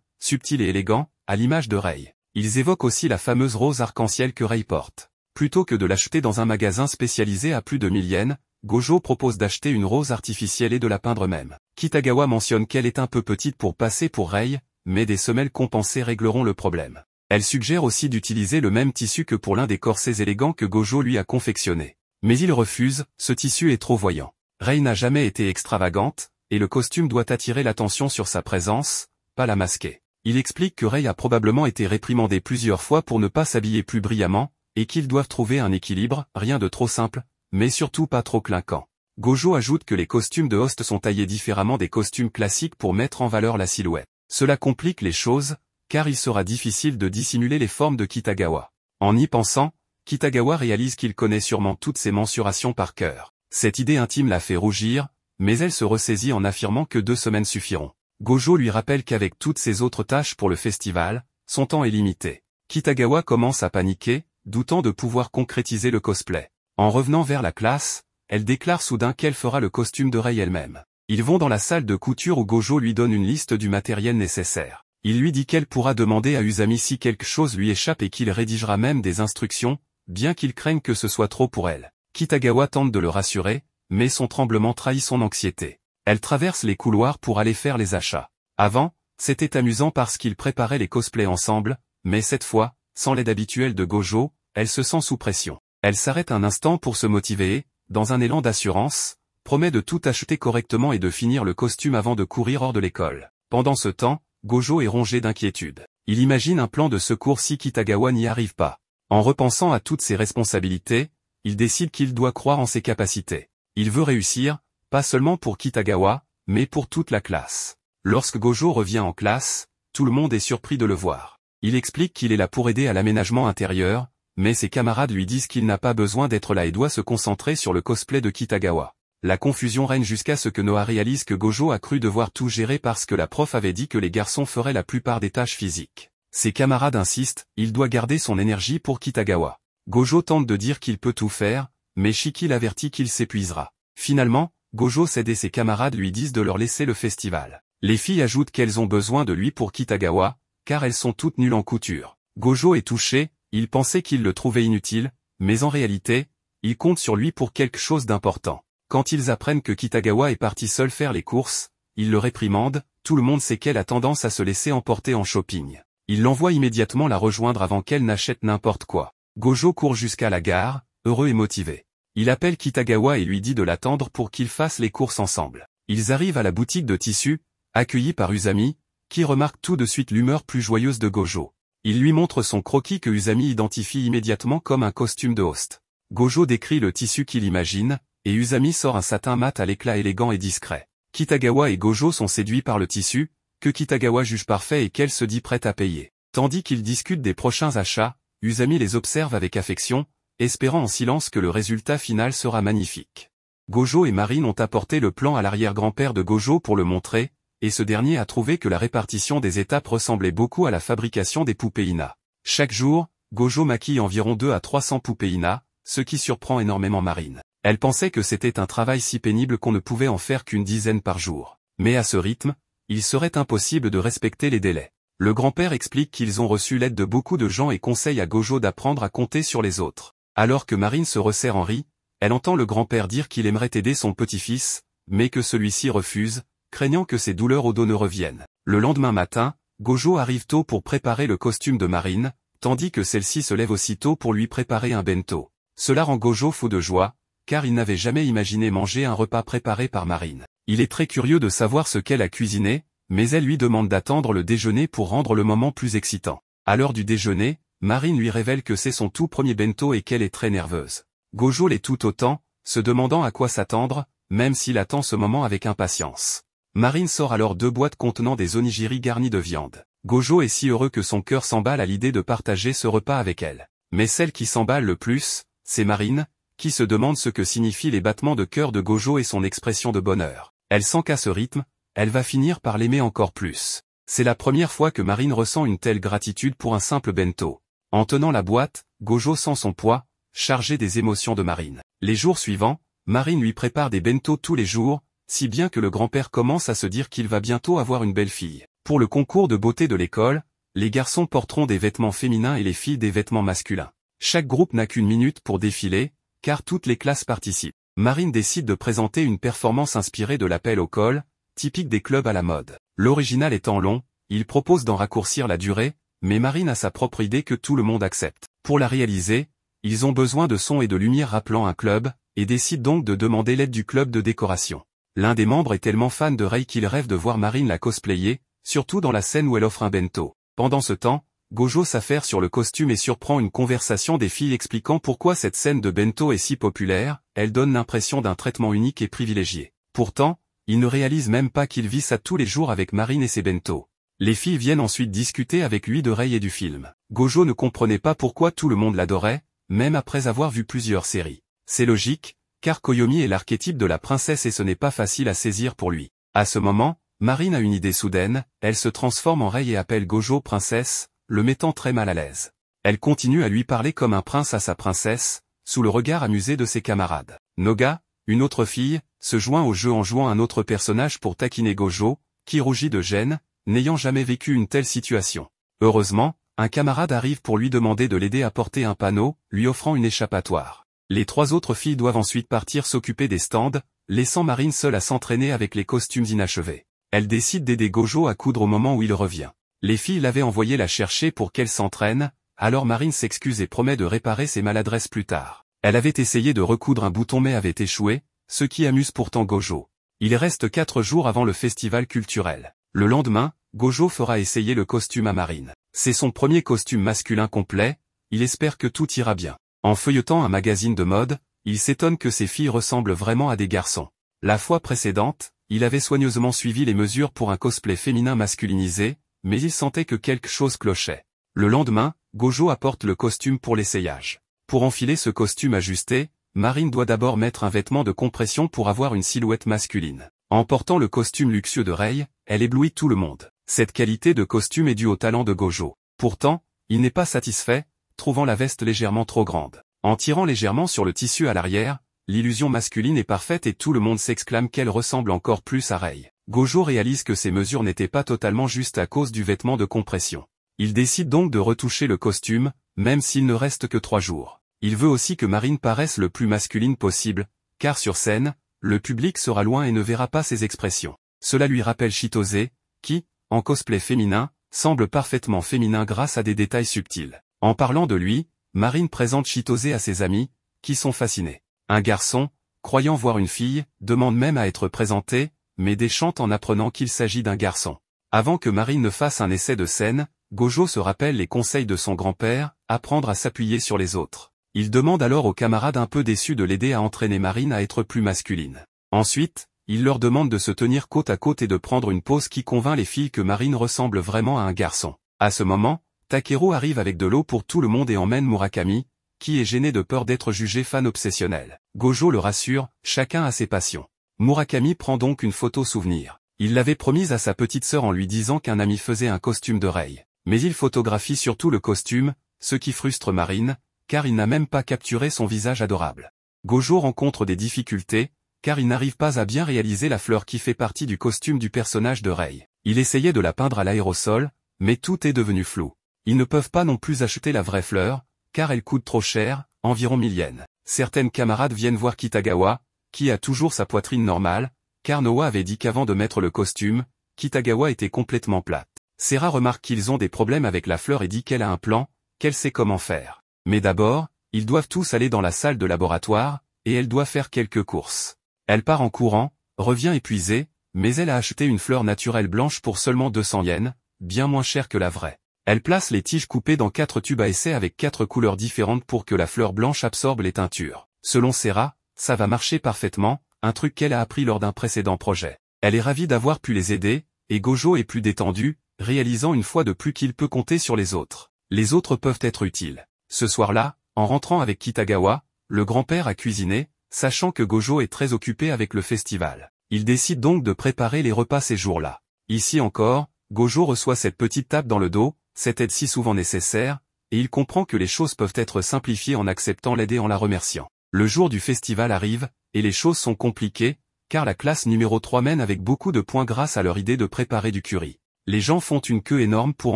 Speaker 1: subtil et élégant, à l'image de Rei. Ils évoquent aussi la fameuse rose arc-en-ciel que Rei porte. Plutôt que de l'acheter dans un magasin spécialisé à plus de 1000 yens, Gojo propose d'acheter une rose artificielle et de la peindre même. Kitagawa mentionne qu'elle est un peu petite pour passer pour Rei, mais des semelles compensées régleront le problème. Elle suggère aussi d'utiliser le même tissu que pour l'un des corsets élégants que Gojo lui a confectionné. Mais il refuse, ce tissu est trop voyant. Rei n'a jamais été extravagante, et le costume doit attirer l'attention sur sa présence, pas la masquer. Il explique que Rei a probablement été réprimandé plusieurs fois pour ne pas s'habiller plus brillamment, et qu'ils doivent trouver un équilibre, rien de trop simple, mais surtout pas trop clinquant. Gojo ajoute que les costumes de host sont taillés différemment des costumes classiques pour mettre en valeur la silhouette. Cela complique les choses, car il sera difficile de dissimuler les formes de Kitagawa. En y pensant, Kitagawa réalise qu'il connaît sûrement toutes ses mensurations par cœur. Cette idée intime la fait rougir, mais elle se ressaisit en affirmant que 2 semaines suffiront. Gojo lui rappelle qu'avec toutes ses autres tâches pour le festival, son temps est limité. Kitagawa commence à paniquer, doutant de pouvoir concrétiser le cosplay. En revenant vers la classe, elle déclare soudain qu'elle fera le costume de Rei elle-même. Ils vont dans la salle de couture où Gojo lui donne une liste du matériel nécessaire. Il lui dit qu'elle pourra demander à Usami si quelque chose lui échappe et qu'il rédigera même des instructions, bien qu'il craigne que ce soit trop pour elle. Kitagawa tente de le rassurer, mais son tremblement trahit son anxiété. Elle traverse les couloirs pour aller faire les achats. Avant, c'était amusant parce qu'ils préparaient les cosplays ensemble, mais cette fois, sans l'aide habituelle de Gojo, elle se sent sous pression. Elle s'arrête un instant pour se motiver et, dans un élan d'assurance, promet de tout acheter correctement et de finir le costume avant de courir hors de l'école. Pendant ce temps, Gojo est rongé d'inquiétude. Il imagine un plan de secours si Kitagawa n'y arrive pas. En repensant à toutes ses responsabilités, il décide qu'il doit croire en ses capacités. Il veut réussir, pas seulement pour Kitagawa, mais pour toute la classe. Lorsque Gojo revient en classe, tout le monde est surpris de le voir. Il explique qu'il est là pour aider à l'aménagement intérieur, mais ses camarades lui disent qu'il n'a pas besoin d'être là et doit se concentrer sur le cosplay de Kitagawa. La confusion règne jusqu'à ce que Noah réalise que Gojo a cru devoir tout gérer parce que la prof avait dit que les garçons feraient la plupart des tâches physiques. Ses camarades insistent, il doit garder son énergie pour Kitagawa. Gojo tente de dire qu'il peut tout faire, mais Shiki l'avertit qu'il s'épuisera. Finalement, Gojo cède et ses camarades lui disent de leur laisser le festival. Les filles ajoutent qu'elles ont besoin de lui pour Kitagawa, car elles sont toutes nulles en couture. Gojo est touché, il pensait qu'il le trouvait inutile, mais en réalité, il compte sur lui pour quelque chose d'important. Quand ils apprennent que Kitagawa est parti seul faire les courses, ils le réprimandent, tout le monde sait qu'elle a tendance à se laisser emporter en shopping. Il l'envoie immédiatement la rejoindre avant qu'elle n'achète n'importe quoi. Gojo court jusqu'à la gare, heureux et motivé. Il appelle Kitagawa et lui dit de l'attendre pour qu'ils fassent les courses ensemble. Ils arrivent à la boutique de tissus, accueillis par Usami, qui remarque tout de suite l'humeur plus joyeuse de Gojo. Il lui montre son croquis que Usami identifie immédiatement comme un costume de host. Gojo décrit le tissu qu'il imagine, et Usami sort un satin mat à l'éclat élégant et discret. Kitagawa et Gojo sont séduits par le tissu, que Kitagawa juge parfait et qu'elle se dit prête à payer. Tandis qu'ils discutent des prochains achats, Usami les observe avec affection, espérant en silence que le résultat final sera magnifique. Gojo et Marine ont apporté le plan à l'arrière-grand-père de Gojo pour le montrer, et ce dernier a trouvé que la répartition des étapes ressemblait beaucoup à la fabrication des poupées Ina. Chaque jour, Gojo maquille environ 2 à 300 poupées Ina, ce qui surprend énormément Marine. Elle pensait que c'était un travail si pénible qu'on ne pouvait en faire qu'une dizaine par jour. Mais à ce rythme, il serait impossible de respecter les délais. Le grand-père explique qu'ils ont reçu l'aide de beaucoup de gens et conseille à Gojo d'apprendre à compter sur les autres. Alors que Marine se resserre en rit, elle entend le grand-père dire qu'il aimerait aider son petit-fils, mais que celui-ci refuse, craignant que ses douleurs au dos ne reviennent. Le lendemain matin, Gojo arrive tôt pour préparer le costume de Marine, tandis que celle-ci se lève aussitôt pour lui préparer un bento. Cela rend Gojo fou de joie, car il n'avait jamais imaginé manger un repas préparé par Marine. Il est très curieux de savoir ce qu'elle a cuisiné, mais elle lui demande d'attendre le déjeuner pour rendre le moment plus excitant. À l'heure du déjeuner, Marine lui révèle que c'est son tout premier bento et qu'elle est très nerveuse. Gojo l'est tout autant, se demandant à quoi s'attendre, même s'il attend ce moment avec impatience. Marine sort alors 2 boîtes contenant des onigiri garnis de viande. Gojo est si heureux que son cœur s'emballe à l'idée de partager ce repas avec elle. Mais celle qui s'emballe le plus, c'est Marine, qui se demande ce que signifient les battements de cœur de Gojo et son expression de bonheur. Elle sent qu'à ce rythme, elle va finir par l'aimer encore plus. C'est la première fois que Marine ressent une telle gratitude pour un simple bento. En tenant la boîte, Gojo sent son poids, chargé des émotions de Marine. Les jours suivants, Marine lui prépare des bento tous les jours, si bien que le grand-père commence à se dire qu'il va bientôt avoir une belle fille. Pour le concours de beauté de l'école, les garçons porteront des vêtements féminins et les filles des vêtements masculins. Chaque groupe n'a qu'une minute pour défiler, car toutes les classes participent. Marine décide de présenter une performance inspirée de l'appel au col, typique des clubs à la mode. L'original étant long, il propose d'en raccourcir la durée, mais Marine a sa propre idée que tout le monde accepte. Pour la réaliser, ils ont besoin de son et de lumière rappelant un club, et décident donc de demander l'aide du club de décoration. L'un des membres est tellement fan de Rei qu'il rêve de voir Marine la cosplayer, surtout dans la scène où elle offre un bento. Pendant ce temps, Gojo s'affaire sur le costume et surprend une conversation des filles expliquant pourquoi cette scène de bento est si populaire, elle donne l'impression d'un traitement unique et privilégié. Pourtant, il ne réalise même pas qu'il vit ça tous les jours avec Marine et ses bento. Les filles viennent ensuite discuter avec lui de Rei et du film. Gojo ne comprenait pas pourquoi tout le monde l'adorait, même après avoir vu plusieurs séries. C'est logique, car Koyomi est l'archétype de la princesse et ce n'est pas facile à saisir pour lui. À ce moment, Marine a une idée soudaine, elle se transforme en Rei et appelle Gojo princesse, le mettant très mal à l'aise. Elle continue à lui parler comme un prince à sa princesse, sous le regard amusé de ses camarades. Noga, une autre fille, se joint au jeu en jouant un autre personnage pour taquiner Gojo, qui rougit de gêne, n'ayant jamais vécu une telle situation. Heureusement, un camarade arrive pour lui demander de l'aider à porter un panneau, lui offrant une échappatoire. Les 3 autres filles doivent ensuite partir s'occuper des stands, laissant Marine seule à s'entraîner avec les costumes inachevés. Elle décide d'aider Gojo à coudre au moment où il revient. Les filles l'avaient envoyé la chercher pour qu'elle s'entraîne, alors Marine s'excuse et promet de réparer ses maladresses plus tard. Elle avait essayé de recoudre un bouton mais avait échoué, ce qui amuse pourtant Gojo. Il reste 4 jours avant le festival culturel. Le lendemain, Gojo fera essayer le costume à Marine. C'est son premier costume masculin complet, il espère que tout ira bien. En feuilletant un magazine de mode, il s'étonne que ces filles ressemblent vraiment à des garçons. La fois précédente, il avait soigneusement suivi les mesures pour un cosplay féminin masculinisé, mais il sentait que quelque chose clochait. Le lendemain, Gojo apporte le costume pour l'essayage. Pour enfiler ce costume ajusté, Marine doit d'abord mettre un vêtement de compression pour avoir une silhouette masculine. En portant le costume luxueux de Rei, elle éblouit tout le monde. Cette qualité de costume est due au talent de Gojo. Pourtant, il n'est pas satisfait, trouvant la veste légèrement trop grande. En tirant légèrement sur le tissu à l'arrière, l'illusion masculine est parfaite et tout le monde s'exclame qu'elle ressemble encore plus à Rei. Gojo réalise que ces mesures n'étaient pas totalement justes à cause du vêtement de compression. Il décide donc de retoucher le costume, même s'il ne reste que 3 jours. Il veut aussi que Marine paraisse le plus masculine possible, car sur scène, le public sera loin et ne verra pas ses expressions. Cela lui rappelle Chitose, qui, en cosplay féminin, semble parfaitement féminin grâce à des détails subtils. En parlant de lui, Marine présente Chitose à ses amis, qui sont fascinés. Un garçon, croyant voir une fille, demande même à être présenté, mais déchante en apprenant qu'il s'agit d'un garçon. Avant que Marine ne fasse un essai de scène, Gojo se rappelle les conseils de son grand-père, apprendre à s'appuyer sur les autres. Il demande alors aux camarades un peu déçus de l'aider à entraîner Marine à être plus masculine. Ensuite, il leur demande de se tenir côte à côte et de prendre une pose qui convainc les filles que Marine ressemble vraiment à un garçon. À ce moment, Takeru arrive avec de l'eau pour tout le monde et emmène Murakami, qui est gêné de peur d'être jugé fan obsessionnel. Gojo le rassure, chacun a ses passions. Murakami prend donc une photo souvenir. Il l'avait promise à sa petite sœur en lui disant qu'un ami faisait un costume de Rei. Mais il photographie surtout le costume, ce qui frustre Marine, car il n'a même pas capturé son visage adorable. Gojo rencontre des difficultés, car il n'arrive pas à bien réaliser la fleur qui fait partie du costume du personnage de Rei. Il essayait de la peindre à l'aérosol, mais tout est devenu flou. Ils ne peuvent pas non plus acheter la vraie fleur, car elle coûte trop cher, environ 1000 yens. Certaines camarades viennent voir Kitagawa, qui a toujours sa poitrine normale, car Noah avait dit qu'avant de mettre le costume, Kitagawa était complètement plate. Sera remarque qu'ils ont des problèmes avec la fleur et dit qu'elle a un plan, qu'elle sait comment faire. Mais d'abord, ils doivent tous aller dans la salle de laboratoire, et elle doit faire quelques courses. Elle part en courant, revient épuisée, mais elle a acheté une fleur naturelle blanche pour seulement 200 yens, bien moins cher que la vraie. Elle place les tiges coupées dans 4 tubes à essai avec 4 couleurs différentes pour que la fleur blanche absorbe les teintures. Selon Sera, ça va marcher parfaitement, un truc qu'elle a appris lors d'un précédent projet. Elle est ravie d'avoir pu les aider, et Gojo est plus détendu, réalisant une fois de plus qu'il peut compter sur les autres. Les autres peuvent être utiles. Ce soir-là, en rentrant avec Kitagawa, le grand-père a cuisiné, sachant que Gojo est très occupé avec le festival. Il décide donc de préparer les repas ces jours-là. Ici encore, Gojo reçoit cette petite tape dans le dos, cette aide si souvent nécessaire, et il comprend que les choses peuvent être simplifiées en acceptant l'aide et en la remerciant. Le jour du festival arrive, et les choses sont compliquées, car la classe numéro 3 mène avec beaucoup de points grâce à leur idée de préparer du curry. Les gens font une queue énorme pour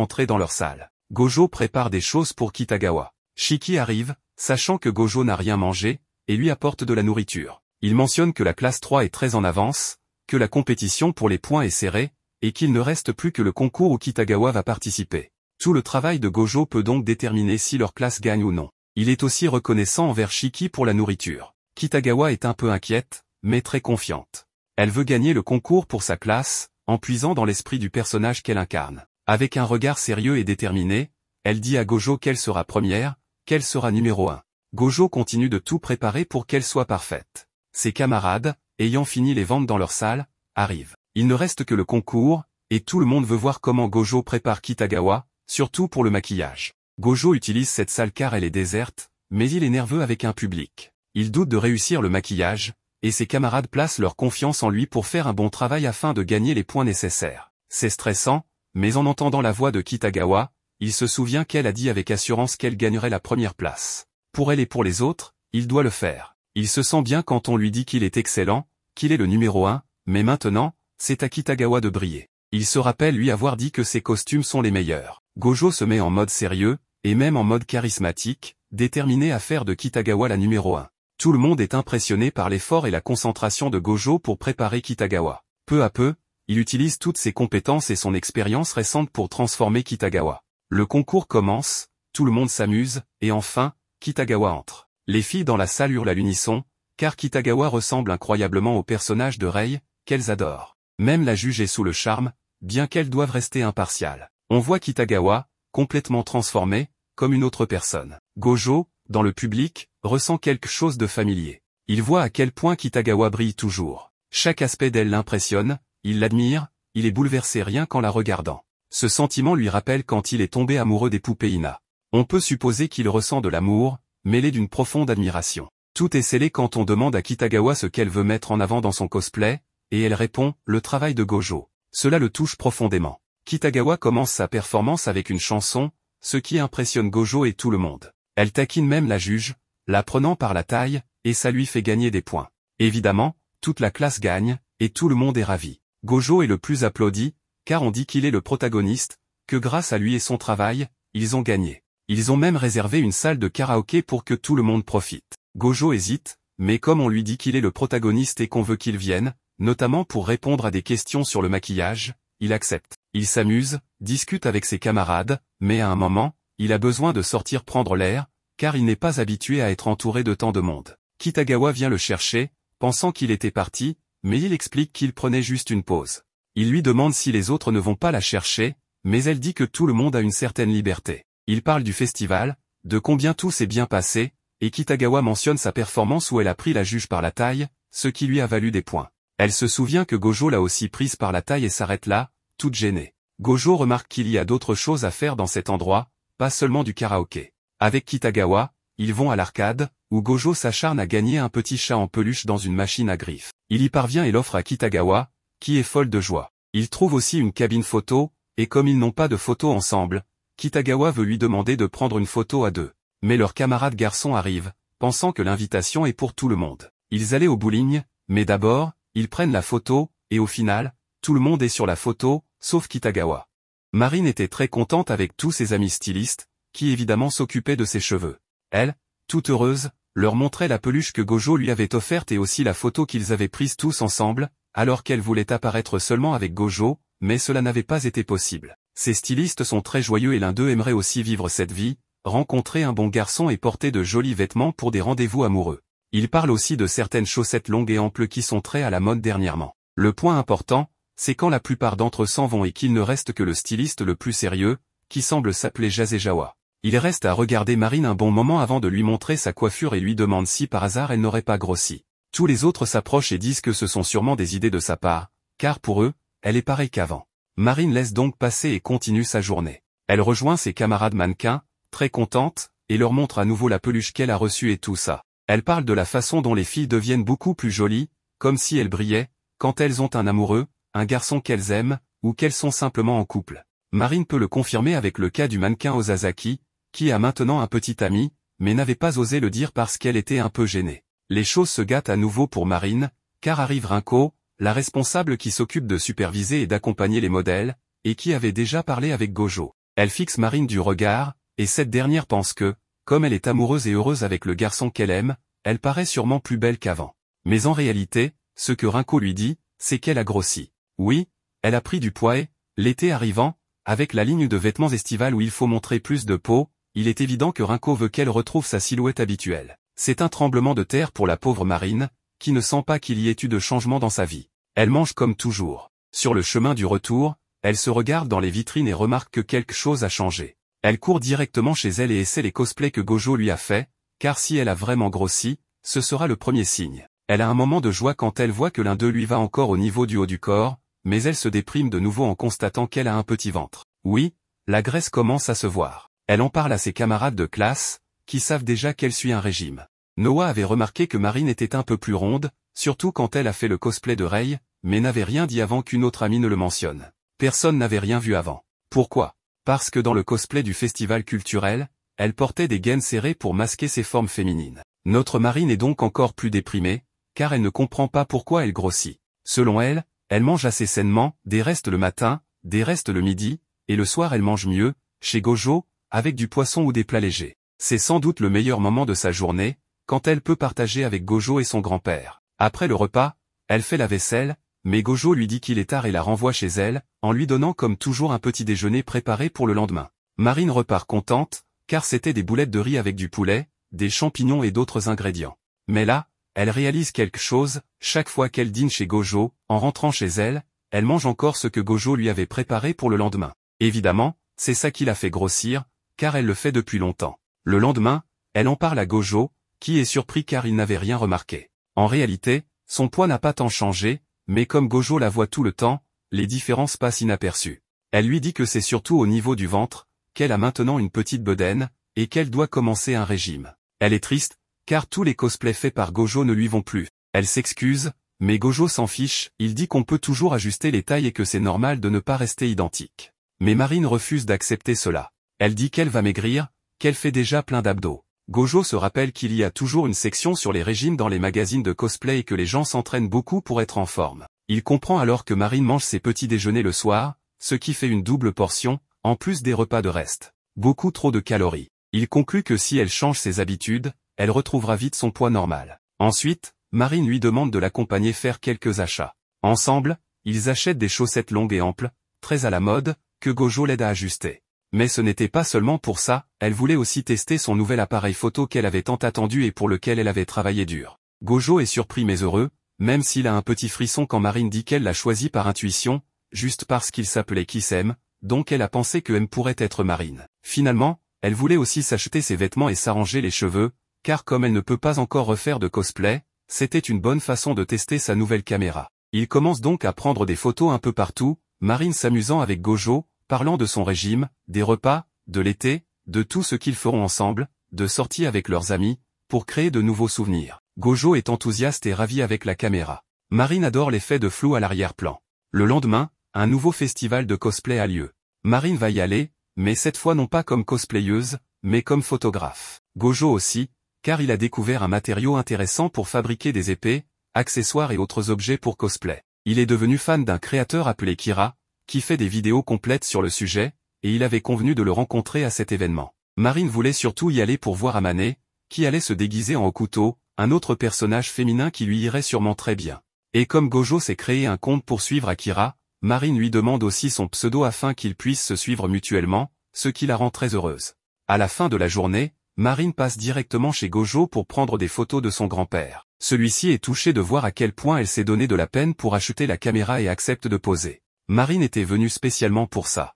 Speaker 1: entrer dans leur salle. Gojo prépare des choses pour Kitagawa. Shiki arrive, sachant que Gojo n'a rien mangé, et lui apporte de la nourriture. Il mentionne que la classe 3 est très en avance, que la compétition pour les points est serrée, et qu'il ne reste plus que le concours où Kitagawa va participer. Tout le travail de Gojo peut donc déterminer si leur classe gagne ou non. Il est aussi reconnaissant envers Shiki pour la nourriture. Kitagawa est un peu inquiète, mais très confiante. Elle veut gagner le concours pour sa classe, en puisant dans l'esprit du personnage qu'elle incarne. Avec un regard sérieux et déterminé, elle dit à Gojo qu'elle sera première, qu'elle sera numéro 1. Gojo continue de tout préparer pour qu'elle soit parfaite. Ses camarades, ayant fini les ventes dans leur salle, arrivent. Il ne reste que le concours, et tout le monde veut voir comment Gojo prépare Kitagawa, surtout pour le maquillage. Gojo utilise cette salle car elle est déserte, mais il est nerveux avec un public. Il doute de réussir le maquillage, et ses camarades placent leur confiance en lui pour faire un bon travail afin de gagner les points nécessaires. C'est stressant, mais en entendant la voix de Kitagawa, il se souvient qu'elle a dit avec assurance qu'elle gagnerait la première place. Pour elle et pour les autres, il doit le faire. Il se sent bien quand on lui dit qu'il est excellent, qu'il est le numéro 1, mais maintenant, c'est à Kitagawa de briller. Il se rappelle lui avoir dit que ses costumes sont les meilleurs. Gojo se met en mode sérieux, et même en mode charismatique, déterminé à faire de Kitagawa la numéro 1. Tout le monde est impressionné par l'effort et la concentration de Gojo pour préparer Kitagawa. Peu à peu, il utilise toutes ses compétences et son expérience récente pour transformer Kitagawa. Le concours commence, tout le monde s'amuse, et enfin, Kitagawa entre. Les filles dans la salle hurlent à l'unisson, car Kitagawa ressemble incroyablement au personnage de Rei, qu'elles adorent. Même la juge est sous le charme, bien qu'elles doivent rester impartiales. On voit Kitagawa, complètement transformé, comme une autre personne. Gojo, dans le public, ressent quelque chose de familier. Il voit à quel point Kitagawa brille toujours. Chaque aspect d'elle l'impressionne, il l'admire, il est bouleversé rien qu'en la regardant. Ce sentiment lui rappelle quand il est tombé amoureux des poupées Ina. On peut supposer qu'il ressent de l'amour, mêlé d'une profonde admiration. Tout est scellé quand on demande à Kitagawa ce qu'elle veut mettre en avant dans son cosplay, et elle répond, le travail de Gojo. Cela le touche profondément. Kitagawa commence sa performance avec une chanson, ce qui impressionne Gojo et tout le monde. Elle taquine même la juge, la prenant par la taille, et ça lui fait gagner des points. Évidemment, toute la classe gagne, et tout le monde est ravi. Gojo est le plus applaudi, car on dit qu'il est le protagoniste, que grâce à lui et son travail, ils ont gagné. Ils ont même réservé une salle de karaoké pour que tout le monde profite. Gojo hésite, mais comme on lui dit qu'il est le protagoniste et qu'on veut qu'il vienne, notamment pour répondre à des questions sur le maquillage, il accepte. Il s'amuse, discute avec ses camarades, mais à un moment, il a besoin de sortir prendre l'air, car il n'est pas habitué à être entouré de tant de monde. Kitagawa vient le chercher, pensant qu'il était parti, mais il explique qu'il prenait juste une pause. Il lui demande si les autres ne vont pas la chercher, mais elle dit que tout le monde a une certaine liberté. Il parle du festival, de combien tout s'est bien passé, et Kitagawa mentionne sa performance où elle a pris la juge par la taille, ce qui lui a valu des points. Elle se souvient que Gojo l'a aussi prise par la taille et s'arrête là, toute gênée. Gojo remarque qu'il y a d'autres choses à faire dans cet endroit, pas seulement du karaoké. Avec Kitagawa, ils vont à l'arcade, où Gojo s'acharne à gagner un petit chat en peluche dans une machine à griffes. Il y parvient et l'offre à Kitagawa, qui est folle de joie. Il trouve aussi une cabine photo, et comme ils n'ont pas de photo ensemble, Kitagawa veut lui demander de prendre une photo à deux. Mais leur camarade garçon arrive, pensant que l'invitation est pour tout le monde. Ils allaient au bowling, mais d'abord, ils prennent la photo, et au final, tout le monde est sur la photo, sauf Kitagawa. Marine était très contente avec tous ses amis stylistes, qui évidemment s'occupaient de ses cheveux. Elle, toute heureuse, leur montrait la peluche que Gojo lui avait offerte et aussi la photo qu'ils avaient prise tous ensemble, alors qu'elle voulait apparaître seulement avec Gojo, mais cela n'avait pas été possible. Ces stylistes sont très joyeux et l'un d'eux aimerait aussi vivre cette vie, rencontrer un bon garçon et porter de jolis vêtements pour des rendez-vous amoureux. Il parle aussi de certaines chaussettes longues et amples qui sont très à la mode dernièrement. Le point important, c'est quand la plupart d'entre eux s'en vont et qu'il ne reste que le styliste le plus sérieux, qui semble s'appeler Jasejawa. Il reste à regarder Marine un bon moment avant de lui montrer sa coiffure et lui demande si par hasard elle n'aurait pas grossi. Tous les autres s'approchent et disent que ce sont sûrement des idées de sa part, car pour eux, elle est pareille qu'avant. Marine laisse donc passer et continue sa journée. Elle rejoint ses camarades mannequins, très contente, et leur montre à nouveau la peluche qu'elle a reçue et tout ça. Elle parle de la façon dont les filles deviennent beaucoup plus jolies, comme si elles brillaient, quand elles ont un amoureux, un garçon qu'elles aiment, ou qu'elles sont simplement en couple. Marine peut le confirmer avec le cas du mannequin Osasaki, qui a maintenant un petit ami, mais n'avait pas osé le dire parce qu'elle était un peu gênée. Les choses se gâtent à nouveau pour Marine, car arrive Rinko, la responsable qui s'occupe de superviser et d'accompagner les modèles, et qui avait déjà parlé avec Gojo. Elle fixe Marine du regard, et cette dernière pense que, comme elle est amoureuse et heureuse avec le garçon qu'elle aime, elle paraît sûrement plus belle qu'avant. Mais en réalité, ce que Rinko lui dit, c'est qu'elle a grossi. Oui, elle a pris du poids et, l'été arrivant, avec la ligne de vêtements estivales où il faut montrer plus de peau, il est évident que Rinko veut qu'elle retrouve sa silhouette habituelle. C'est un tremblement de terre pour la pauvre Marine, qui ne sent pas qu'il y ait eu de changement dans sa vie. Elle mange comme toujours. Sur le chemin du retour, elle se regarde dans les vitrines et remarque que quelque chose a changé. Elle court directement chez elle et essaie les cosplays que Gojo lui a fait, car si elle a vraiment grossi, ce sera le premier signe. Elle a un moment de joie quand elle voit que l'un d'eux lui va encore au niveau du haut du corps, mais elle se déprime de nouveau en constatant qu'elle a un petit ventre. Oui, la graisse commence à se voir. Elle en parle à ses camarades de classe, qui savent déjà qu'elle suit un régime. Noah avait remarqué que Marine était un peu plus ronde, surtout quand elle a fait le cosplay de Rei, mais n'avait rien dit avant qu'une autre amie ne le mentionne. Personne n'avait rien vu avant. Pourquoi? Parce que dans le cosplay du festival culturel, elle portait des gaines serrées pour masquer ses formes féminines. Notre Marine est donc encore plus déprimée, car elle ne comprend pas pourquoi elle grossit. Selon elle, elle mange assez sainement, des restes le matin, des restes le midi, et le soir elle mange mieux, chez Gojo, avec du poisson ou des plats légers. C'est sans doute le meilleur moment de sa journée, quand elle peut partager avec Gojo et son grand-père. Après le repas, elle fait la vaisselle, mais Gojo lui dit qu'il est tard et la renvoie chez elle, en lui donnant comme toujours un petit déjeuner préparé pour le lendemain. Marine repart contente, car c'était des boulettes de riz avec du poulet, des champignons et d'autres ingrédients. Mais là, elle réalise quelque chose, chaque fois qu'elle dîne chez Gojo, en rentrant chez elle, elle mange encore ce que Gojo lui avait préparé pour le lendemain. Évidemment, c'est ça qui l'a fait grossir, car elle le fait depuis longtemps. Le lendemain, elle en parle à Gojo, qui est surpris car il n'avait rien remarqué. En réalité, son poids n'a pas tant changé, mais comme Gojo la voit tout le temps, les différences passent inaperçues. Elle lui dit que c'est surtout au niveau du ventre, qu'elle a maintenant une petite bedaine, et qu'elle doit commencer un régime. Elle est triste, car tous les cosplays faits par Gojo ne lui vont plus. Elle s'excuse, mais Gojo s'en fiche, il dit qu'on peut toujours ajuster les tailles et que c'est normal de ne pas rester identique. Mais Marine refuse d'accepter cela. Elle dit qu'elle va maigrir, qu'elle fait déjà plein d'abdos. Gojo se rappelle qu'il y a toujours une section sur les régimes dans les magazines de cosplay et que les gens s'entraînent beaucoup pour être en forme. Il comprend alors que Marine mange ses petits déjeuners le soir, ce qui fait une double portion, en plus des repas de reste. Beaucoup trop de calories. Il conclut que si elle change ses habitudes, elle retrouvera vite son poids normal. Ensuite, Marine lui demande de l'accompagner faire quelques achats. Ensemble, ils achètent des chaussettes longues et amples, très à la mode, que Gojo l'aide à ajuster. Mais ce n'était pas seulement pour ça, elle voulait aussi tester son nouvel appareil photo qu'elle avait tant attendu et pour lequel elle avait travaillé dur. Gojo est surpris mais heureux, même s'il a un petit frisson quand Marine dit qu'elle l'a choisi par intuition, juste parce qu'il s'appelait Kisem, donc elle a pensé que M pourrait être Marine. Finalement, elle voulait aussi s'acheter ses vêtements et s'arranger les cheveux, car comme elle ne peut pas encore refaire de cosplay, c'était une bonne façon de tester sa nouvelle caméra. Il commence donc à prendre des photos un peu partout, Marine s'amusant avec Gojo, parlant de son régime, des repas, de l'été, de tout ce qu'ils feront ensemble, de sorties avec leurs amis, pour créer de nouveaux souvenirs. Gojo est enthousiaste et ravi avec la caméra. Marine adore l'effet de flou à l'arrière-plan. Le lendemain, un nouveau festival de cosplay a lieu. Marine va y aller, mais cette fois non pas comme cosplayeuse, mais comme photographe. Gojo aussi, car il a découvert un matériau intéressant pour fabriquer des épées, accessoires et autres objets pour cosplay. Il est devenu fan d'un créateur appelé Kira, qui fait des vidéos complètes sur le sujet, et il avait convenu de le rencontrer à cet événement. Marine voulait surtout y aller pour voir Amane, qui allait se déguiser en Hokuto, un autre personnage féminin qui lui irait sûrement très bien. Et comme Gojo s'est créé un compte pour suivre Akira, Marine lui demande aussi son pseudo afin qu'ils puissent se suivre mutuellement, ce qui la rend très heureuse. À la fin de la journée, Marine passe directement chez Gojo pour prendre des photos de son grand-père. Celui-ci est touché de voir à quel point elle s'est donné de la peine pour acheter la caméra et accepte de poser. Marine était venue spécialement pour ça.